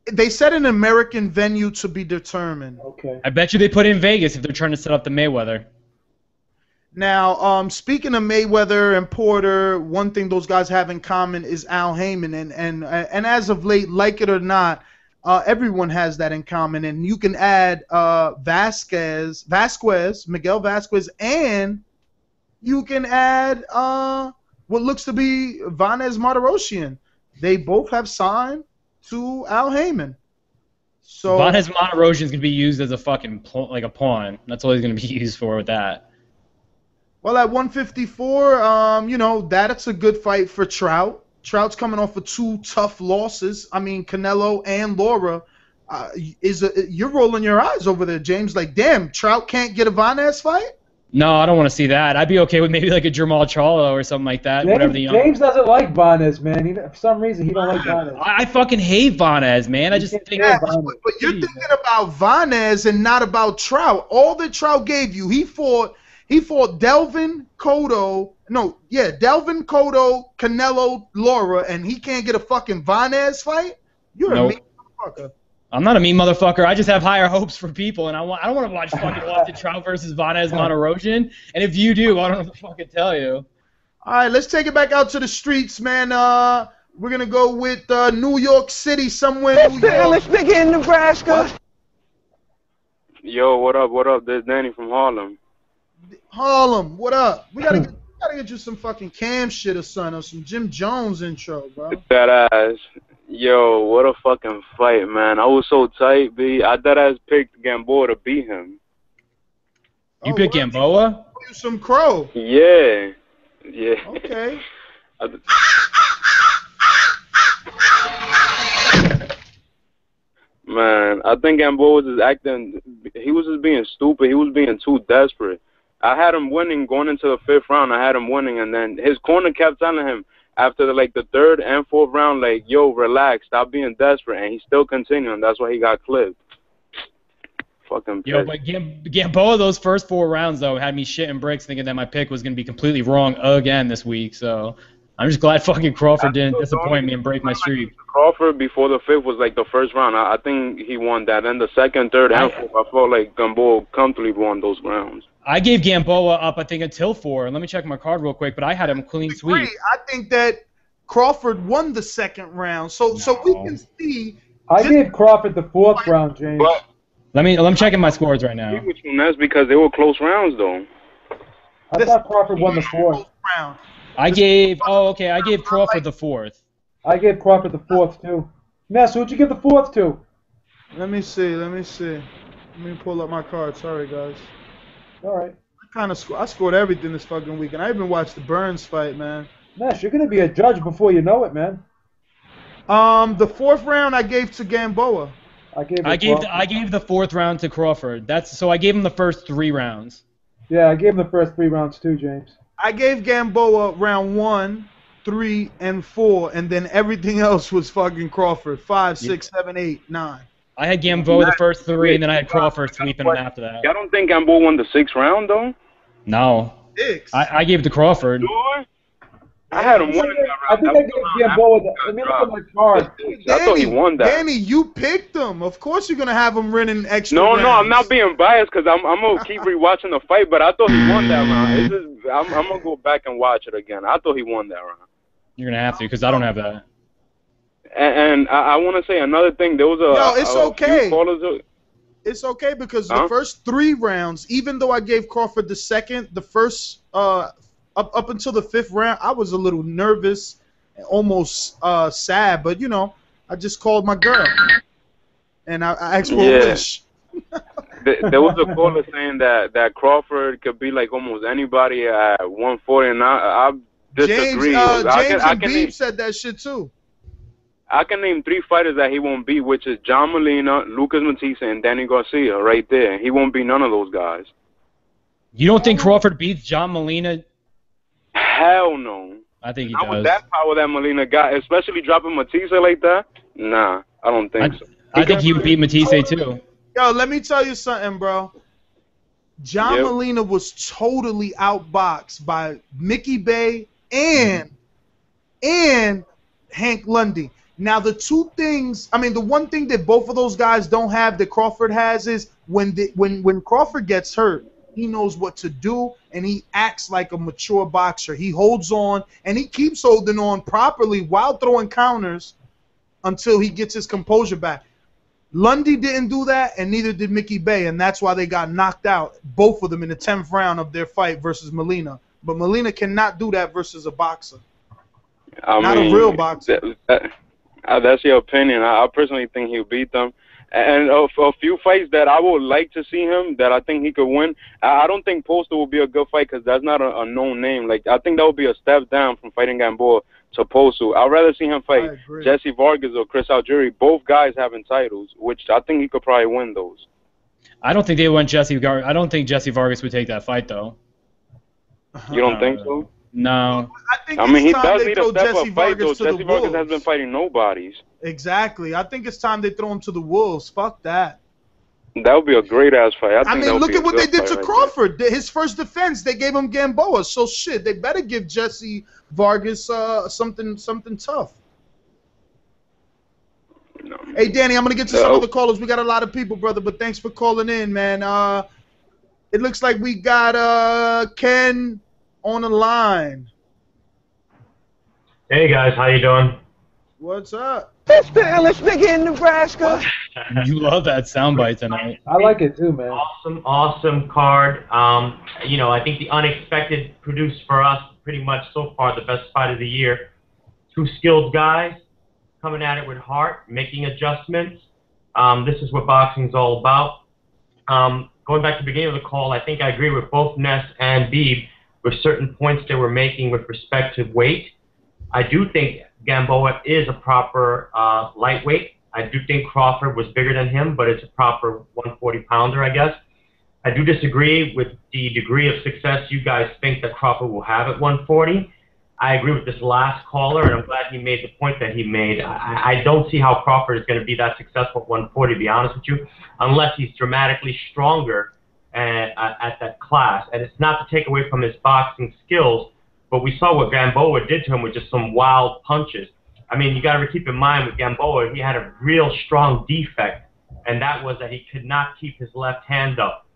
They said an American venue to be determined. Okay. I bet you they put it in Vegas if they're trying to set up the Mayweather. Now, speaking of Mayweather and Porter, one thing those guys have in common is Al Heyman, and as of late, like it or not, everyone has that in common. And you can add Vasquez, Miguel Vasquez, and you can add what looks to be Vanez Martirosyan. They both have signed to Al Heyman. So Vanez Martirosyan is going to be used as a fucking like a pawn. That's all he's going to be used for with that. Well, at 154, that's a good fight for Trout. Trout's coming off of 2 tough losses. I mean, Canelo and Lara. You're rolling your eyes over there, James. Like, damn, Trout can't get a Vanez fight? No, I don't want to see that. I'd be okay with maybe like a Jamal Charlo or something like that. James doesn't like Vanez, man. For some reason, he don't like Vanez. I fucking hate Vanez, man. I just think. Yeah, but you're thinking about Vanez and not about Trout. All that Trout gave you, he fought Delvin Cotto, Canelo, Lara, and he can't get a fucking Vanez fight? You're a mean motherfucker. I'm not a mean motherfucker. I just have higher hopes for people, and I don't want to watch fucking Austin Trout versus Vanez Martirosyan. And if you do, I don't know what to fucking tell you. All right, let's take it back out to the streets, man. We're gonna go with New York City, somewhere. Let's begin Nebraska. Yo, what up? What up? This is Danny from Harlem. Harlem, what up? We gotta get you some fucking Cam shit or something, or some Jim Jones intro, bro. That ass. Yo, what a fucking fight, man. I was so tight, B. I that ass picked Gamboa to beat him. You picked Gamboa? You some crow. Yeah. Yeah. Okay. Man, I think Gamboa was just acting. He was just being stupid. He was being too desperate. I had him winning going into the 5th round. I had him winning, and then his corner kept telling him after the 3rd and 4th round, like, yo, relax, stop being desperate, and he still continuing. That's why he got clipped. Fucking pissed. Yo, but Gamboa, those first 4 rounds, though, had me shitting bricks thinking that my pick was going to be completely wrong again this week, so I'm just glad fucking Crawford didn't disappoint me and break my streak. Crawford before the 5th was like the 1st round. I think he won that. And the 2nd, 3rd, and 4th, I felt like Gamboa comfortably won those rounds. I gave Gamboa up, I think, until 4. Let me check my card real quick, but I had him clean sweep. I think that Crawford won the 2nd round, so we can see. I gave Crawford the 4th round, James. But I'm checking my scores right now. That's because they were close rounds, though. I thought Crawford won the fourth. Round. I gave Crawford the fourth. I gave Crawford the fourth too. Ness, who'd you give the fourth to? Let me see. Let me pull up my card. Sorry, guys. All right. I scored everything this fucking weekend. I even watched the Burns fight, man. Ness, you're gonna be a judge before you know it, man. The fourth round I gave to Gamboa. I gave the fourth round to Crawford. So I gave him the first 3 rounds. Yeah, I gave him the first 3 rounds too, James. I gave Gamboa round 1, 3, and 4, and then everything else was fucking Crawford. 5, 6, 7, 8, 9. I had Gamboa the first 3, and then I had Crawford sweeping him after that. I don't think Gamboa won the 6th round, though. No. 6. I gave it to Crawford. I had him winning that round. I think I gave Gamboa let me look at my card. I thought he won that. Danny, you picked him. Of course you're going to have him winning extra No, rounds. I'm not being biased because I'm going to keep rewatching the fight, but I thought he won that round. I'm going to go back and watch it again. I thought he won that round. You're going to have to because I don't have that. And I want to say another thing. There was it's okay. It's okay because Huh? the first 3 rounds, even though I gave Crawford the second, the first up until the 5th round, I was a little nervous, almost sad. But I just called my girl, and I asked for a wish. There was a caller saying that Crawford could be like almost anybody at 140, and I disagree. James and Beeb said that shit too. I can name 3 fighters that he won't beat, which is John Molina, Lucas Matisse, and Danny Garcia right there. He won't beat none of those guys. You don't think Crawford beats John Molina? Hell no. I think he Not does. with that power that Molina got, especially dropping Matisse like that. Nah, I don't think so. I think he would beat Matisse too. Yo, let me tell you something, bro. John Molina was totally outboxed by Mickey Bay and Hank Lundy. Now, the one thing that both of those guys don't have that Crawford has is when Crawford gets hurt, he knows what to do, and he acts like a mature boxer. He holds on, and he keeps holding on properly while throwing counters until he gets his composure back. Lundy didn't do that, and neither did Mickey Bay, and that's why they got knocked out, both of them in the 10th round of their fight versus Molina. But Molina cannot do that versus a boxer. Not a real boxer. That's your opinion. I personally think he'll beat them. And a few fights that I would like to see him that I think he could win, I don't think Poster will be a good fight because that's not a known name. Like, I think that would be a step down from fighting Gamboa to Poster. I'd rather see him fight Jesse Vargas or Chris Algieri. Both guys having titles, which I think he could probably win those. I don't think they went Jesse Vargas. I don't think Jesse Vargas would take that fight, though. You don't think so? No. I mean, he does need a step-up fight, though. Jesse Vargas has been fighting nobodies. Exactly. I think it's time they throw him to the wolves. Fuck that. That would be a great-ass fight. I mean, look at what they did to Crawford. His first defense, they gave him Gamboa. So, shit, they better give Jesse Vargas something tough. No. Hey, Danny, I'm going to get to some of the callers. We got a lot of people, brother, but thanks for calling in, man. It looks like we got Ken on the line. Hey guys, how you doing? What's up? It's the illest nigga in Nebraska. You love that soundbite tonight. I like it too, man. Awesome card. I think the unexpected produced for us pretty much so far the best fight of the year. 2 skilled guys coming at it with heart, making adjustments. This is what boxing's all about. Going back to the beginning of the call, I think I agree with both Ness and Beeb with certain points they were making with respect to weight. I do think Gamboa is a proper lightweight. I do think Crawford was bigger than him, but it's a proper 140-pounder, I guess. I do disagree with the degree of success you guys think that Crawford will have at 140. I agree with this last caller, and I'm glad he made the point that he made. I don't see how Crawford is going to be that successful at 140, to be honest with you, unless he's dramatically stronger at that class. And it's not to take away from his boxing skills, but we saw what Gamboa did to him with just some wild punches. I mean, you got to keep in mind with Gamboa, he had a real strong defect, and that was that he could not keep his left hand up.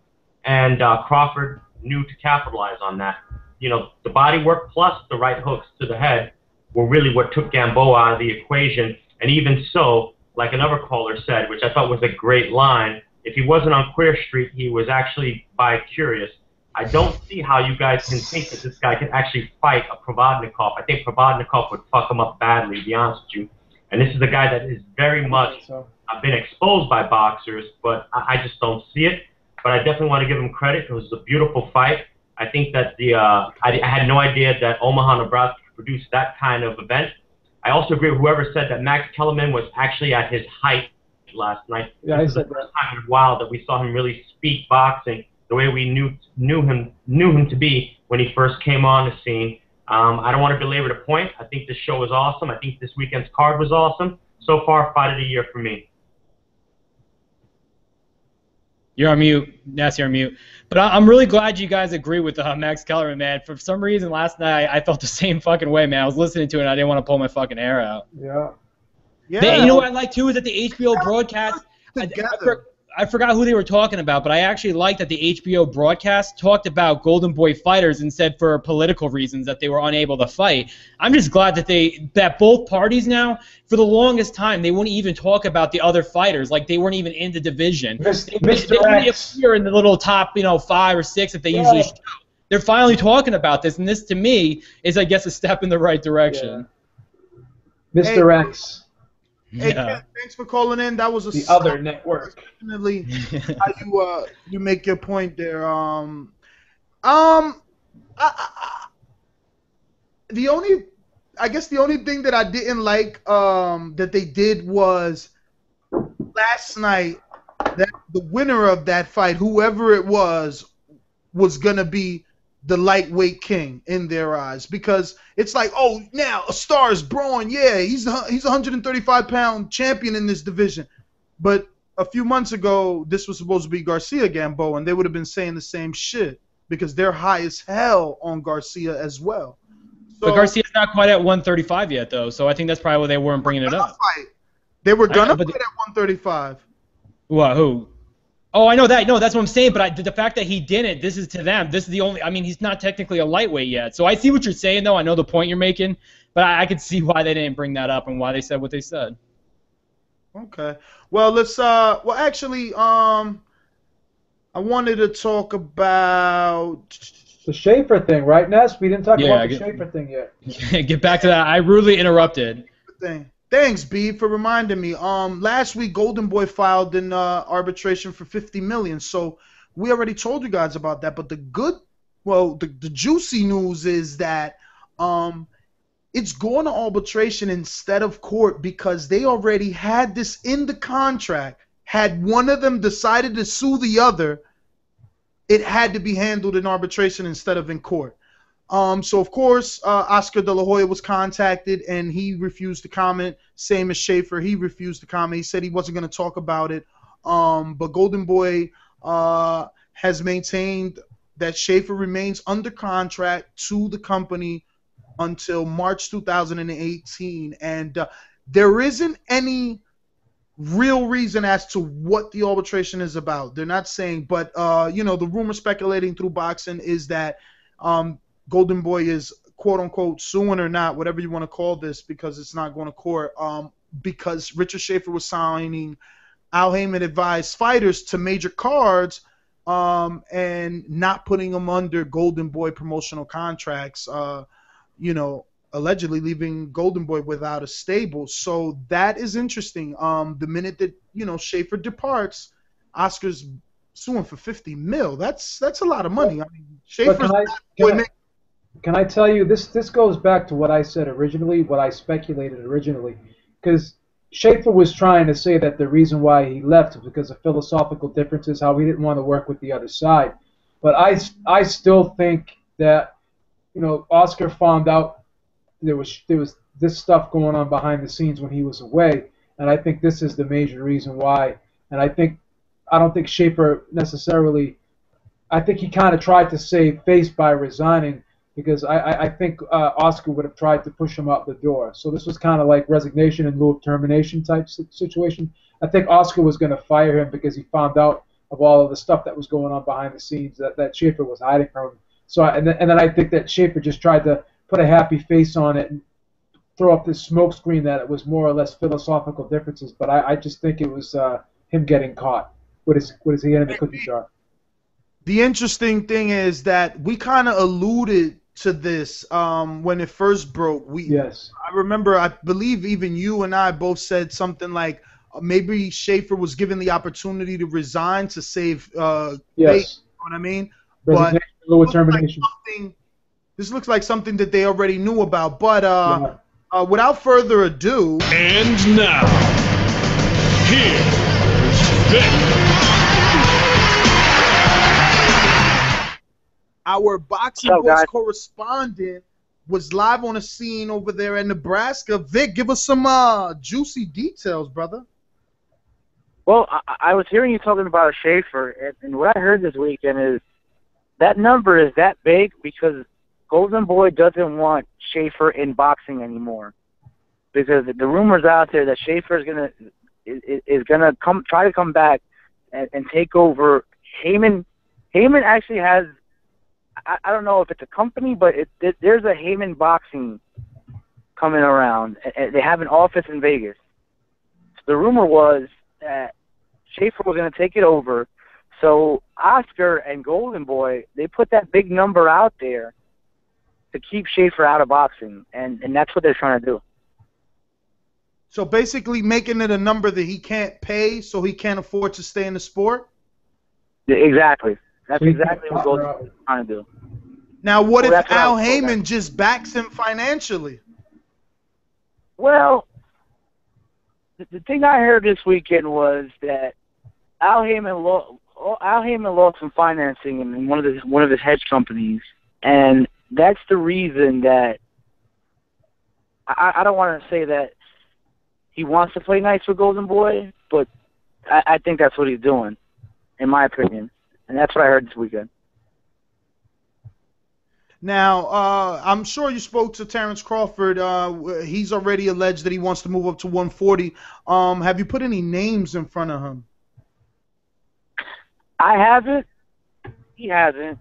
And Crawford knew to capitalize on that. The body work plus the right hooks to the head were really what took Gamboa out of the equation. And even so, like another caller said, which I thought was a great line, if he wasn't on Queer Street, he was actually bi-curious. I don't see how you guys can think that this guy can actually fight a Provodnikov. I think Provodnikov would fuck him up badly, to be honest with you. And this is a guy that is very much been exposed by boxers, but I just don't see it. But I definitely want to give him credit. It was a beautiful fight. I think that I had no idea that Omaha, Nebraska could produce that kind of event. I also agree with whoever said that Max Kellerman was actually at his height last night. Yeah, this is the first time in a while that we saw him really speak boxing the way we knew him to be when he first came on the scene. I don't want to belabor the point. I think this show was awesome. I think this weekend's card was awesome. So far, fight of the year for me. You're on mute. Yes, you're on mute. But I'm really glad you guys agree with Max Kellerman, man. For some reason, last night I felt the same fucking way, man. I was listening to it and I didn't want to pull my fucking hair out. Yeah. You know what I like too is that the HBO broadcast. I forgot who they were talking about, but I actually liked that the HBO broadcast talked about Golden Boy fighters and said for political reasons that they were unable to fight. I'm just glad that both parties now, for the longest time, they wouldn't even talk about the other fighters. Like they weren't even in the division. They only appear in the little top, 5 or 6 that they usually show. They're finally talking about this, and this to me is, I guess, a step in the right direction. Yeah. Mr. X. Hey, Ken, thanks for calling in. That was the other network. Definitely, how you make your point there. The only thing that I didn't like that they did was last night that the winner of that fight, whoever it was gonna be the lightweight king in their eyes, because it's like, oh, now a star is Braun. Yeah, he's a 135-pound champion in this division. But a few months ago, this was supposed to be Garcia Gamboa, and they would have been saying the same shit because they're high as hell on Garcia as well. So, but Garcia's not quite at 135 yet, though, so I think that's probably why they weren't bringing it up. They were gonna fight at 135. What? Who? Oh, I know that. No, that's what I'm saying. But the fact that he didn't, this is to them. This is the only. I mean, he's not technically a lightweight yet. So I see what you're saying, though. I know the point you're making, but I could see why they didn't bring that up and why they said what they said. Okay. Well, let's. Well, actually, I wanted to talk about the Schaefer thing, right, Ness? We didn't talk about the Schaefer thing yet. Get back to that. I rudely interrupted. Thanks, B, for reminding me. Last week, Golden Boy filed an arbitration for $50 million. So we already told you guys about that. But the juicy news is that it's going to arbitration instead of court because they already had this in the contract. Had one of them decided to sue the other, it had to be handled in arbitration instead of in court. So, of course, Oscar De La Hoya was contacted, and he refused to comment. Same as Schaefer. He refused to comment. He said he wasn't going to talk about it. But Golden Boy has maintained that Schaefer remains under contract to the company until March 2018. And there isn't any real reason as to what the arbitration is about. They're not saying. But, the rumor speculating through boxing is that Golden Boy is, quote-unquote, suing or not, whatever you want to call this, because it's not going to court, because Richard Schaefer was signing Al Heyman advised fighters to major cards and not putting them under Golden Boy promotional contracts, allegedly leaving Golden Boy without a stable. So that is interesting. The minute that, Schaefer departs, Oscar's suing for $50 million. That's a lot of money. I mean, Schaefer's Can I tell you, this goes back to what I said originally, what I speculated originally, because Schaefer was trying to say that the reason why he left was because of philosophical differences, how he didn't want to work with the other side. But I still think that, Oscar found out there was this stuff going on behind the scenes when he was away, and I think this is the major reason why. And I don't think Schaefer necessarily, I think he kind of tried to save face by resigning, because I think Oscar would have tried to push him out the door. So this was kind of like resignation in lieu of termination type situation. I think Oscar was going to fire him because he found out of all of the stuff that was going on behind the scenes that Schaefer was hiding from him. So and then I think that Schaefer just tried to put a happy face on it and throw up this smoke screen that it was more or less philosophical differences. But I just think it was him getting caught with his hand in the cookie jar. The interesting thing is that we kind of alluded to this when it first broke. I remember, I believe even you and I both said something like maybe Schaefer was given the opportunity to resign to save Bates, you know what I mean? But termination. This looks like something that they already knew about. But without further ado, and now, here's Vic. Our Boxing Voice correspondent was live on a scene over there in Nebraska. Vic, give us some juicy details, brother. Well, I was hearing you talking about Schaefer, and what I heard this weekend is that number is that big because Golden Boy doesn't want Schaefer in boxing anymore. Because the rumors out there that Schaefer is gonna try to come back and take over. Heyman actually has. I don't know if it's a company, but there's a Heyman Boxing coming around. They have an office in Vegas. So the rumor was that Schaefer was going to take it over. So Oscar and Golden Boy, they put that big number out there to keep Schaefer out of boxing, and that's what they're trying to do. So basically making it a number that he can't pay so he can't afford to stay in the sport? Exactly. That's exactly what Golden Boy is trying to do. Now, what if Al Heyman just backs him financially? Well, the thing I heard this weekend was that Al Heyman lost some financing in one of his hedge companies, and that's the reason that I don't want to say that he wants to play nice with Golden Boy, but I think that's what he's doing, in my opinion, and that's what I heard this weekend. Now, I'm sure you spoke to Terence Crawford. He's already alleged that he wants to move up to 140. Have you put any names in front of him? I haven't. He hasn't.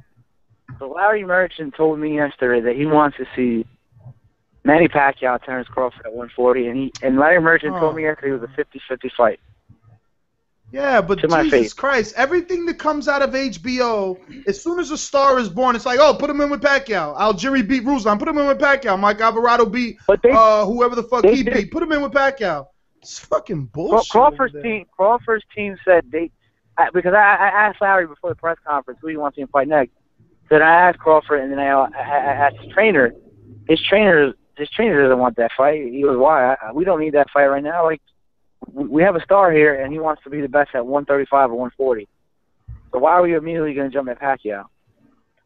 But Larry Merchant told me yesterday that he wants to see Manny Pacquiao, Terence Crawford at 140, and Larry Merchant told me yesterday it was a 50-50 fight. Yeah, but Jesus Christ, everything that comes out of HBO, as soon as a star is born, it's like, oh, put him in with Pacquiao. Algieri beat Ruslan. Put him in with Pacquiao. Mike Alvarado beat whoever the fuck he beat. Put him in with Pacquiao. It's fucking bullshit. Crawford's team said because I asked Larry before the press conference who he wants to fight next. Then I asked Crawford, and then I asked his trainer. His trainer doesn't want that fight. He goes, why? We don't need that fight right now. Like, we have a star here, and he wants to be the best at 135 or 140. So why are we immediately going to jump at Pacquiao?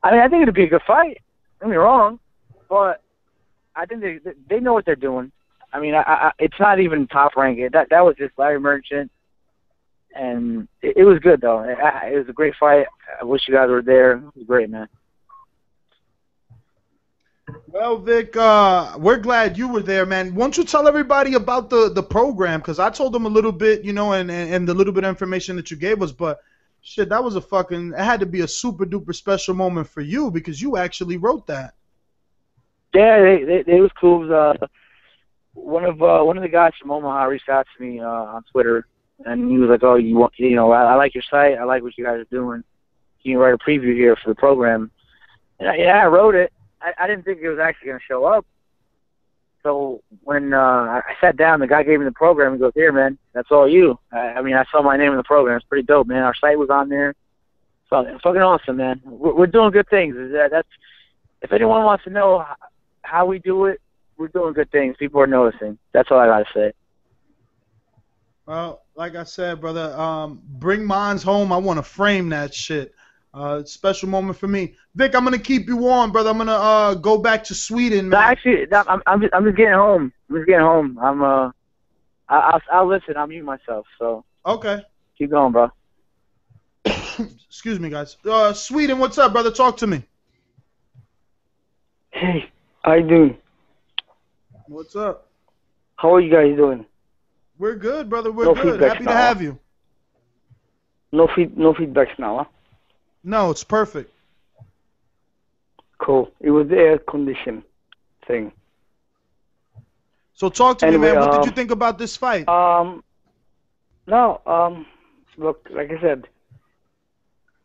I mean, I think it'd be a good fight. Don't get me wrong, but I think they know what they're doing. I mean, it's not even top ranking. That was just Larry Merchant, and it was good though. It was a great fight. I wish you guys were there. It was great, man. Well, Vic, we're glad you were there, man. Why don't you tell everybody about the program? Because I told them a little bit, you know, and the little bit of information that you gave us. But, shit, that was it had to be a super-duper special moment for you because you actually wrote that. Yeah, it was cool. One of the guys from Omaha reached out to me on Twitter, and he was like, oh, I like your site. I like what you guys are doing. Can you write a preview here for the program? And I wrote it. I didn't think it was actually going to show up. So when I sat down, the guy gave me the program. He goes, here, man, that's all you. I mean, I saw my name in the program. It's pretty dope, man. Our site was on there. So it's fucking awesome, man. We're doing good things. If anyone wants to know how we do it, we're doing good things. People are noticing. That's all I got to say. Well, like I said, brother, bring mines home. I want to frame that shit. Special moment for me. Vic, I'm gonna keep you warm, brother. I'm gonna go back to Sweden, man. Actually, I'm just getting home. I'll listen. I'll mute myself. So okay. Keep going, bro. Excuse me, guys. Sweden, what's up, brother? Talk to me. Hey, how you doing? What's up? How are you guys doing? We're good, brother. We're good. Happy to have you. No feedbacks now, huh? No, it's perfect. Cool. It was the air condition thing. So talk to me, man. What did you think about this fight? Look, like I said,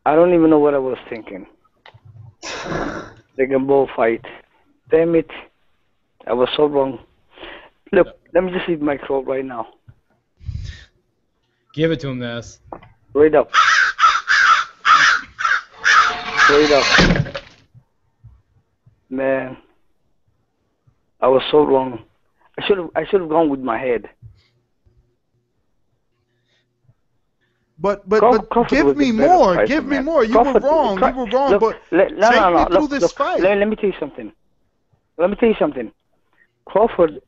I don't even know what I was thinking. The Gamboa fight. Damn it. I was so wrong. Look, let me just eat my throat right now. Give it to him, Ness. Straight up. Straight up. Man. I was so wrong. I should have gone with my head. But Crawford give me more. Give me more. You were wrong. You were wrong. But take me through this fight. Let me tell you something. Crawford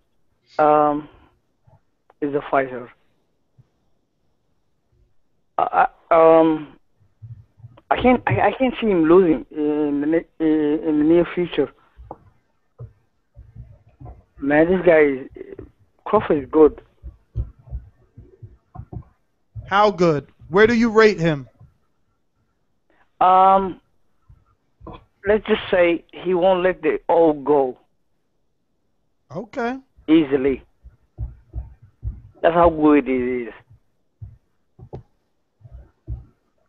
is a fighter. I can't see him losing in the near future. Man, this guy Crawford is good. How good? Where do you rate him? Let's just say he won't let the all go. Okay. Easily. That's how good it is.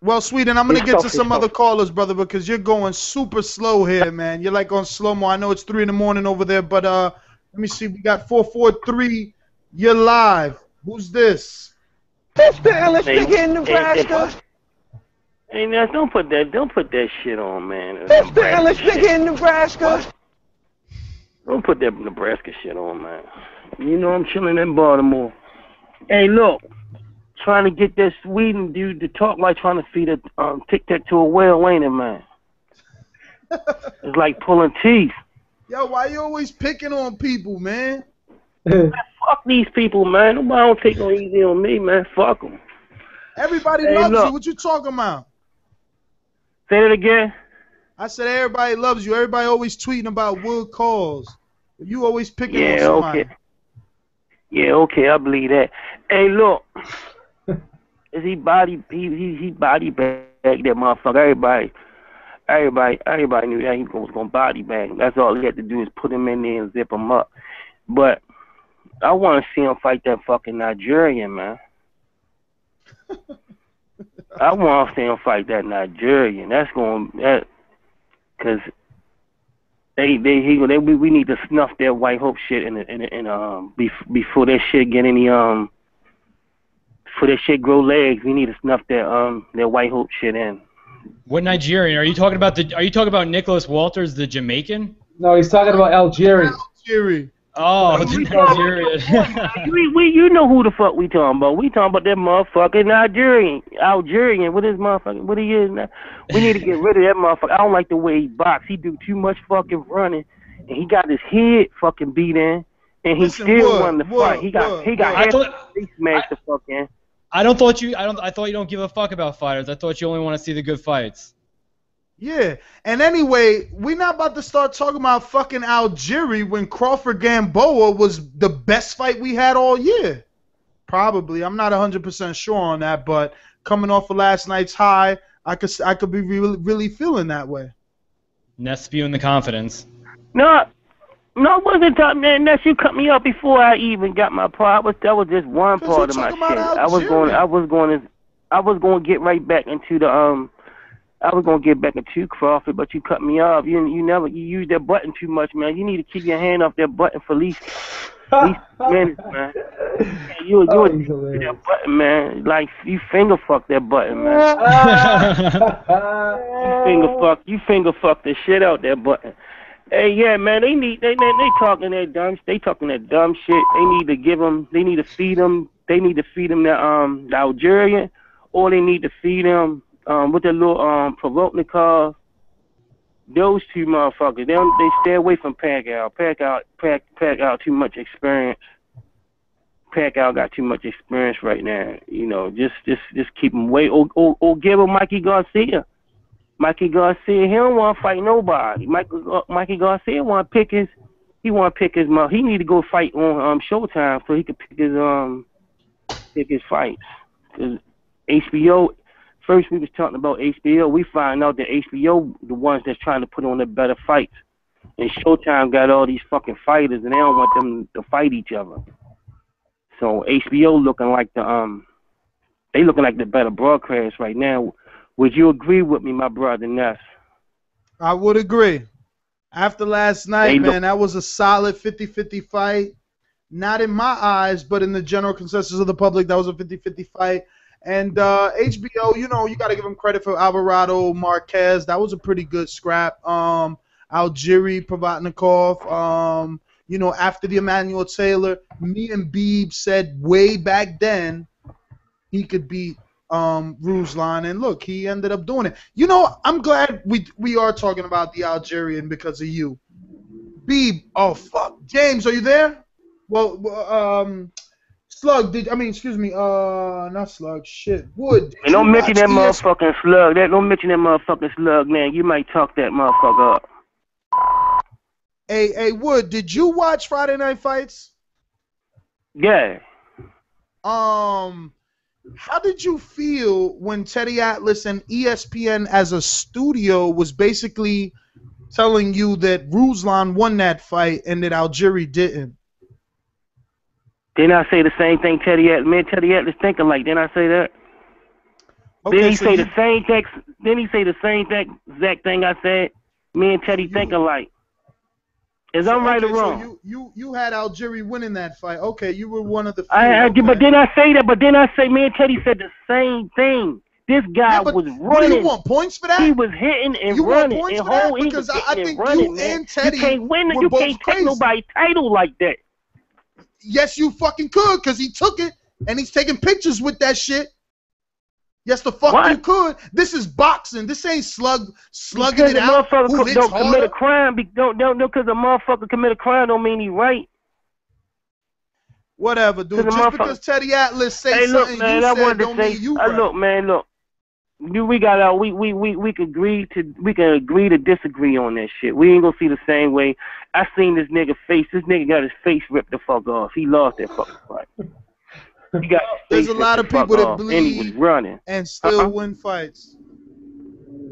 Well, Sweden, I'm going to get to some other callers, brother, because you're going super slow here, man. You're like on slow-mo. I know it's 3 in the morning over there, but let me see. We got 443. You're live. Who's this? It's the illest nigga in Nebraska. Hey, now don't put that shit on, man. It's the illest nigga in Nebraska. Don't put that Nebraska shit on, man. You know I'm chilling in Baltimore. Hey, look, trying to get that Sweden dude to talk like trying to feed a tic-tac to a whale, ain't it, man? It's like pulling teeth. Yo, why you always picking on people, man? Man, fuck these people, man. Nobody don't take no easy on me, man. Fuck them. Everybody loves you. What you talking about? Say that again. I said everybody loves you. Everybody always tweeting about Wood calls. You always picking on somebody. Okay. Yeah, okay, I believe that. Hey, look. He body bag that motherfucker. Everybody knew that he was gonna body bag. That's all he had to do is put him in there and zip him up. But I want to see him fight that fucking Nigerian, man. I want to see him fight that Nigerian. That's because we need to snuff that White Hope shit before that shit get any before that shit grow legs. We need to snuff that White Hope shit in. What Nigerian? Are you talking about Nicholas Walters, the Jamaican? No, he's talking about Algeria. Oh, the Nigerian. You know who the fuck we talking about. We talking about that motherfucking Algerian. What is motherfucking, what he is now? We need to get rid of that motherfucker. I don't like the way he box. He do too much fucking running, and he got his head fucking beat in, and he still won the fight. He got he smashed the fuck in. I thought you don't give a fuck about fighters. I thought you only want to see the good fights. Yeah, and anyway, we're not about to start talking about fucking Algeria when Crawford Gamboa was the best fight we had all year. Probably. I'm not 100% sure on that, but coming off of last night's high, I could be really feeling that way. Ness spewing the confidence. No, it wasn't that, man. Ness, you cut me up before I even got my part. That was just one part of my shit. I was going to get right back into the I was gonna get back into Crawford, but you cut me off. You used that button too much, man. You need to keep your hand off that button for at least minutes, man. You that button, man. Like you finger fuck that button, man. you finger fuck the shit out that button. Hey, yeah, man. They talking that dumb shit. They need to feed them the Algerian, or they need to feed them. With the little Provoknikov, those two motherfuckers, they stay away from Pacquiao. Pacquiao too much experience. Pacquiao got too much experience right now. You know, just keep him away. Or give him Mikey Garcia. Mikey Garcia, he don't want to fight nobody. Mikey Garcia want to pick his mouth. He need to go fight on Showtime so he can pick his fights. Cause HBO. First, we was talking about HBO. We find out that HBO, the ones that's trying to put on the better fights, and Showtime got all these fucking fighters, and they don't want them to fight each other. So HBO looking like the better broadcast right now, Would you agree with me, my brother Ness? I would agree. After last night, Hey, look. man, that was a solid 50-50 fight. Not in my eyes, but in the general consensus of the public, that was a 50-50 fight. And HBO, you know, you got to give him credit for Alvarado Marquez. That was a pretty good scrap. Algieri Provatnikov. You know, after the Emmanuel Taylor, me and Beeb said way back then he could beat Ruslan, and look, he ended up doing it. You know, I'm glad we are talking about the Algerian because of you. Beeb, oh fuck, James, are you there? Well, Slug, excuse me, not Slug, shit, Wood. And don't mention that motherfucking Slug. Don't mention that motherfucking Slug, man. You might talk that motherfucker up. Hey, Wood, did you watch Friday Night Fights? Yeah. How did you feel when Teddy Atlas and ESPN as a studio was basically telling you that Ruslan won that fight and that Algieri didn't? Didn't I say the same thing, Teddy Atlas? Man, Teddy Atlas thinking like, didn't I say that? Okay, didn't he so say the same thing? Didn't he say the same exact thing I said? Me and Teddy thinking like. Is I'm right or wrong? So you had Algieri winning that fight. Okay, you were one of the few. Okay. But then I say that. But then I say, me and Teddy said the same thing. This guy was running. What do you want, points for that? He was hitting and you running. Want points and for that? whole, Because I think running, you and Teddy you can't win. were You both can't crazy. take nobody's title like that. Yes, you fucking could, because he took it and he's taking pictures with that shit. Yes, the fuck you could. This is boxing. This ain't slugging it out. Who hits don't harder? commit a crime. Don't because a motherfucker commit a crime don't mean he right. Whatever, dude. Just because Teddy Atlas say something man, you I said don't mean you right. Look, man, look. We got we can agree to disagree on that shit. We ain't gonna see the same way. I seen this nigga face. This nigga got his face ripped the fuck off. He lost that fucking fight. There's a lot of people that bleed and he was running and still win fights.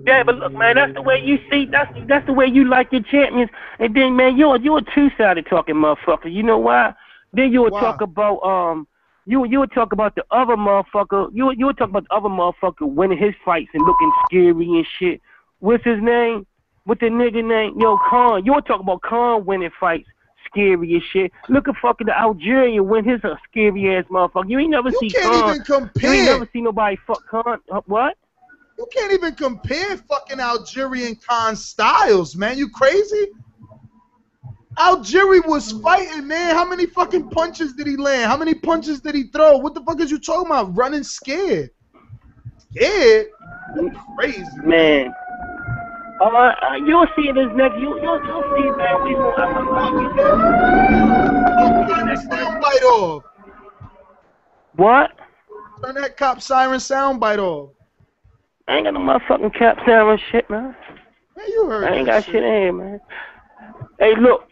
Yeah, but look, man, that's the way you see. That's the way you like your champions. And then, man, you're a two-sided talking motherfucker. You know why? Then you would talk about you would talk about the other motherfucker. You would talk about the other motherfucker winning his fights and looking scary and shit. What's his name? What's the nigga name? Yo, Khan. You would talk about Khan winning fights. Scary as shit. Look at fucking the Algerian when his scary ass motherfucker. You ain't never see Khan. You can't even compare. You ain't never see nobody fuck Khan. What? You can't even compare fucking Algerian Khan styles, man. You crazy? Algieri was fighting, man. How many fucking punches did he land? How many punches did he throw? What the fuck is you talking about? Running scared. Scared? You're crazy. Man. You'll see this next. You'll see, man. We will. Turn that soundbite off. What? Turn that cop siren soundbite off. I ain't got no motherfucking cap siren shit, man. Man, you heard I ain't that got shit in here, man. Hey, look.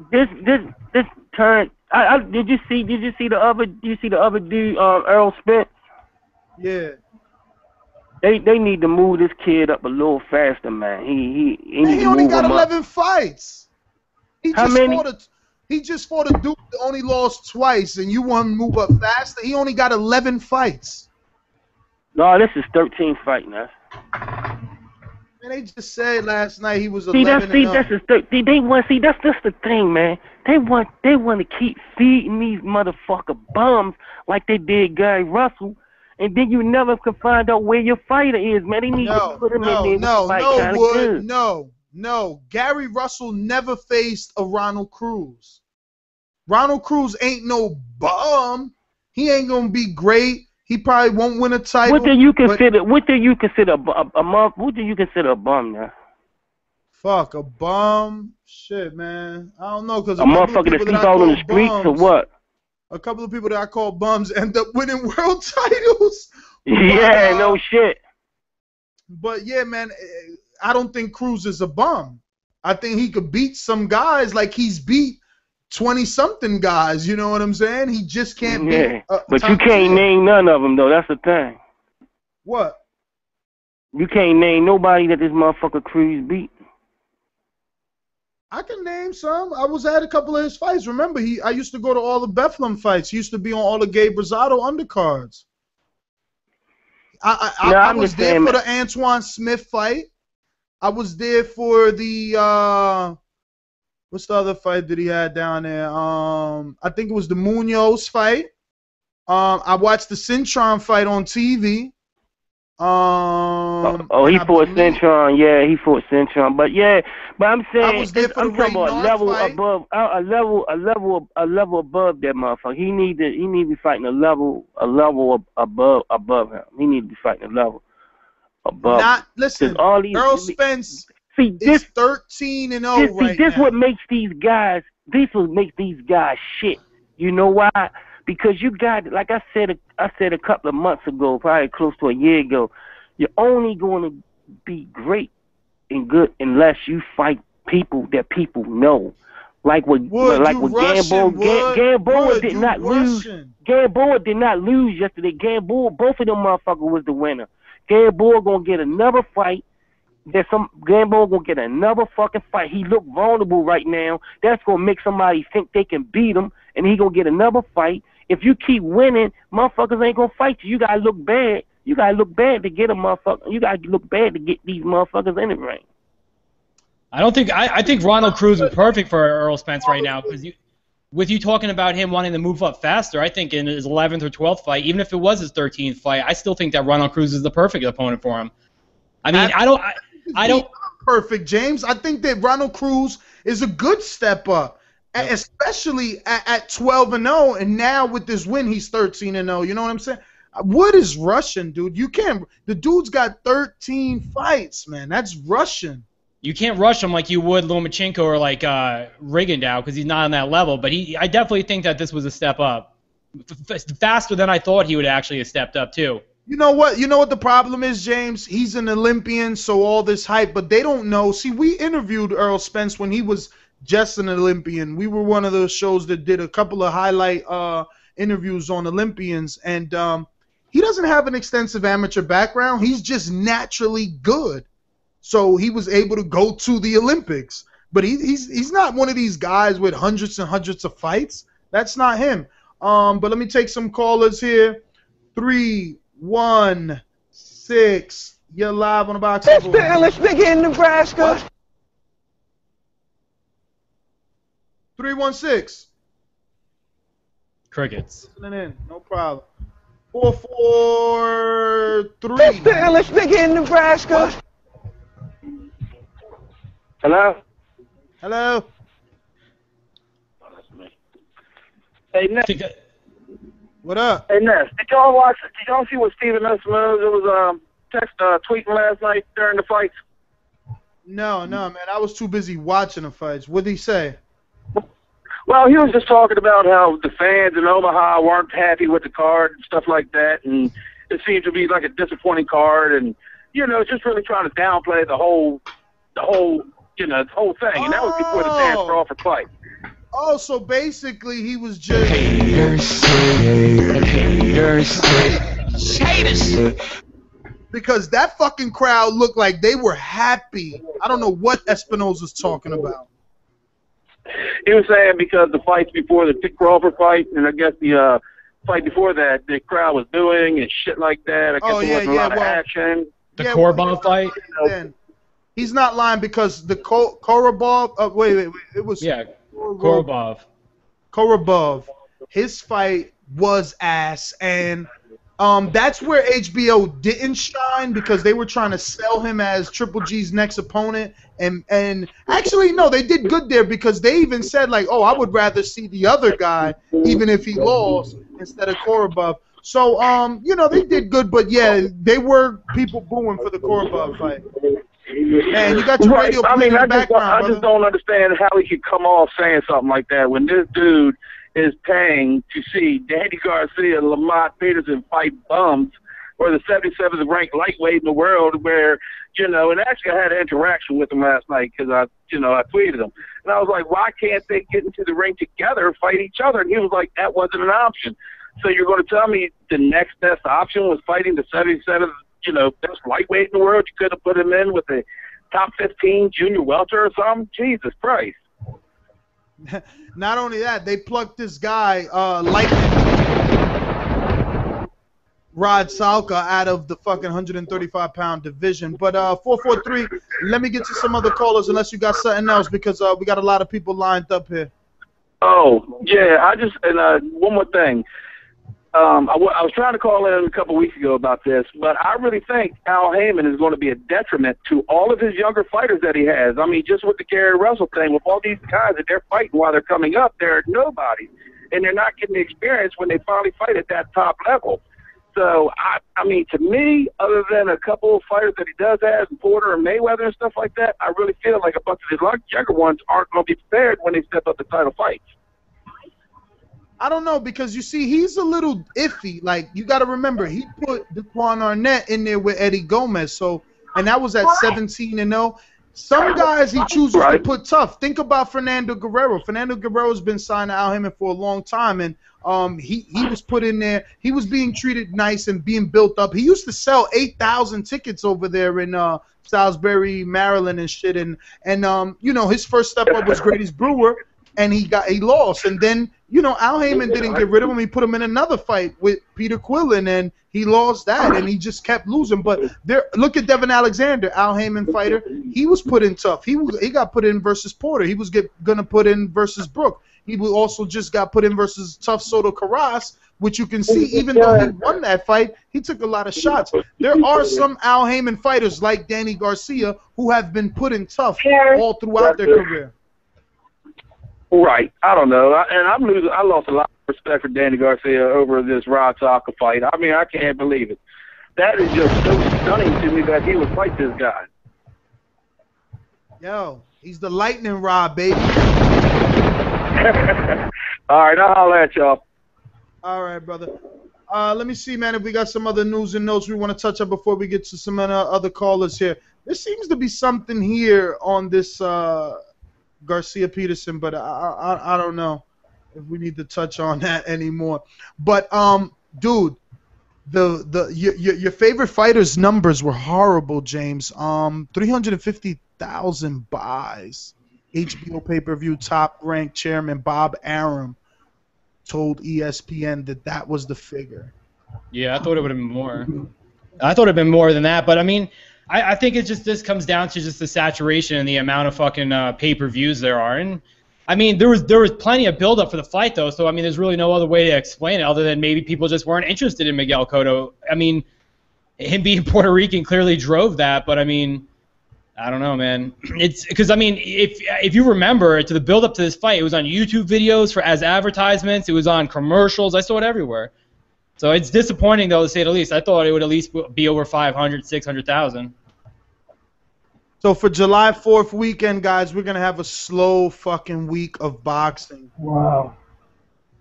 This turn. Did you see the other dude, Earl Spence? Yeah. They need to move this kid up a little faster, man. He only got 11 up. Fights. How many? He just fought a dude that only lost twice, and you want to move up faster? He only got 11 fights. No, this is 13 fight now. Man, they just said last night he was 11 and that's the thing, man. They want to keep feeding these motherfucker bums like they did Gary Russell. And then you never can find out where your fighter is, man. They need to put him in there. No. Gary Russell never faced a Ronald Cruz. Ronald Cruz ain't no bum. He ain't gonna be great. He probably won't win a title. What do you consider a bum now? Fuck, a bum? Shit, man. I don't know, because a motherfucker that sleeps out on the streets or what? A couple of people that I call bums end up winning world titles. Yeah, no shit. But yeah, man, I don't think Cruz is a bum. I think he could beat some guys like he's beat 20-something guys. You know what I'm saying? He just can't beat. But you can't name none of them though. That's the thing. What? You can't name nobody that this motherfucker Cruz beat. I can name some. I was at a couple of his fights. Remember, I used to go to all the Bethlehem fights. He used to be on all the Gabe Rosado undercards. I was there for the Antoine Smith fight. I was there for the what's the other fight that he had down there? I think it was the Munoz fight. I watched the Cintron fight on TV. He fought Cintron. Yeah, he fought Cintron. But I'm saying I was there for I'm talking about a level above, a level above that motherfucker. He need to be fighting a level above him. He need to be fighting a level above. Listen, all these, Earl Spence is 13-0 right now. This what makes these guys. This what makes these guys shit. You know why? Because you got, like I said a couple of months ago, probably close to a year ago, you're only going to be great and good unless you fight people that people know. Like with Gamboa did not lose. Gamboa did not lose yesterday. Gamboa, both of them motherfuckers was the winner. Gamboa gonna get another fight. Gamboa gonna get another fucking fight. He look vulnerable right now. That's gonna make somebody think they can beat him, and he gonna get another fight. If you keep winning, motherfuckers ain't gonna fight you. You gotta look bad. You gotta look bad to get a motherfucker. You gotta look bad to get these motherfuckers in the ring. I think Ronald Cruz is perfect for Earl Spence right now because with you talking about him wanting to move up faster, I think in his 11th or 12th fight, even if it was his 13th fight, I still think that Ronald Cruz is the perfect opponent for him. I mean, I don't perfect, James. I think that Ronald Cruz is a good step up. Especially at 12-0, and now with this win, he's 13-0. You know what I'm saying? What is Russian, dude? You can't. The dude's got 13 fights, man. That's Russian. You can't rush him like you would Lomachenko or like Rigondeaux because he's not on that level. But I definitely think that this was a step up, faster than I thought he would actually have stepped up too. You know what? You know what the problem is, James? He's an Olympian, so all this hype, but they don't know. See, we interviewed Earl Spence when he was just an Olympian. We were one of those shows that did a couple of highlight interviews on Olympians, and he doesn't have an extensive amateur background. He's just naturally good, so he was able to go to the Olympics. But he's not one of these guys with hundreds and hundreds of fights. That's not him. But let me take some callers here. 316. You're live on the box. It's the illest nigga in Nebraska. What? 316. Crickets. Listening in, no problem. 443. It's the illest nigga in Nebraska. What? Hello? Hello? Oh, that's me. Hey, Ness. What up? Hey, Ness. Did y'all see what Stephen S. Mills was tweeting last night during the fights? No, man. I was too busy watching the fights. What did he say? Well, he was just talking about how the fans in Omaha weren't happy with the card and stuff like that, and it seemed to be like a disappointing card, and just really trying to downplay the whole thing, and that was before the Terence Crawford fight. Oh, so basically he was just haters. Because that fucking crowd looked like they were happy. I don't know what Espinosa's talking about. He was saying because the fights before the Crawford fight, and I guess the fight before that, the crowd was doing and shit like that. I guess there wasn't a lot of action. The Korobov fight? He's not lying because the Korobov, wait, it was... Yeah, Korobov. Korobov, his fight was ass, and that's where HBO didn't shine because they were trying to sell him as Triple G's next opponent, and actually no, they did good there because they even said like, oh, I would rather see the other guy even if he lost instead of Korobov. So they did good, but yeah, they were people booing for the Korobov fight. Man, you got your radio playing in the background, I just don't understand how he could come off saying something like that when this dude is paying to see Danny Garcia and Lamont Peterson fight bums or the 77th ranked lightweight in the world where, and actually I had an interaction with him last night because I tweeted him. And I was like, why can't they get into the ring together and fight each other? And he was like, that wasn't an option. So you're going to tell me the next best option was fighting the 77th, best lightweight in the world? You could have put him in with a top 15 junior welter or something? Jesus Christ. Not only that, they plucked this guy, Rod Salka out of the fucking 135-pound division. But 443, let me get to some other callers unless you got something else because we got a lot of people lined up here. Oh, yeah, one more thing. I was trying to call in a couple weeks ago about this, but I really think Al Heyman is going to be a detriment to all of his younger fighters that he has. I mean, just with the Gary Russell thing, with all these guys that they're fighting while they're coming up, they're nobody, and they're not getting the experience when they finally fight at that top level. So, I mean, to me, other than a couple of fighters that he does have, Porter and Mayweather and stuff like that, I really feel like a bunch of his younger ones aren't going to be prepared when they step up to title fights. I don't know because you see he's a little iffy. Like you got to remember he put Daquan Arnett in there with Eddie Gomez, and that was at 17-0. Some guys he chooses to put tough. Think about Fernando Guerrero. Fernando Guerrero's been signed to Al Heyman for a long time, and he was put in there. He was being treated nice and being built up. He used to sell 8,000 tickets over there in Salisbury, Maryland, and shit. And you know his first step up was Grady's Brewer. And he lost, and then Al Heyman didn't get rid of him. He put him in another fight with Peter Quillen, and he lost that, and he just kept losing. But look at Devin Alexander, Al Heyman fighter. He was put in tough. He got put in versus Porter. He was gonna put in versus Brook. He also just got put in versus Tough Soto Karas, which you can see. Even though he won that fight, he took a lot of shots. There are some Al Heyman fighters like Danny Garcia who have been put in tough all throughout their career. Right. I don't know. I lost a lot of respect for Danny Garcia over this Rod Salka fight. I mean, I can't believe it. That is just so stunning to me that he would fight this guy. Yo, he's the lightning rod, baby. All right, I'll holler at y'all. All right, brother. Let me see, man, if we got some other news and notes we want to touch on before we get to some other callers here. There seems to be something here on this Garcia Peterson, but I don't know if we need to touch on that anymore. But dude, your favorite fighters' numbers were horrible, James. 350,000 buys. HBO pay-per-view top-ranked chairman Bob Arum told ESPN that was the figure. Yeah, I thought it would have been more. I thought it would have been more than that, but I mean, I think it just this comes down to just the saturation and the amount of fucking pay-per-views there are. And I mean, there was plenty of build-up for the fight, though. So I mean, there's really no other way to explain it other than maybe people just weren't interested in Miguel Cotto. I mean, him being Puerto Rican clearly drove that, but I mean, I don't know, man. It's because I mean, if you remember, to the build-up to this fight, it was on YouTube videos as advertisements. It was on commercials. I saw it everywhere. So it's disappointing, though, to say the least. I thought it would at least be over 500, 600,000. So for July 4th weekend, guys, we're going to have a slow fucking week of boxing. Wow.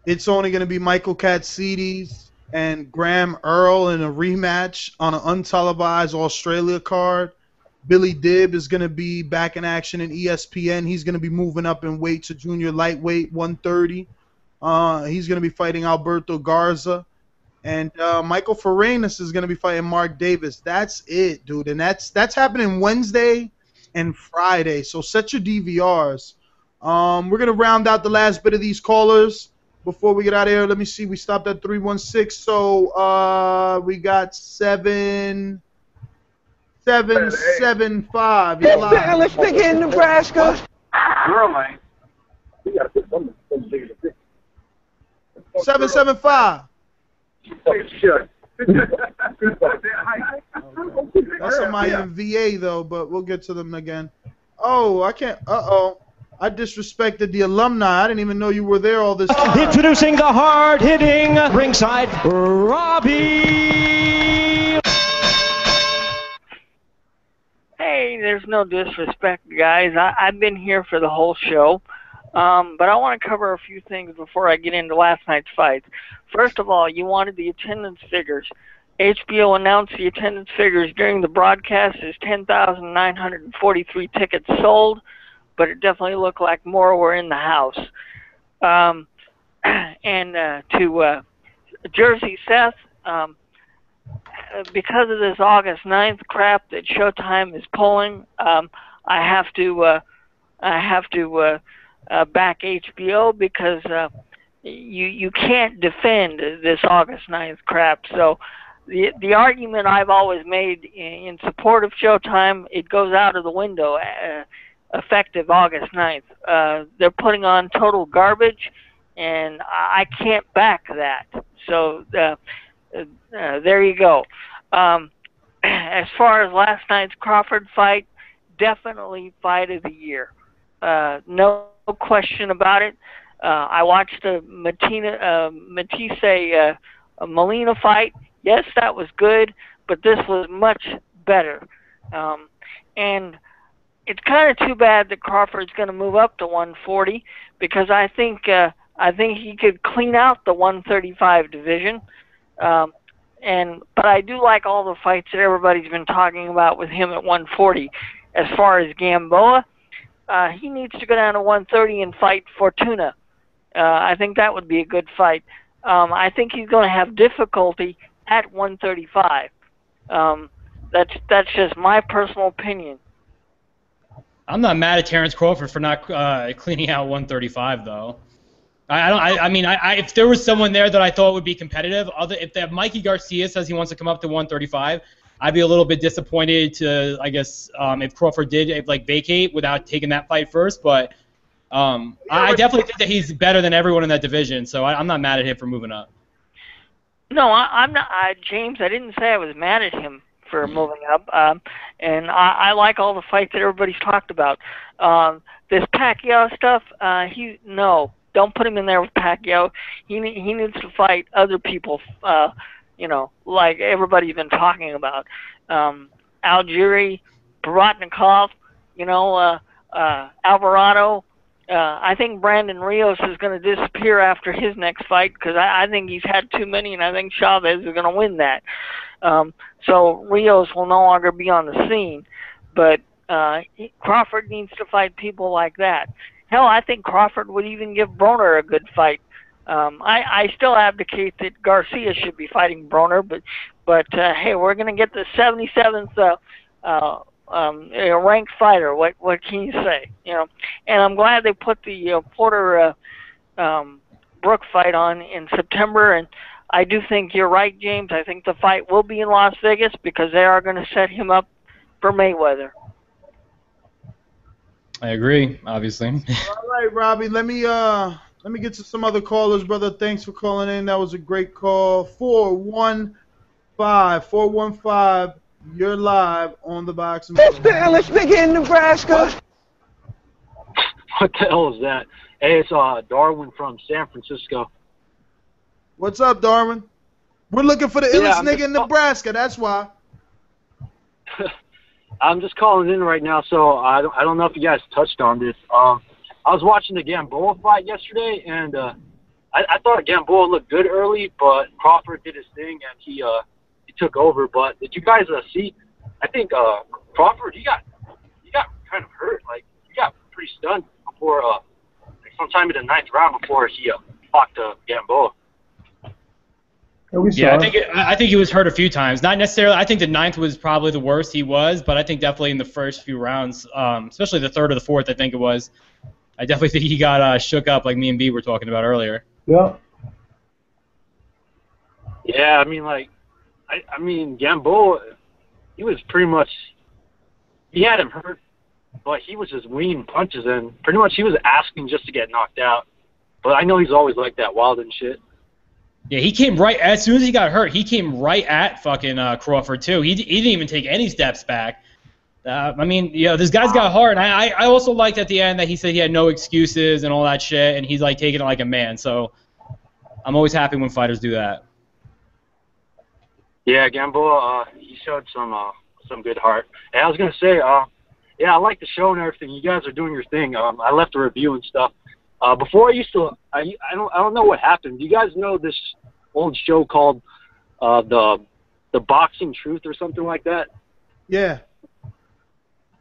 It's only going to be Michael Katsidis and Graham Earl in a rematch on an untelevised Australia card. Billy Dibb is going to be back in action in ESPN. He's going to be moving up in weight to junior lightweight, 130. He's going to be fighting Alberto Garza. And Michael Farinas is going to be fighting Mark Davis. That's it, dude. And that's happening Wednesday and Friday. So set your DVRs. We're going to round out the last bit of these callers before we get out of here. Let me see. We stopped at 316. So we got 775. It's the illest nigga in Nebraska. Girl, man. 775. Sure. That's on my MVA though, but we'll get to them again. Oh, I can't. I disrespected the alumni. I didn't even know you were there all this time. Introducing the hard-hitting ringside Robbie. Hey, there's no disrespect, guys. I've been here for the whole show. But I want to cover a few things before I get into last night's fights. First of all, you wanted the attendance figures. HBO announced the attendance figures during the broadcast as 10,943 tickets sold, but it definitely looked like more were in the house. And to Jersey Seth, because of this August 9th crap that Showtime is pulling, I have to back HBO because you can't defend this August 9th crap. So the argument I've always made in support of Showtime, it goes out of the window effective August 9th. They're putting on total garbage, and I can't back that. So there you go. As far as last night's Crawford fight, definitely fight of the year. No question about it. I watched the Matisse Molina fight. Yes, that was good, but this was much better. And it's kind of too bad that Crawford's going to move up to 140 because I think he could clean out the 135 division. But I do like all the fights that everybody's been talking about with him at 140. As far as Gamboa, he needs to go down to 130 and fight Fortuna. I think that would be a good fight. I think he's going to have difficulty at 135. That's just my personal opinion. I'm not mad at Terence Crawford for not cleaning out 135 though. I mean, if there was someone there that I thought would be competitive, if Mikey Garcia says he wants to come up to 135, I'd be a little bit disappointed to, I guess, if Crawford did vacate without taking that fight first. But I definitely think that he's better than everyone in that division, so I'm not mad at him for moving up. No, I'm not, James. I didn't say I was mad at him for moving up, and I like all the fights that everybody's talked about. This Pacquiao stuff, no. Don't put him in there with Pacquiao. He needs to fight other people, like everybody's been talking about. Algieri, Borotnikov, Alvarado. I think Brandon Rios is going to disappear after his next fight because I think he's had too many, and I think Chavez is going to win that. So Rios will no longer be on the scene. But Crawford needs to fight people like that. Hell, I think Crawford would even give Broner a good fight. I still advocate that Garcia should be fighting Broner, but hey, we're going to get the 77th ranked fighter. What can you say? And I'm glad they put the Porter Brook fight on in September. And I do think you're right, James. I think the fight will be in Las Vegas because they are going to set him up for Mayweather. I agree, obviously. All right, Robbie. Let me get to some other callers, brother. Thanks for calling in. That was a great call. 415. You're live on the Boxing. What's the illest nigga in Nebraska? What the hell is that? Hey, it's Darwin from San Francisco. What's up, Darwin? We're looking for the illest nigga in Nebraska. That's why. I'm just calling in right now, so I don't know if you guys touched on this. I was watching the Gamboa fight yesterday, and I thought Gamboa looked good early, but Crawford did his thing, and he took over. But did you guys see? I think Crawford he got kind of hurt, like he got pretty stunned before sometime in the 9th round before he fought Gamboa. Yeah, I think he was hurt a few times. Not necessarily. I think the 9th was probably the worst he was, but I think definitely in the first few rounds, especially the 3rd or the 4th, I think it was. I definitely think he got shook up, like me and B were talking about earlier. Yeah. Yeah, I mean, Gamboa, he was pretty much, he had him hurt, but he was just winging punches, and pretty much he was asking just to get knocked out. But I know he's always like that, wild and shit. Yeah, he came right, as soon as he got hurt, he came right at fucking Crawford, too. He didn't even take any steps back. This guy's got heart, and I also liked at the end that he said he had no excuses and all that shit, and he's, like, taking it like a man. So I'm always happy when fighters do that. Yeah, Gamboa, he showed some good heart. And I was gonna say, yeah, I like the show and everything. You guys are doing your thing. I left a review and stuff. Before I used to, I don't know what happened. Do you guys know this old show called the Boxing Truth or something like that? Yeah.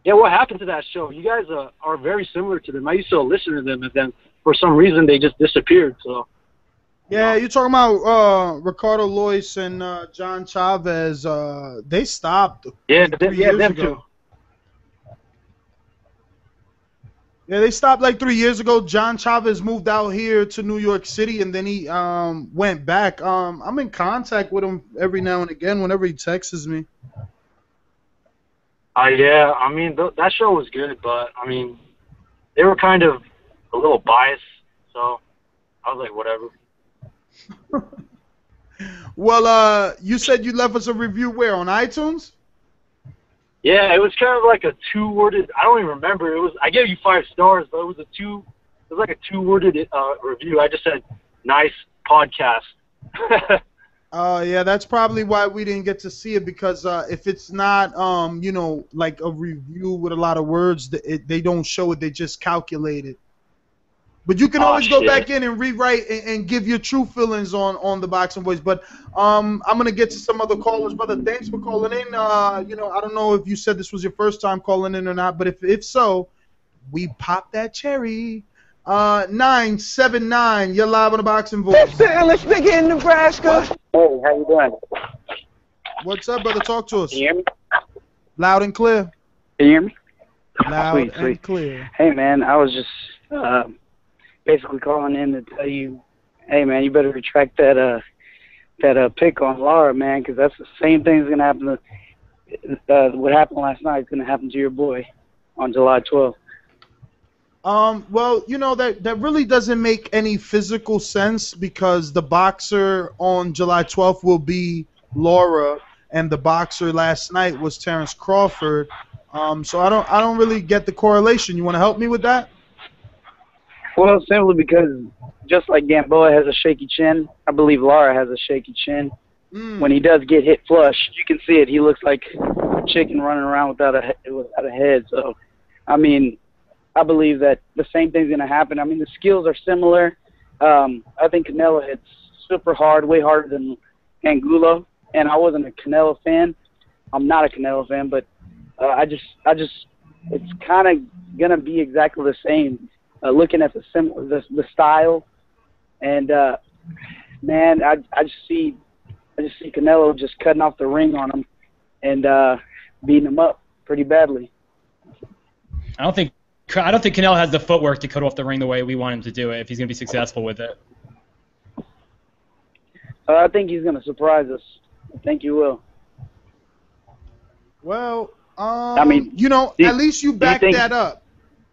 Yeah, what happened to that show? You guys are very similar to them. I used to listen to them, and then for some reason they just disappeared. So. Yeah, you're talking about Ricardo Lois and John Chavez. They stopped. Yeah, 3 years them ago. too. Yeah, they stopped like 3 years ago. John Chavez moved out here to New York City, and then he went back. I'm in contact with him every now and again whenever he texts me. Yeah, I mean, that show was good, but, I mean, they were kind of a little biased, so I was like, whatever. Well, you said you left us a review where, on iTunes? Yeah, it was kind of like a two-worded, I don't even remember. I gave you 5 stars, but it was like a two-worded review. I just said, nice podcast. Yeah, that's probably why we didn't get to see it, because if it's not, like a review with a lot of words, they don't show it. They just calculate it. But you can always go back in and rewrite and give your true feelings on the Boxing Boys. But I'm gonna get to some other callers, brother. Thanks for calling in. I don't know if you said this was your first time calling in or not, but if so, we pop that cherry. 979, you're live on the Boxing Voice. Let's begin, Nebraska. Hey, how you doing? What's up, brother? Talk to us. Can you hear me? Loud and clear. Can you hear me? Loud Sweet, and sweet. clear. Hey, man, I was just basically calling in to tell you, hey, man, you better retract that pick on Laura, man, because that's the same thing that's gonna happen to what happened last night is gonna happen to your boy on July 12th. Well, that really doesn't make any physical sense, because the boxer on July 12th will be Laura, and the boxer last night was Terence Crawford. So I don't really get the correlation. You want to help me with that? Well, simply because just like Gamboa has a shaky chin, I believe Lara has a shaky chin. When he does get hit flush, you can see it. He looks like a chicken running around without a head. So, I mean, I believe that the same thing's going to happen. I mean, the skills are similar. I think Canelo hits super hard, way harder than Angulo. And I wasn't a Canelo fan. I'm not a Canelo fan, but I just, it's kind of going to be exactly the same. Looking at the style, and man, I just see Canelo just cutting off the ring on him and beating him up pretty badly. I don't think Canelo has the footwork to cut off the ring the way we want him to do it if he's going to be successful with it. I think he's going to surprise us. I think he will. Well, I mean, at least you backed that up.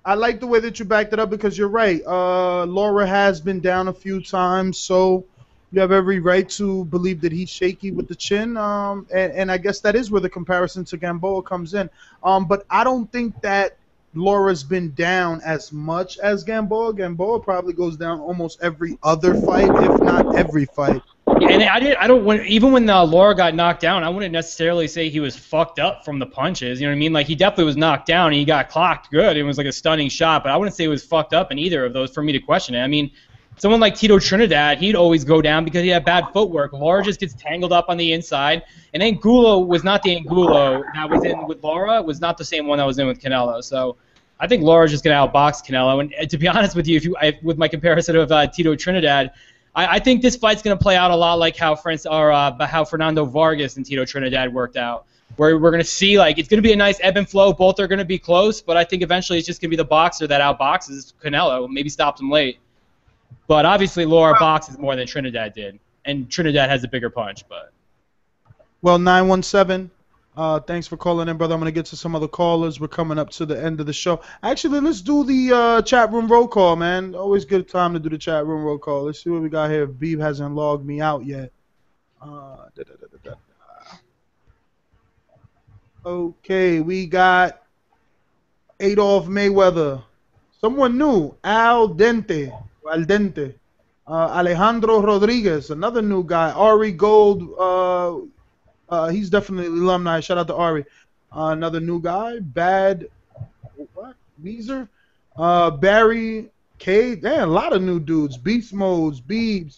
I like the way that you backed it up, because you're right. Laura has been down a few times, so you have every right to believe that he's shaky with the chin. And I guess that is where the comparison to Gamboa comes in. But I don't think that Laura's been down as much as Gamboa. Gamboa probably goes down almost every other fight, if not every fight. Yeah, and even when Laura got knocked down, I wouldn't necessarily say he was fucked up from the punches. You know what I mean? Like, he definitely was knocked down and he got clocked good. It was like a stunning shot, but I wouldn't say he was fucked up in either of those for me to question it. I mean, someone like Tito Trinidad, he'd always go down because he had bad footwork. Laura just gets tangled up on the inside, and Angulo was not the Angulo that was in with Laura. It was not the same one that was in with Canelo. So I think Laura's just going to outbox Canelo. And to be honest with you, with my comparison of Tito Trinidad, I think this fight's going to play out a lot like how Fernando Vargas and Tito Trinidad worked out, where we're going to see, like, it's going to be a nice ebb and flow. Both are going to be close, but I think eventually it's just going to be the boxer that outboxes Canelo, maybe stops him late. But obviously Laura boxes more than Trinidad did, and Trinidad has a bigger punch. But well, 917. Thanks for calling in, brother. I'm going to get to some other callers. We're coming up to the end of the show. Actually, let's do the chat room roll call, man. Always good time to do the chat room roll call. Let's see what we got here. If Beeb hasn't logged me out yet. Okay, we got Adolf Mayweather. Someone new. Al Dente. Alejandro Rodriguez, another new guy. Ari Gold. He's definitely alumni. Shout out to Ari. Another new guy. Weezer. Barry K. Damn, a lot of new dudes. Beast Modes. Beeb.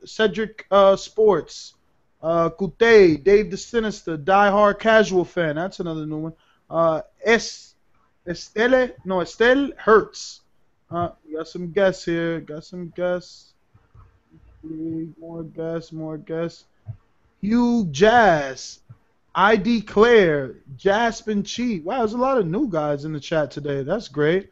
Cedric Sports. Kute. Dave the Sinister. Die Hard Casual Fan. That's another new one. Estelle Hertz. We got some guests here. More guests. Hugh Jazz, ID Claire, Jaspin Cheat. Wow, there's a lot of new guys in the chat today. That's great.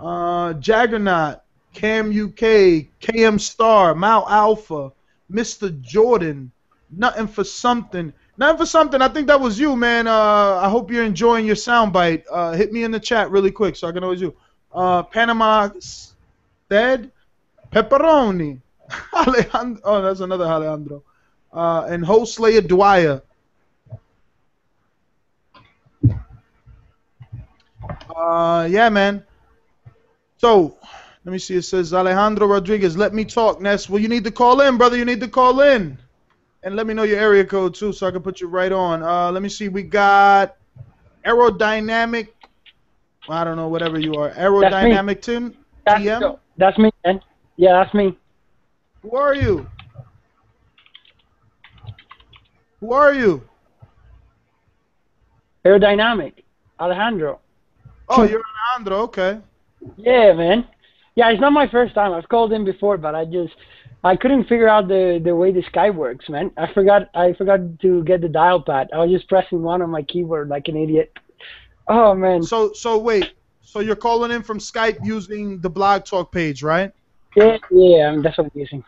Jaggernaut, Cam UK, KM Star, Mal Alpha, Mr. Jordan, Nothing for Something. Nothing for Something, I think that was you, man. I hope you're enjoying your soundbite. Hit me in the chat really quick so I can always you. Panama Stead, Pepperoni, Alejandro. Oh, that's another Alejandro. And Host Slayer Dwyer. Yeah, man. So, let me see. It says Alejandro Rodriguez. Let me talk, Ness. Well, you need to call in, brother. You need to call in. And let me know your area code, too, so I can put you right on. Let me see. We got Aerodynamic. I don't know, whatever you are. Aerodynamic Tim? TM? That's me, man. Yeah, that's me. Who are you? Who are you? Aerodynamic. Alejandro. Oh, you're Alejandro. Okay. Yeah, man. Yeah, it's not my first time. I've called in before, but I couldn't figure out the way the Skype works, man. I forgot to get the dial pad. I was just pressing one on my keyboard like an idiot. Oh, man. So wait. So you're calling in from Skype using the Blog Talk page, right? Yeah, that's what I'm using.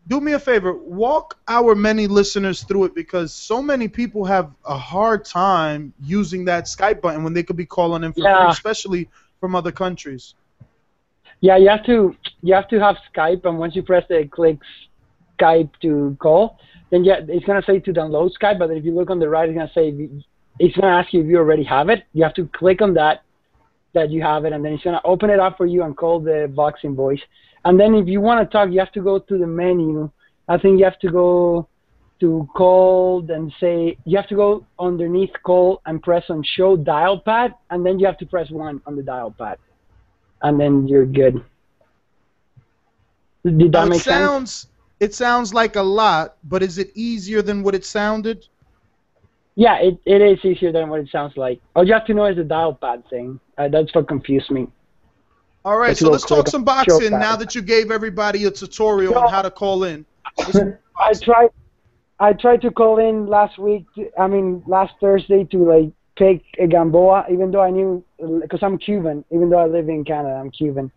Do me a favor. Walk our many listeners through it because so many people have a hard time using that Skype button when they could be calling in for free, especially from other countries. Yeah, you have to have Skype, and once you press the click Skype to call, then it's gonna say to download Skype. But if you look on the right, it's gonna ask you if you already have it. You have to click on that you have it, and then it's gonna open it up for you and call the boxing voice. And then if you want to talk, you have to go to the menu. I think you have to go to call and say you have to go underneath call and press on show dial pad, and then you have to press 1 on the dial pad. And then you're good. Did that make sense? It sounds like a lot, but is it easier than what it sounded? Yeah, it is easier than what it sounds like. All you have to know is the dial pad thing. That's what confused me. All right, so let's talk some boxing now that you gave everybody a tutorial on how to call in. I tried to call in last Thursday to pick a Gamboa, even though I knew, because I'm Cuban, even though I live in Canada, I'm Cuban.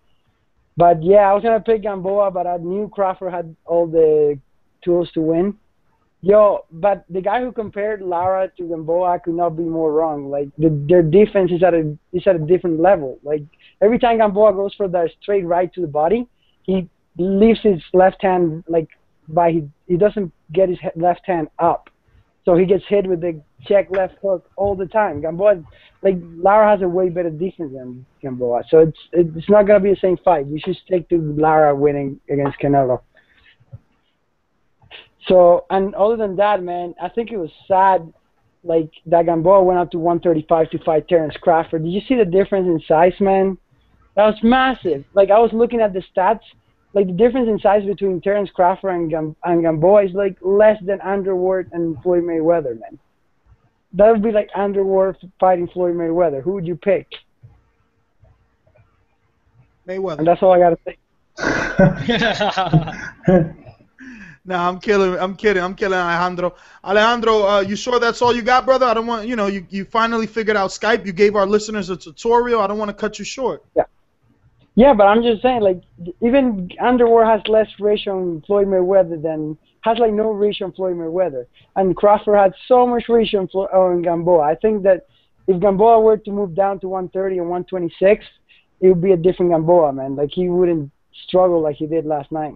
But yeah, I was going to pick Gamboa, but I knew Crawford had all the tools to win. But the guy who compared Lara to Gamboa could not be more wrong. Like, their defense is at a different level. Like, every time Gamboa goes for that straight right to the body, he leaves his left hand, he doesn't get his left hand up. So he gets hit with the check left hook all the time. Gamboa, Lara has a way better defense than Gamboa. So it's not going to be the same fight. You should stick to Lara winning against Canelo. So, and other than that, man, I think it was sad, that Gamboa went up to 135 to fight Terence Crawford. Did you see the difference in size, man? That was massive. I was looking at the stats. The difference in size between Terence Crawford and Gamboa is, less than Underwood and Floyd Mayweather, man. That would be like Underwood fighting Floyd Mayweather. Who would you pick? Mayweather. And that's all I got to say. No, I'm kidding, Alejandro. Alejandro, you sure that's all you got, brother? I don't want, you finally figured out Skype. You gave our listeners a tutorial. I don't want to cut you short. Yeah, but I'm just saying, even Underwood has less reach on Floyd Mayweather has no reach on Floyd Mayweather. And Crawford had so much reach on Gamboa. I think that if Gamboa were to move down to 130 and 126, it would be a different Gamboa, man. He wouldn't struggle like he did last night.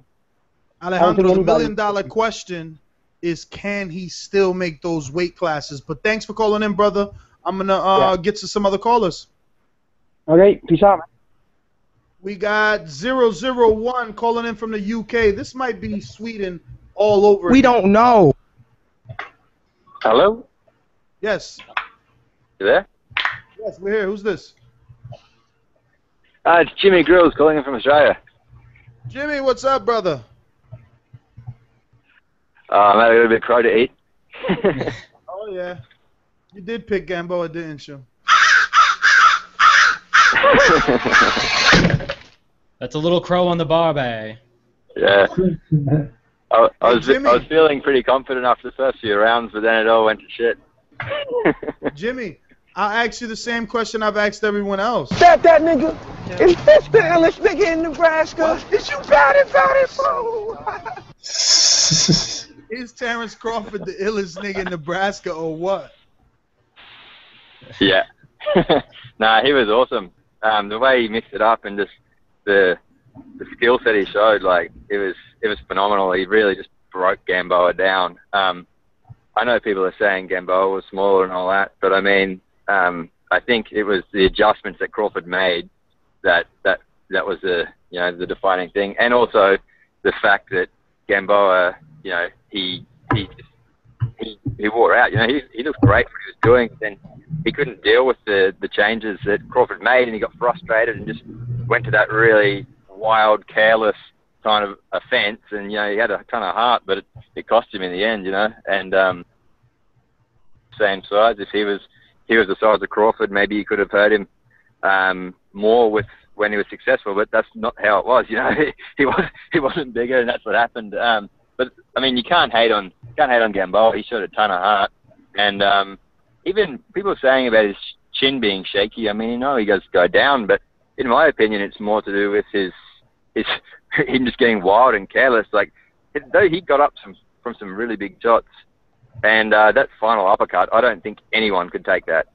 Alejandro, the million-dollar question is, can he still make those weight classes? But thanks for calling in, brother. I'm going to get to some other callers. Okay, peace out, man. We got 001 calling in from the UK. This might be Sweden all over. We don't know. Hello? Yes. You there? Yes, we're here. Who's this? It's Jimmy Grills calling in from Australia. Jimmy, what's up, brother? I'm having a little bit of crow to eat. Oh, yeah. You did pick Gamboa, didn't you? That's a little crow on the barbie. Yeah. I was feeling pretty confident after the first few rounds, but then it all went to shit. Jimmy, I'll ask you the same question I've asked everyone else. That nigga. Is this the illest nigga in Nebraska? Is you bout it, fool? Is Terence Crawford the illest nigga in Nebraska or what? Yeah. Nah, he was awesome. The way he mixed it up and just the skill set he showed, like it was phenomenal. He really just broke Gamboa down. I know people are saying Gamboa was smaller and all that, but I mean, I think it was the adjustments that Crawford made that was the defining thing, and also the fact that Gamboa, he wore out. He looked great what he was doing, then he couldn't deal with the changes that Crawford made, and he got frustrated and just went to that really wild, careless kind of offense, and he had a ton of heart, but it cost him in the end, and same size. If he was the size of Crawford, maybe you could have hurt him more with when he was successful, but that's not how it was. He wasn't bigger, and that's what happened. But I mean, you can't hate on Gamboa. He showed a ton of heart, and even people saying about his chin being shaky. I mean, he does go down, but in my opinion, it's more to do with him just getting wild and careless. Like, though he got up from some really big shots, and that final uppercut, I don't think anyone could take that.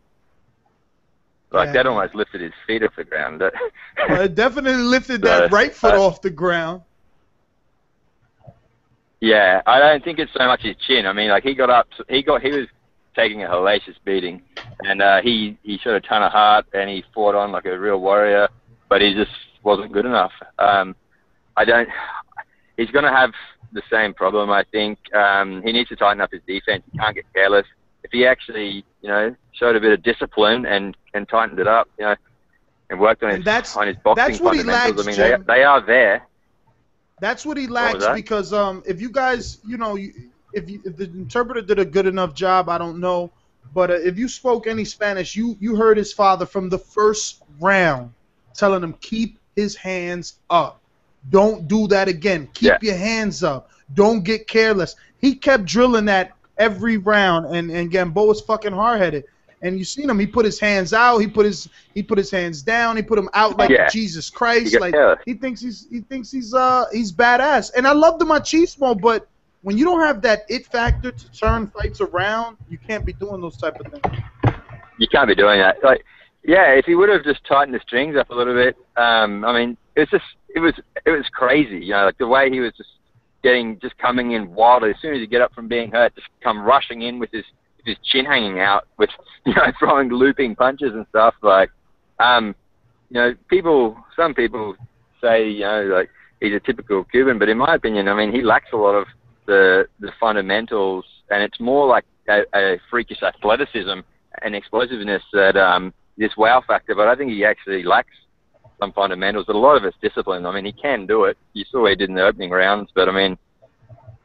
Like, that almost lifted his feet off the ground. Well, it definitely lifted that right foot off the ground. Yeah, I don't think it's so much his chin. I mean, like, he got up, he was taking a hellacious beating, and he showed a ton of heart, and he fought on like a real warrior, but he just wasn't good enough. He's going to have the same problem, I think. He needs to tighten up his defense. He can't get careless. If he actually, showed a bit of discipline and tightened it up, and worked on his boxing fundamentals, lacks, I mean, Jim. they are there. That's what he lacks, because if you guys, if the interpreter did a good enough job, I don't know, but if you spoke any Spanish, you heard his father from the first round telling him, keep his hands up. Don't do that again. Keep your hands up. Don't get careless. He kept drilling that every round, and Gamboa's fucking hard-headed. And you seen him. He put his hands out. He put his hands down. He put them out like Jesus Christ. Like he thinks he's badass. And I love the machismo, but when you don't have that it factor to turn fights around, you can't be doing those type of things. You can't be doing that. Like, yeah, if he would have just tightened the strings up a little bit, I mean, it was crazy. Like the way he was just coming in wildly. As soon as you get up from being hurt, just come rushing in with his chin hanging out, with throwing looping punches and stuff. Like, some people say like he's a typical Cuban, but in my opinion, I mean, he lacks a lot of the fundamentals, and it's more like a freakish athleticism and explosiveness that this wow factor. But I think he actually lacks some fundamentals, but a lot of it's discipline. I mean, he can do it. You saw what he did in the opening rounds, but I mean,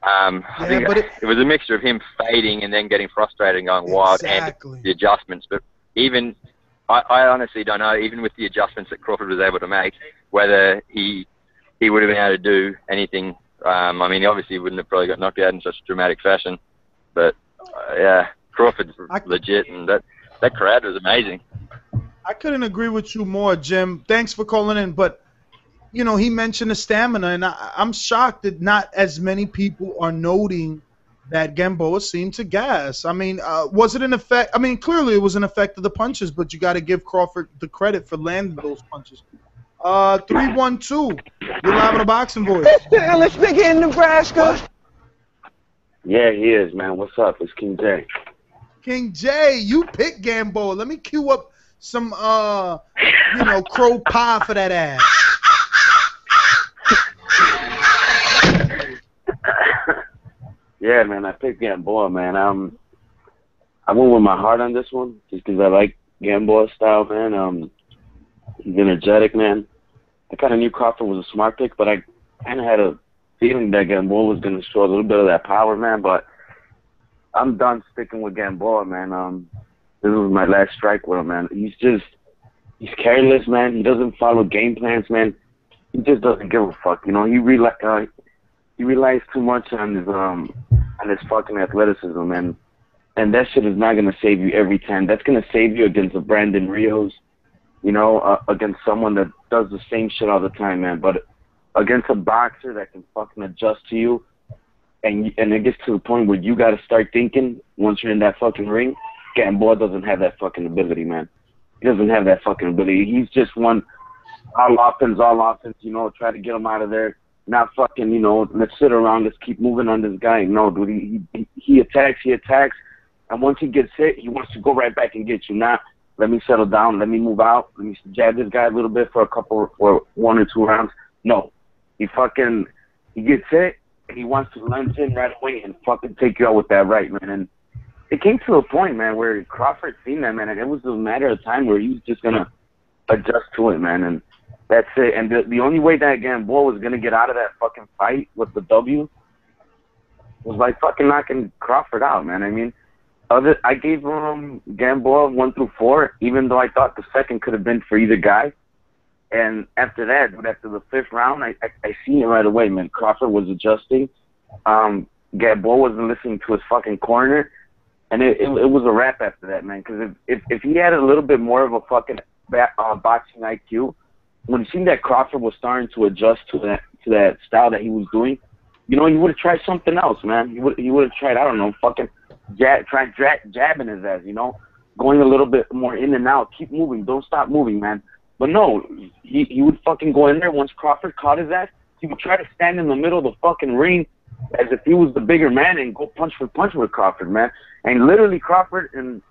I think it was a mixture of him fading and then getting frustrated and going wild, and the adjustments. But even, I honestly don't know, even with the adjustments that Crawford was able to make, whether he would have been able to do anything. I mean, obviously he wouldn't have probably got knocked out in such a dramatic fashion, but yeah, Crawford's legit, and that crowd was amazing. I couldn't agree with you more, Jim. Thanks for calling in, but he mentioned the stamina, and I'm shocked that not as many people are noting that Gamboa seemed to gas. I mean, was it an effect? I mean, clearly it was an effect of the punches, but you got to give Crawford the credit for landing those punches. 312, you're live on the Boxing Voice. It's the illest nigga in Nebraska. Yeah, he is, man. What's up? It's King J. King J, you picked Gamboa. Let me cue up some, crow pie for that ass. Yeah, man, I picked Gamboa, man. I went with my heart on this one just because I like Gamboa's style, man. He's energetic, man. I kind of knew Crawford was a smart pick, but I kind of had a feeling that Gamboa was going to show a little bit of that power, man. But I'm done sticking with Gamboa, man. This was my last strike with him, man. He's careless, man. He doesn't follow game plans, man. He just doesn't give a fuck, He relies too much on his fucking athleticism, man. And that shit is not going to save you every time. That's going to save you against the Brandon Rios, you know, against someone that does the same shit all the time, man. But against a boxer that can fucking adjust to you, and it gets to the point where you got to start thinking once you're in that fucking ring, Gamboa doesn't have that fucking ability, man. He doesn't have that fucking ability. He's just one all offense, you know, try to get him out of there. Not fucking, you know, let's sit around, let's keep moving on this guy. No, dude, he attacks, and once he gets hit, he wants to go right back and get you. Now, let me settle down, let me move out, let me jab this guy a little bit for 1 or 2 rounds. No, he gets hit, and he wants to lunge in right away and fucking take you out with that right, man. And it came to a point, man, where Crawford seen that, man, and it was a matter of time where he was just going to adjust to it, man, and that's it. And the only way that Gamboa was going to get out of that fucking fight with the W was by fucking knocking Crawford out, man. I mean, I gave Gamboa 1 through 4, even though I thought the second could have been for either guy. And after that, but after the 5th round, I seen it right away, man. Crawford was adjusting. Gamboa wasn't listening to his fucking corner. And it was a wrap after that, man. Because if he had a little bit more of a fucking boxing IQ, when he seen that Crawford was starting to adjust to that style that he was doing, you know, he would have tried something else, man. He would have tried, I don't know, fucking jabbing his ass, you know, going a little bit more in and out. Keep moving, don't stop moving, man. But no, he would fucking go in there. Once Crawford caught his ass, he would try to stand in the middle of the fucking ring as if he was the bigger man and go punch for punch with Crawford, man. And literally Crawford, in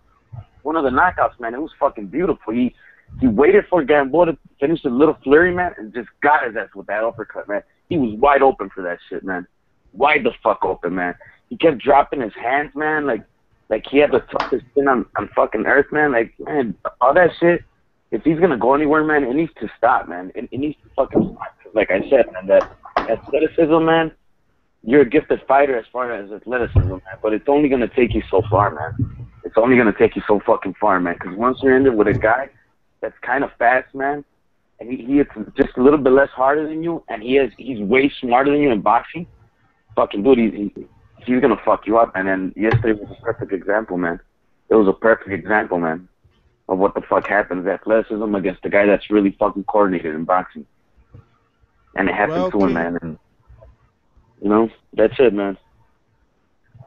one of the knockouts, man, it was fucking beautiful. He waited for Gamboa to finish the little flurry, man, and just got his ass with that uppercut, man. He was wide open for that shit, man. Wide the fuck open, man. He kept dropping his hands, man, like he had the toughest skin on fucking earth, man. Like, man, all that shit, if he's gonna go anywhere, man, it needs to stop, man. It needs to fucking stop. Like I said, man, that athleticism, man, you're a gifted fighter as far as athleticism, man, but it's only gonna take you so far, man. It's only gonna take you so fucking far, man, because once you're in there with a guy that's kind of fast, man, and he hits just a little bit less harder than you, and he's way smarter than you in boxing, fucking dude, he's gonna fuck you up. And then yesterday was a perfect example, man. It was a perfect example, man, of what the fuck happens, athleticism against a guy that's really fucking coordinated in boxing. And it happened to him, man, and, you know, that's it, man.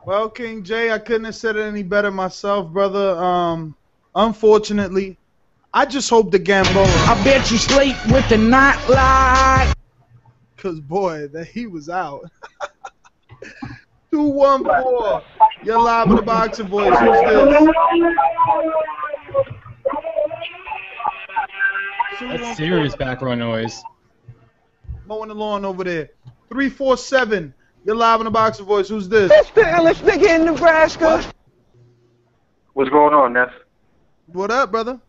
Well, King Jay, I couldn't have said it any better myself, brother. Unfortunately, I just hope the Gamboa. I bet you sleep with the nightlight. Cause boy, that he was out. 214. You're live with the Boxing Voice. Who's this? That's serious background noise. Mowing the lawn over there. 347. You're live on the Boxing Voice. Who's this? It's the illest nigga in Nebraska. What's going on, Neff? What up, brother?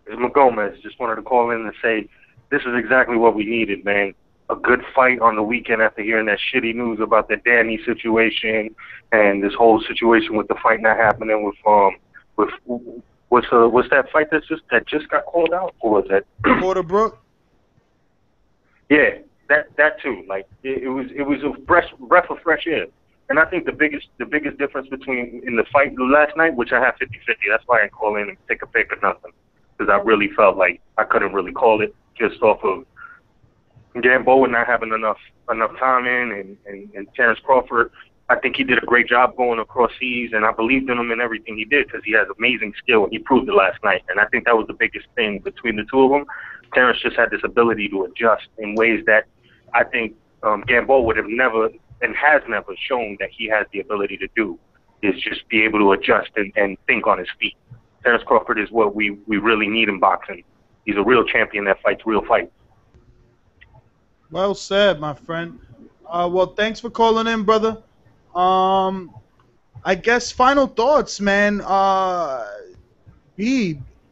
It's McGomez. Just wanted to call in and say this is exactly what we needed, man. A good fight on the weekend after hearing that shitty news about the Danny situation and this whole situation with the fight not happening with what's that fight that just got called out? Or was that Porter Brook? Yeah, that too. Like it was a breath of fresh air. And I think the biggest difference between in the fight last night, which I have 50-50, that's why I didn't call in and take a pick or nothing, because I really felt like I couldn't really call it just off of Gamboa not having enough time in, and Terence Crawford. I think he did a great job going across seas, and I believed in him in everything he did because he has amazing skill, and he proved it last night. And I think that was the biggest thing between the two of them. Terence just had this ability to adjust in ways that I think Gamboa would have never and has never shown that he has the ability to do, is just be able to adjust and think on his feet. Terence Crawford is what we really need in boxing. He's a real champion that fights real fights. Well said, my friend. Well, thanks for calling in, brother. I guess final thoughts, man.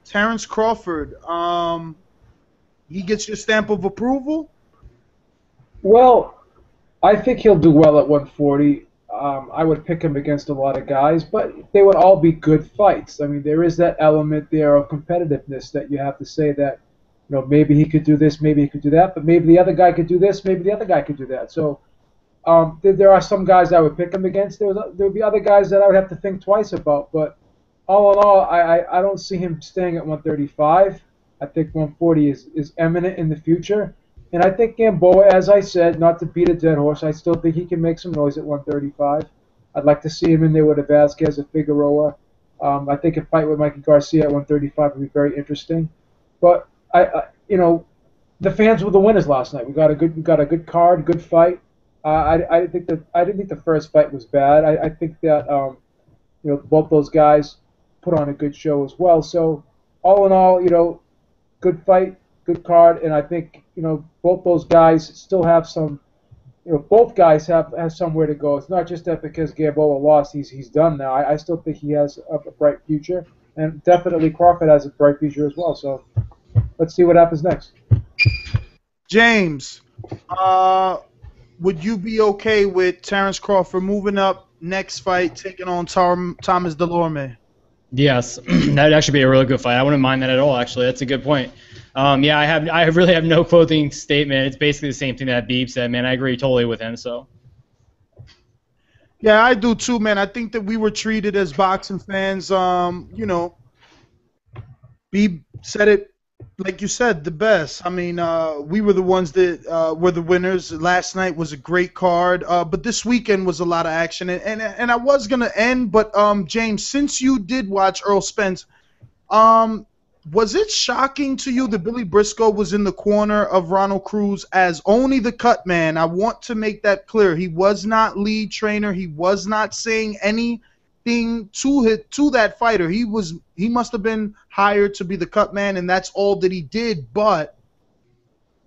Terence Crawford, he gets your stamp of approval? Well, I think he'll do well at 140. I would pick him against a lot of guys, but they would all be good fights. I mean, there is that element there of competitiveness that you have to say that, you know, maybe he could do this, maybe he could do that, but maybe the other guy could do this, maybe the other guy could do that. So There are some guys I would pick him against. There would be other guys that I would have to think twice about. But all in all, I don't see him staying at 135. I think 140 is eminent in the future. And I think Gamboa, as I said, not to beat a dead horse, I still think he can make some noise at 135. I'd like to see him in there with a Vasquez, a Figueroa. I think a fight with Mikey Garcia at 135 would be very interesting. But the fans were the winners last night. We got a good card, good fight. I didn't think the first fight was bad. I think that both those guys put on a good show as well. So all in all, good fight, good card, and I think both those guys still have some. Both guys have somewhere to go. It's not just that because Gamboa lost, he's done now. I still think he has a bright future, and definitely Crawford has a bright future as well. So let's see what happens next. James, would you be okay with Terence Crawford moving up next fight, taking on Thomas Delorme? Yes, that'd actually be a really good fight. I wouldn't mind that at all. Actually, that's a good point. Yeah, I really have no clothing statement. It's basically the same thing that Beeb said, man. I agree totally with him. So. Yeah, I do too, man. I think that we were treated as boxing fans. Beeb said it, like you said, the best. I mean, we were the ones that were the winners. Last night was a great card, but this weekend was a lot of action. And I was gonna end, but James, since you did watch Earl Spence, was it shocking to you that Billy Briscoe was in the corner of Ronald Cruz as only the cut man? I want to make that clear. He was not lead trainer. He was not saying anything to that fighter. He must have been hired to be the cut man, and that's all that he did. But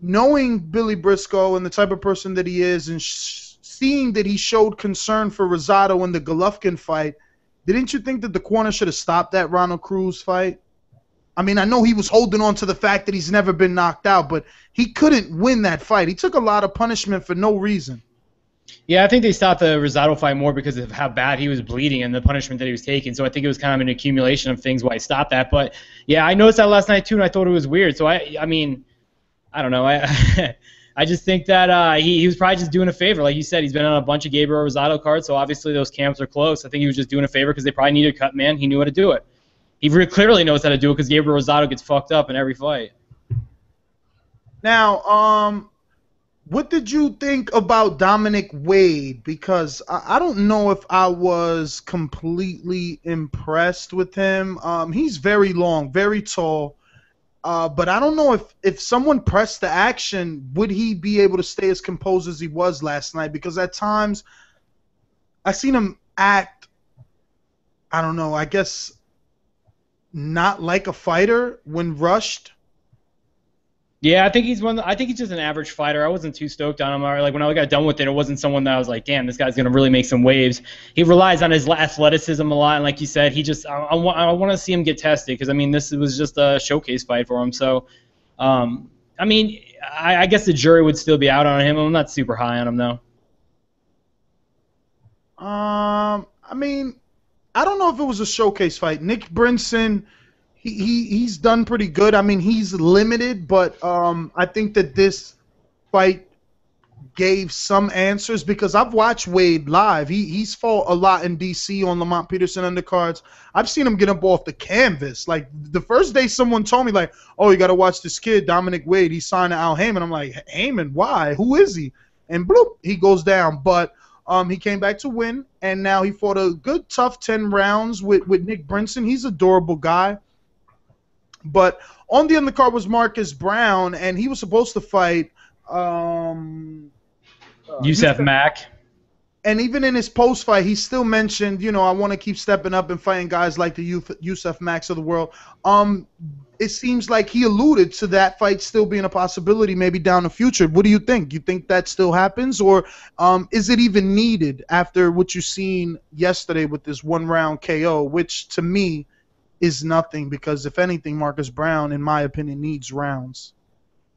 knowing Billy Briscoe and the type of person that he is, and seeing that he showed concern for Rosado in the Golovkin fight, didn't you think that the corner should have stopped that Ronald Cruz fight? I mean, I know he was holding on to the fact that he's never been knocked out, but he couldn't win that fight. He took a lot of punishment for no reason. Yeah, I think they stopped the Rosado fight more because of how bad he was bleeding and the punishment that he was taking. So I think it was kind of an accumulation of things why he stopped that. But yeah, I noticed that last night too, and I thought it was weird. So I mean, I don't know. I just think that he was probably just doing a favor. Like you said, he's been on a bunch of Gabriel Rosado cards, so obviously those camps are close. I think he was just doing a favor because they probably needed a cut man. He knew how to do it. He clearly knows how to do it because Gabriel Rosado gets fucked up in every fight. Now, what did you think about Dominic Wade? Because I don't know if I was completely impressed with him. He's very long, very tall, but I don't know if someone pressed the action, would he be able to stay as composed as he was last night? Because at times I seen him act, I don't know, I guess not like a fighter when rushed. Yeah, I think he's just an average fighter. I wasn't too stoked on him. Like when I got done with it, it wasn't someone that I was like, damn, this guy's gonna really make some waves. He relies on his athleticism a lot, and like you said, he just I want to see him get tested because I mean this was just a showcase fight for him. So, I mean, I guess the jury would still be out on him. I'm not super high on him though. I mean, I don't know if it was a showcase fight. Nick Brinson, he's done pretty good. I mean, he's limited, but I think that this fight gave some answers because I've watched Wade live. He's fought a lot in D.C. on Lamont Peterson undercards. I've seen him get up off the canvas. Like, the first day someone told me, like, oh, you got to watch this kid, Dominic Wade. He signed to Al Heyman. I'm like, Heyman, why? Who is he? And bloop, he goes down. But he came back to win, and now he fought a good, tough 10 rounds with Nick Brinson. He's an adorable guy. But on the undercard was Marcus Brown, and he was supposed to fight Yusef Mack. And even in his post-fight, he still mentioned, I want to keep stepping up and fighting guys like the Yusef Macks of the world. It seems like he alluded to that fight still being a possibility maybe down the future. What do you think? You think that still happens, or is it even needed after what you've seen yesterday with this one-round KO, which to me is nothing because, if anything, Marcus Brown, in my opinion, needs rounds.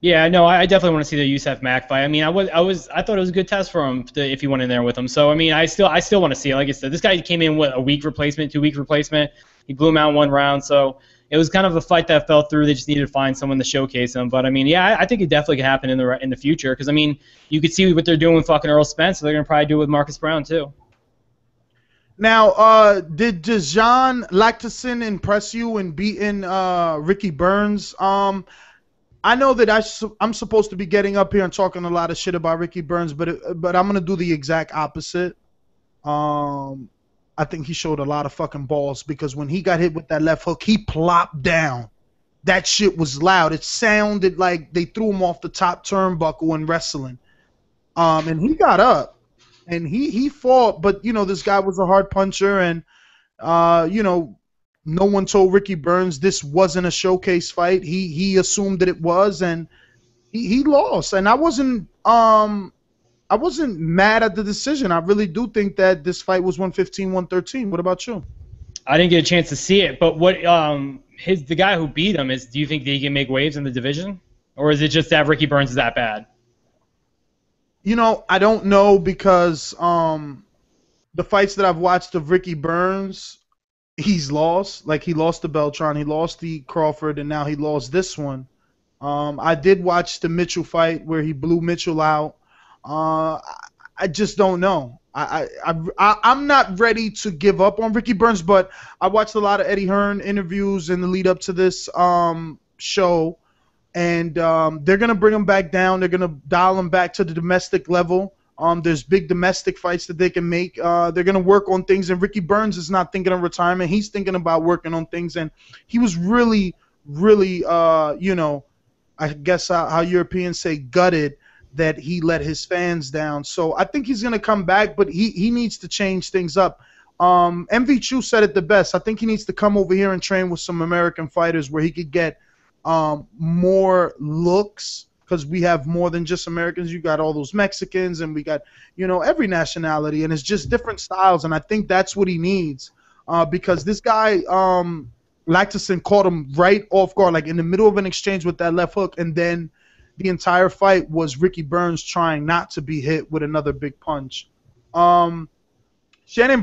Yeah, no, I definitely want to see the Yusef Mack fight. I mean, I thought it was a good test for him if he went in there with him. So I mean, I still want to see it. Like I said, this guy came in with a week replacement, 2-week replacement. He blew him out in one round. So it was kind of a fight that fell through. They just needed to find someone to showcase him. But I mean, yeah, I think it definitely could happen in the future because I mean, you could see what they're doing with fucking Earl Spence. So they're gonna probably do it with Marcus Brown too. Now, did Dejan Lactacin impress you in beating Ricky Burns? I know that I'm supposed to be getting up here and talking a lot of shit about Ricky Burns, but I'm gonna do the exact opposite. I think he showed a lot of fucking balls because when he got hit with that left hook, he plopped down. That shit was loud. It sounded like they threw him off the top turnbuckle in wrestling. And he got up and he fought, but you know this guy was a hard puncher, and you know no one told Ricky Burns this wasn't a showcase fight. He assumed that it was, and he lost. And I wasn't mad at the decision. I really do think that this fight was 115-113. What about you? I didn't get a chance to see it, but what the guy who beat him do you think that he can make waves in the division, or is it just that Ricky Burns is that bad? You know, I don't know because the fights that I've watched of Ricky Burns, he's lost. Like he lost to Beltran, he lost the Crawford, and now he lost this one. I did watch the Mitchell fight where he blew Mitchell out. I just don't know. I'm not ready to give up on Ricky Burns, but I watched a lot of Eddie Hearn interviews in the lead up to this show, and they're gonna bring him back down. They're gonna dial him back to the domestic level. There's big domestic fights that they can make. They're gonna work on things, and Ricky Burns is not thinking of retirement. He's thinking about working on things, and he was really, really, you know, I guess how Europeans say gutted that he let his fans down. So I think he's going to come back, but he needs to change things up. MV Chu said it the best. I think he needs to come over here and train with some American fighters where he could get more looks, because we have more than just Americans. You got all those Mexicans, and we got, you know, every nationality, and it's just different styles, and I think that's what he needs because this guy, Lactacin, caught him right off guard, like in the middle of an exchange with that left hook, and then the entire fight was Ricky Burns trying not to be hit with another big punch. Shannon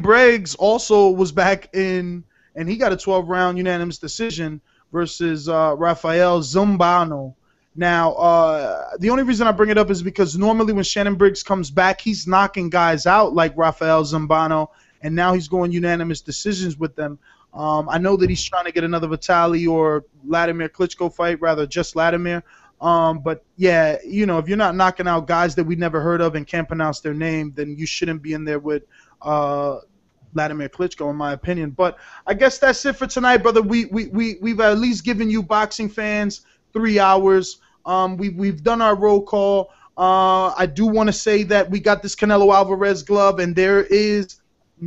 Briggs also was back in, and he got a 12-round unanimous decision versus Rafael Zumbano. Now, the only reason I bring it up is because normally when Shannon Briggs comes back, he's knocking guys out like Rafael Zumbano, and now he's going unanimous decisions with them. I know that he's trying to get another Vitaly or Vladimir Klitschko fight, rather just Vladimir. But yeah, you know, if you're not knocking out guys that we never heard of and can't pronounce their name, then you shouldn't be in there with Vladimir Klitschko, in my opinion. But I guess that's it for tonight, brother. We've at least given you boxing fans 3 hours. We've done our roll call. I do want to say that we got this Canelo Alvarez glove, and there is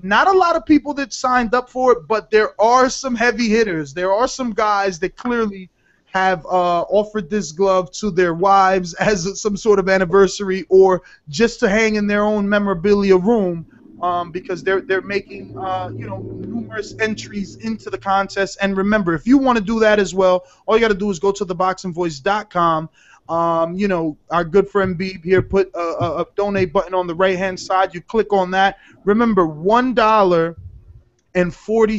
not a lot of people that signed up for it, but there are some heavy hitters. There are some guys that clearly have offered this glove to their wives as some sort of anniversary, or just to hang in their own memorabilia room, because they're making you know, numerous entries into the contest. And remember, if you want to do that as well, all you got to do is go to theboxingvoice.com. You know, our good friend Beeb here put a donate button on the right-hand side. You click on that. Remember, $1.40. 40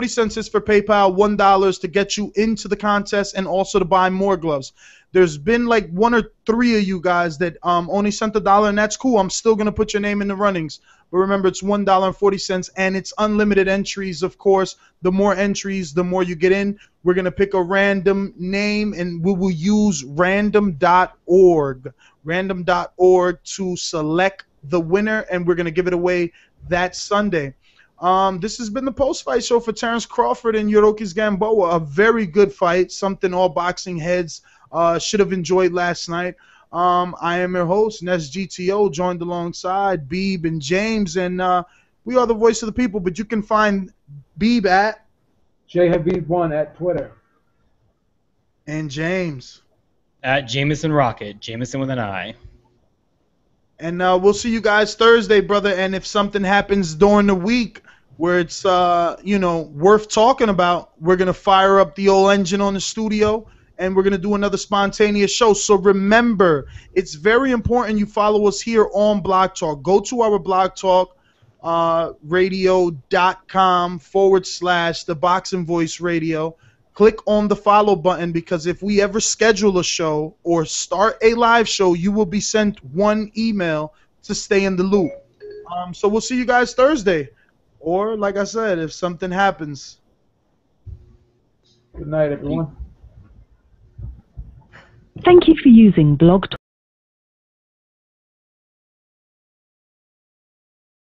cents is for PayPal, $1 is to get you into the contest and also to buy more gloves. There's been like 1 or 3 of you guys that only sent $1, and that's cool. I'm still going to put your name in the runnings. But remember, it's $1.40, and it's unlimited entries, of course. The more entries, the more you get in. We're going to pick a random name, and we will use random.org to select the winner, and we're going to give it away that Sunday. This has been the post-fight show for Terence Crawford and Yuriorkis Gamboa. A very good fight, something all boxing heads should have enjoyed last night. I am your host, Ness GTO, joined alongside Beeb and James, and we are the voice of the people, but you can find Beeb at JHabib1 at Twitter. And James at Jameson Rocket, Jameson with an I. And we'll see you guys Thursday, brother. And if something happens during the week where it's, you know, worth talking about, we're going to fire up the old engine on the studio, and we're going to do another spontaneous show. So remember, it's very important you follow us here on Blog Talk. Go to our Blog Talk radio.com / the Boxing Voice Radio. click on the follow button, because if we ever schedule a show or start a live show, you will be sent one email to stay in the loop. So we'll see you guys Thursday. Or, like I said, if something happens. Good night, everyone. Thank you for using Blog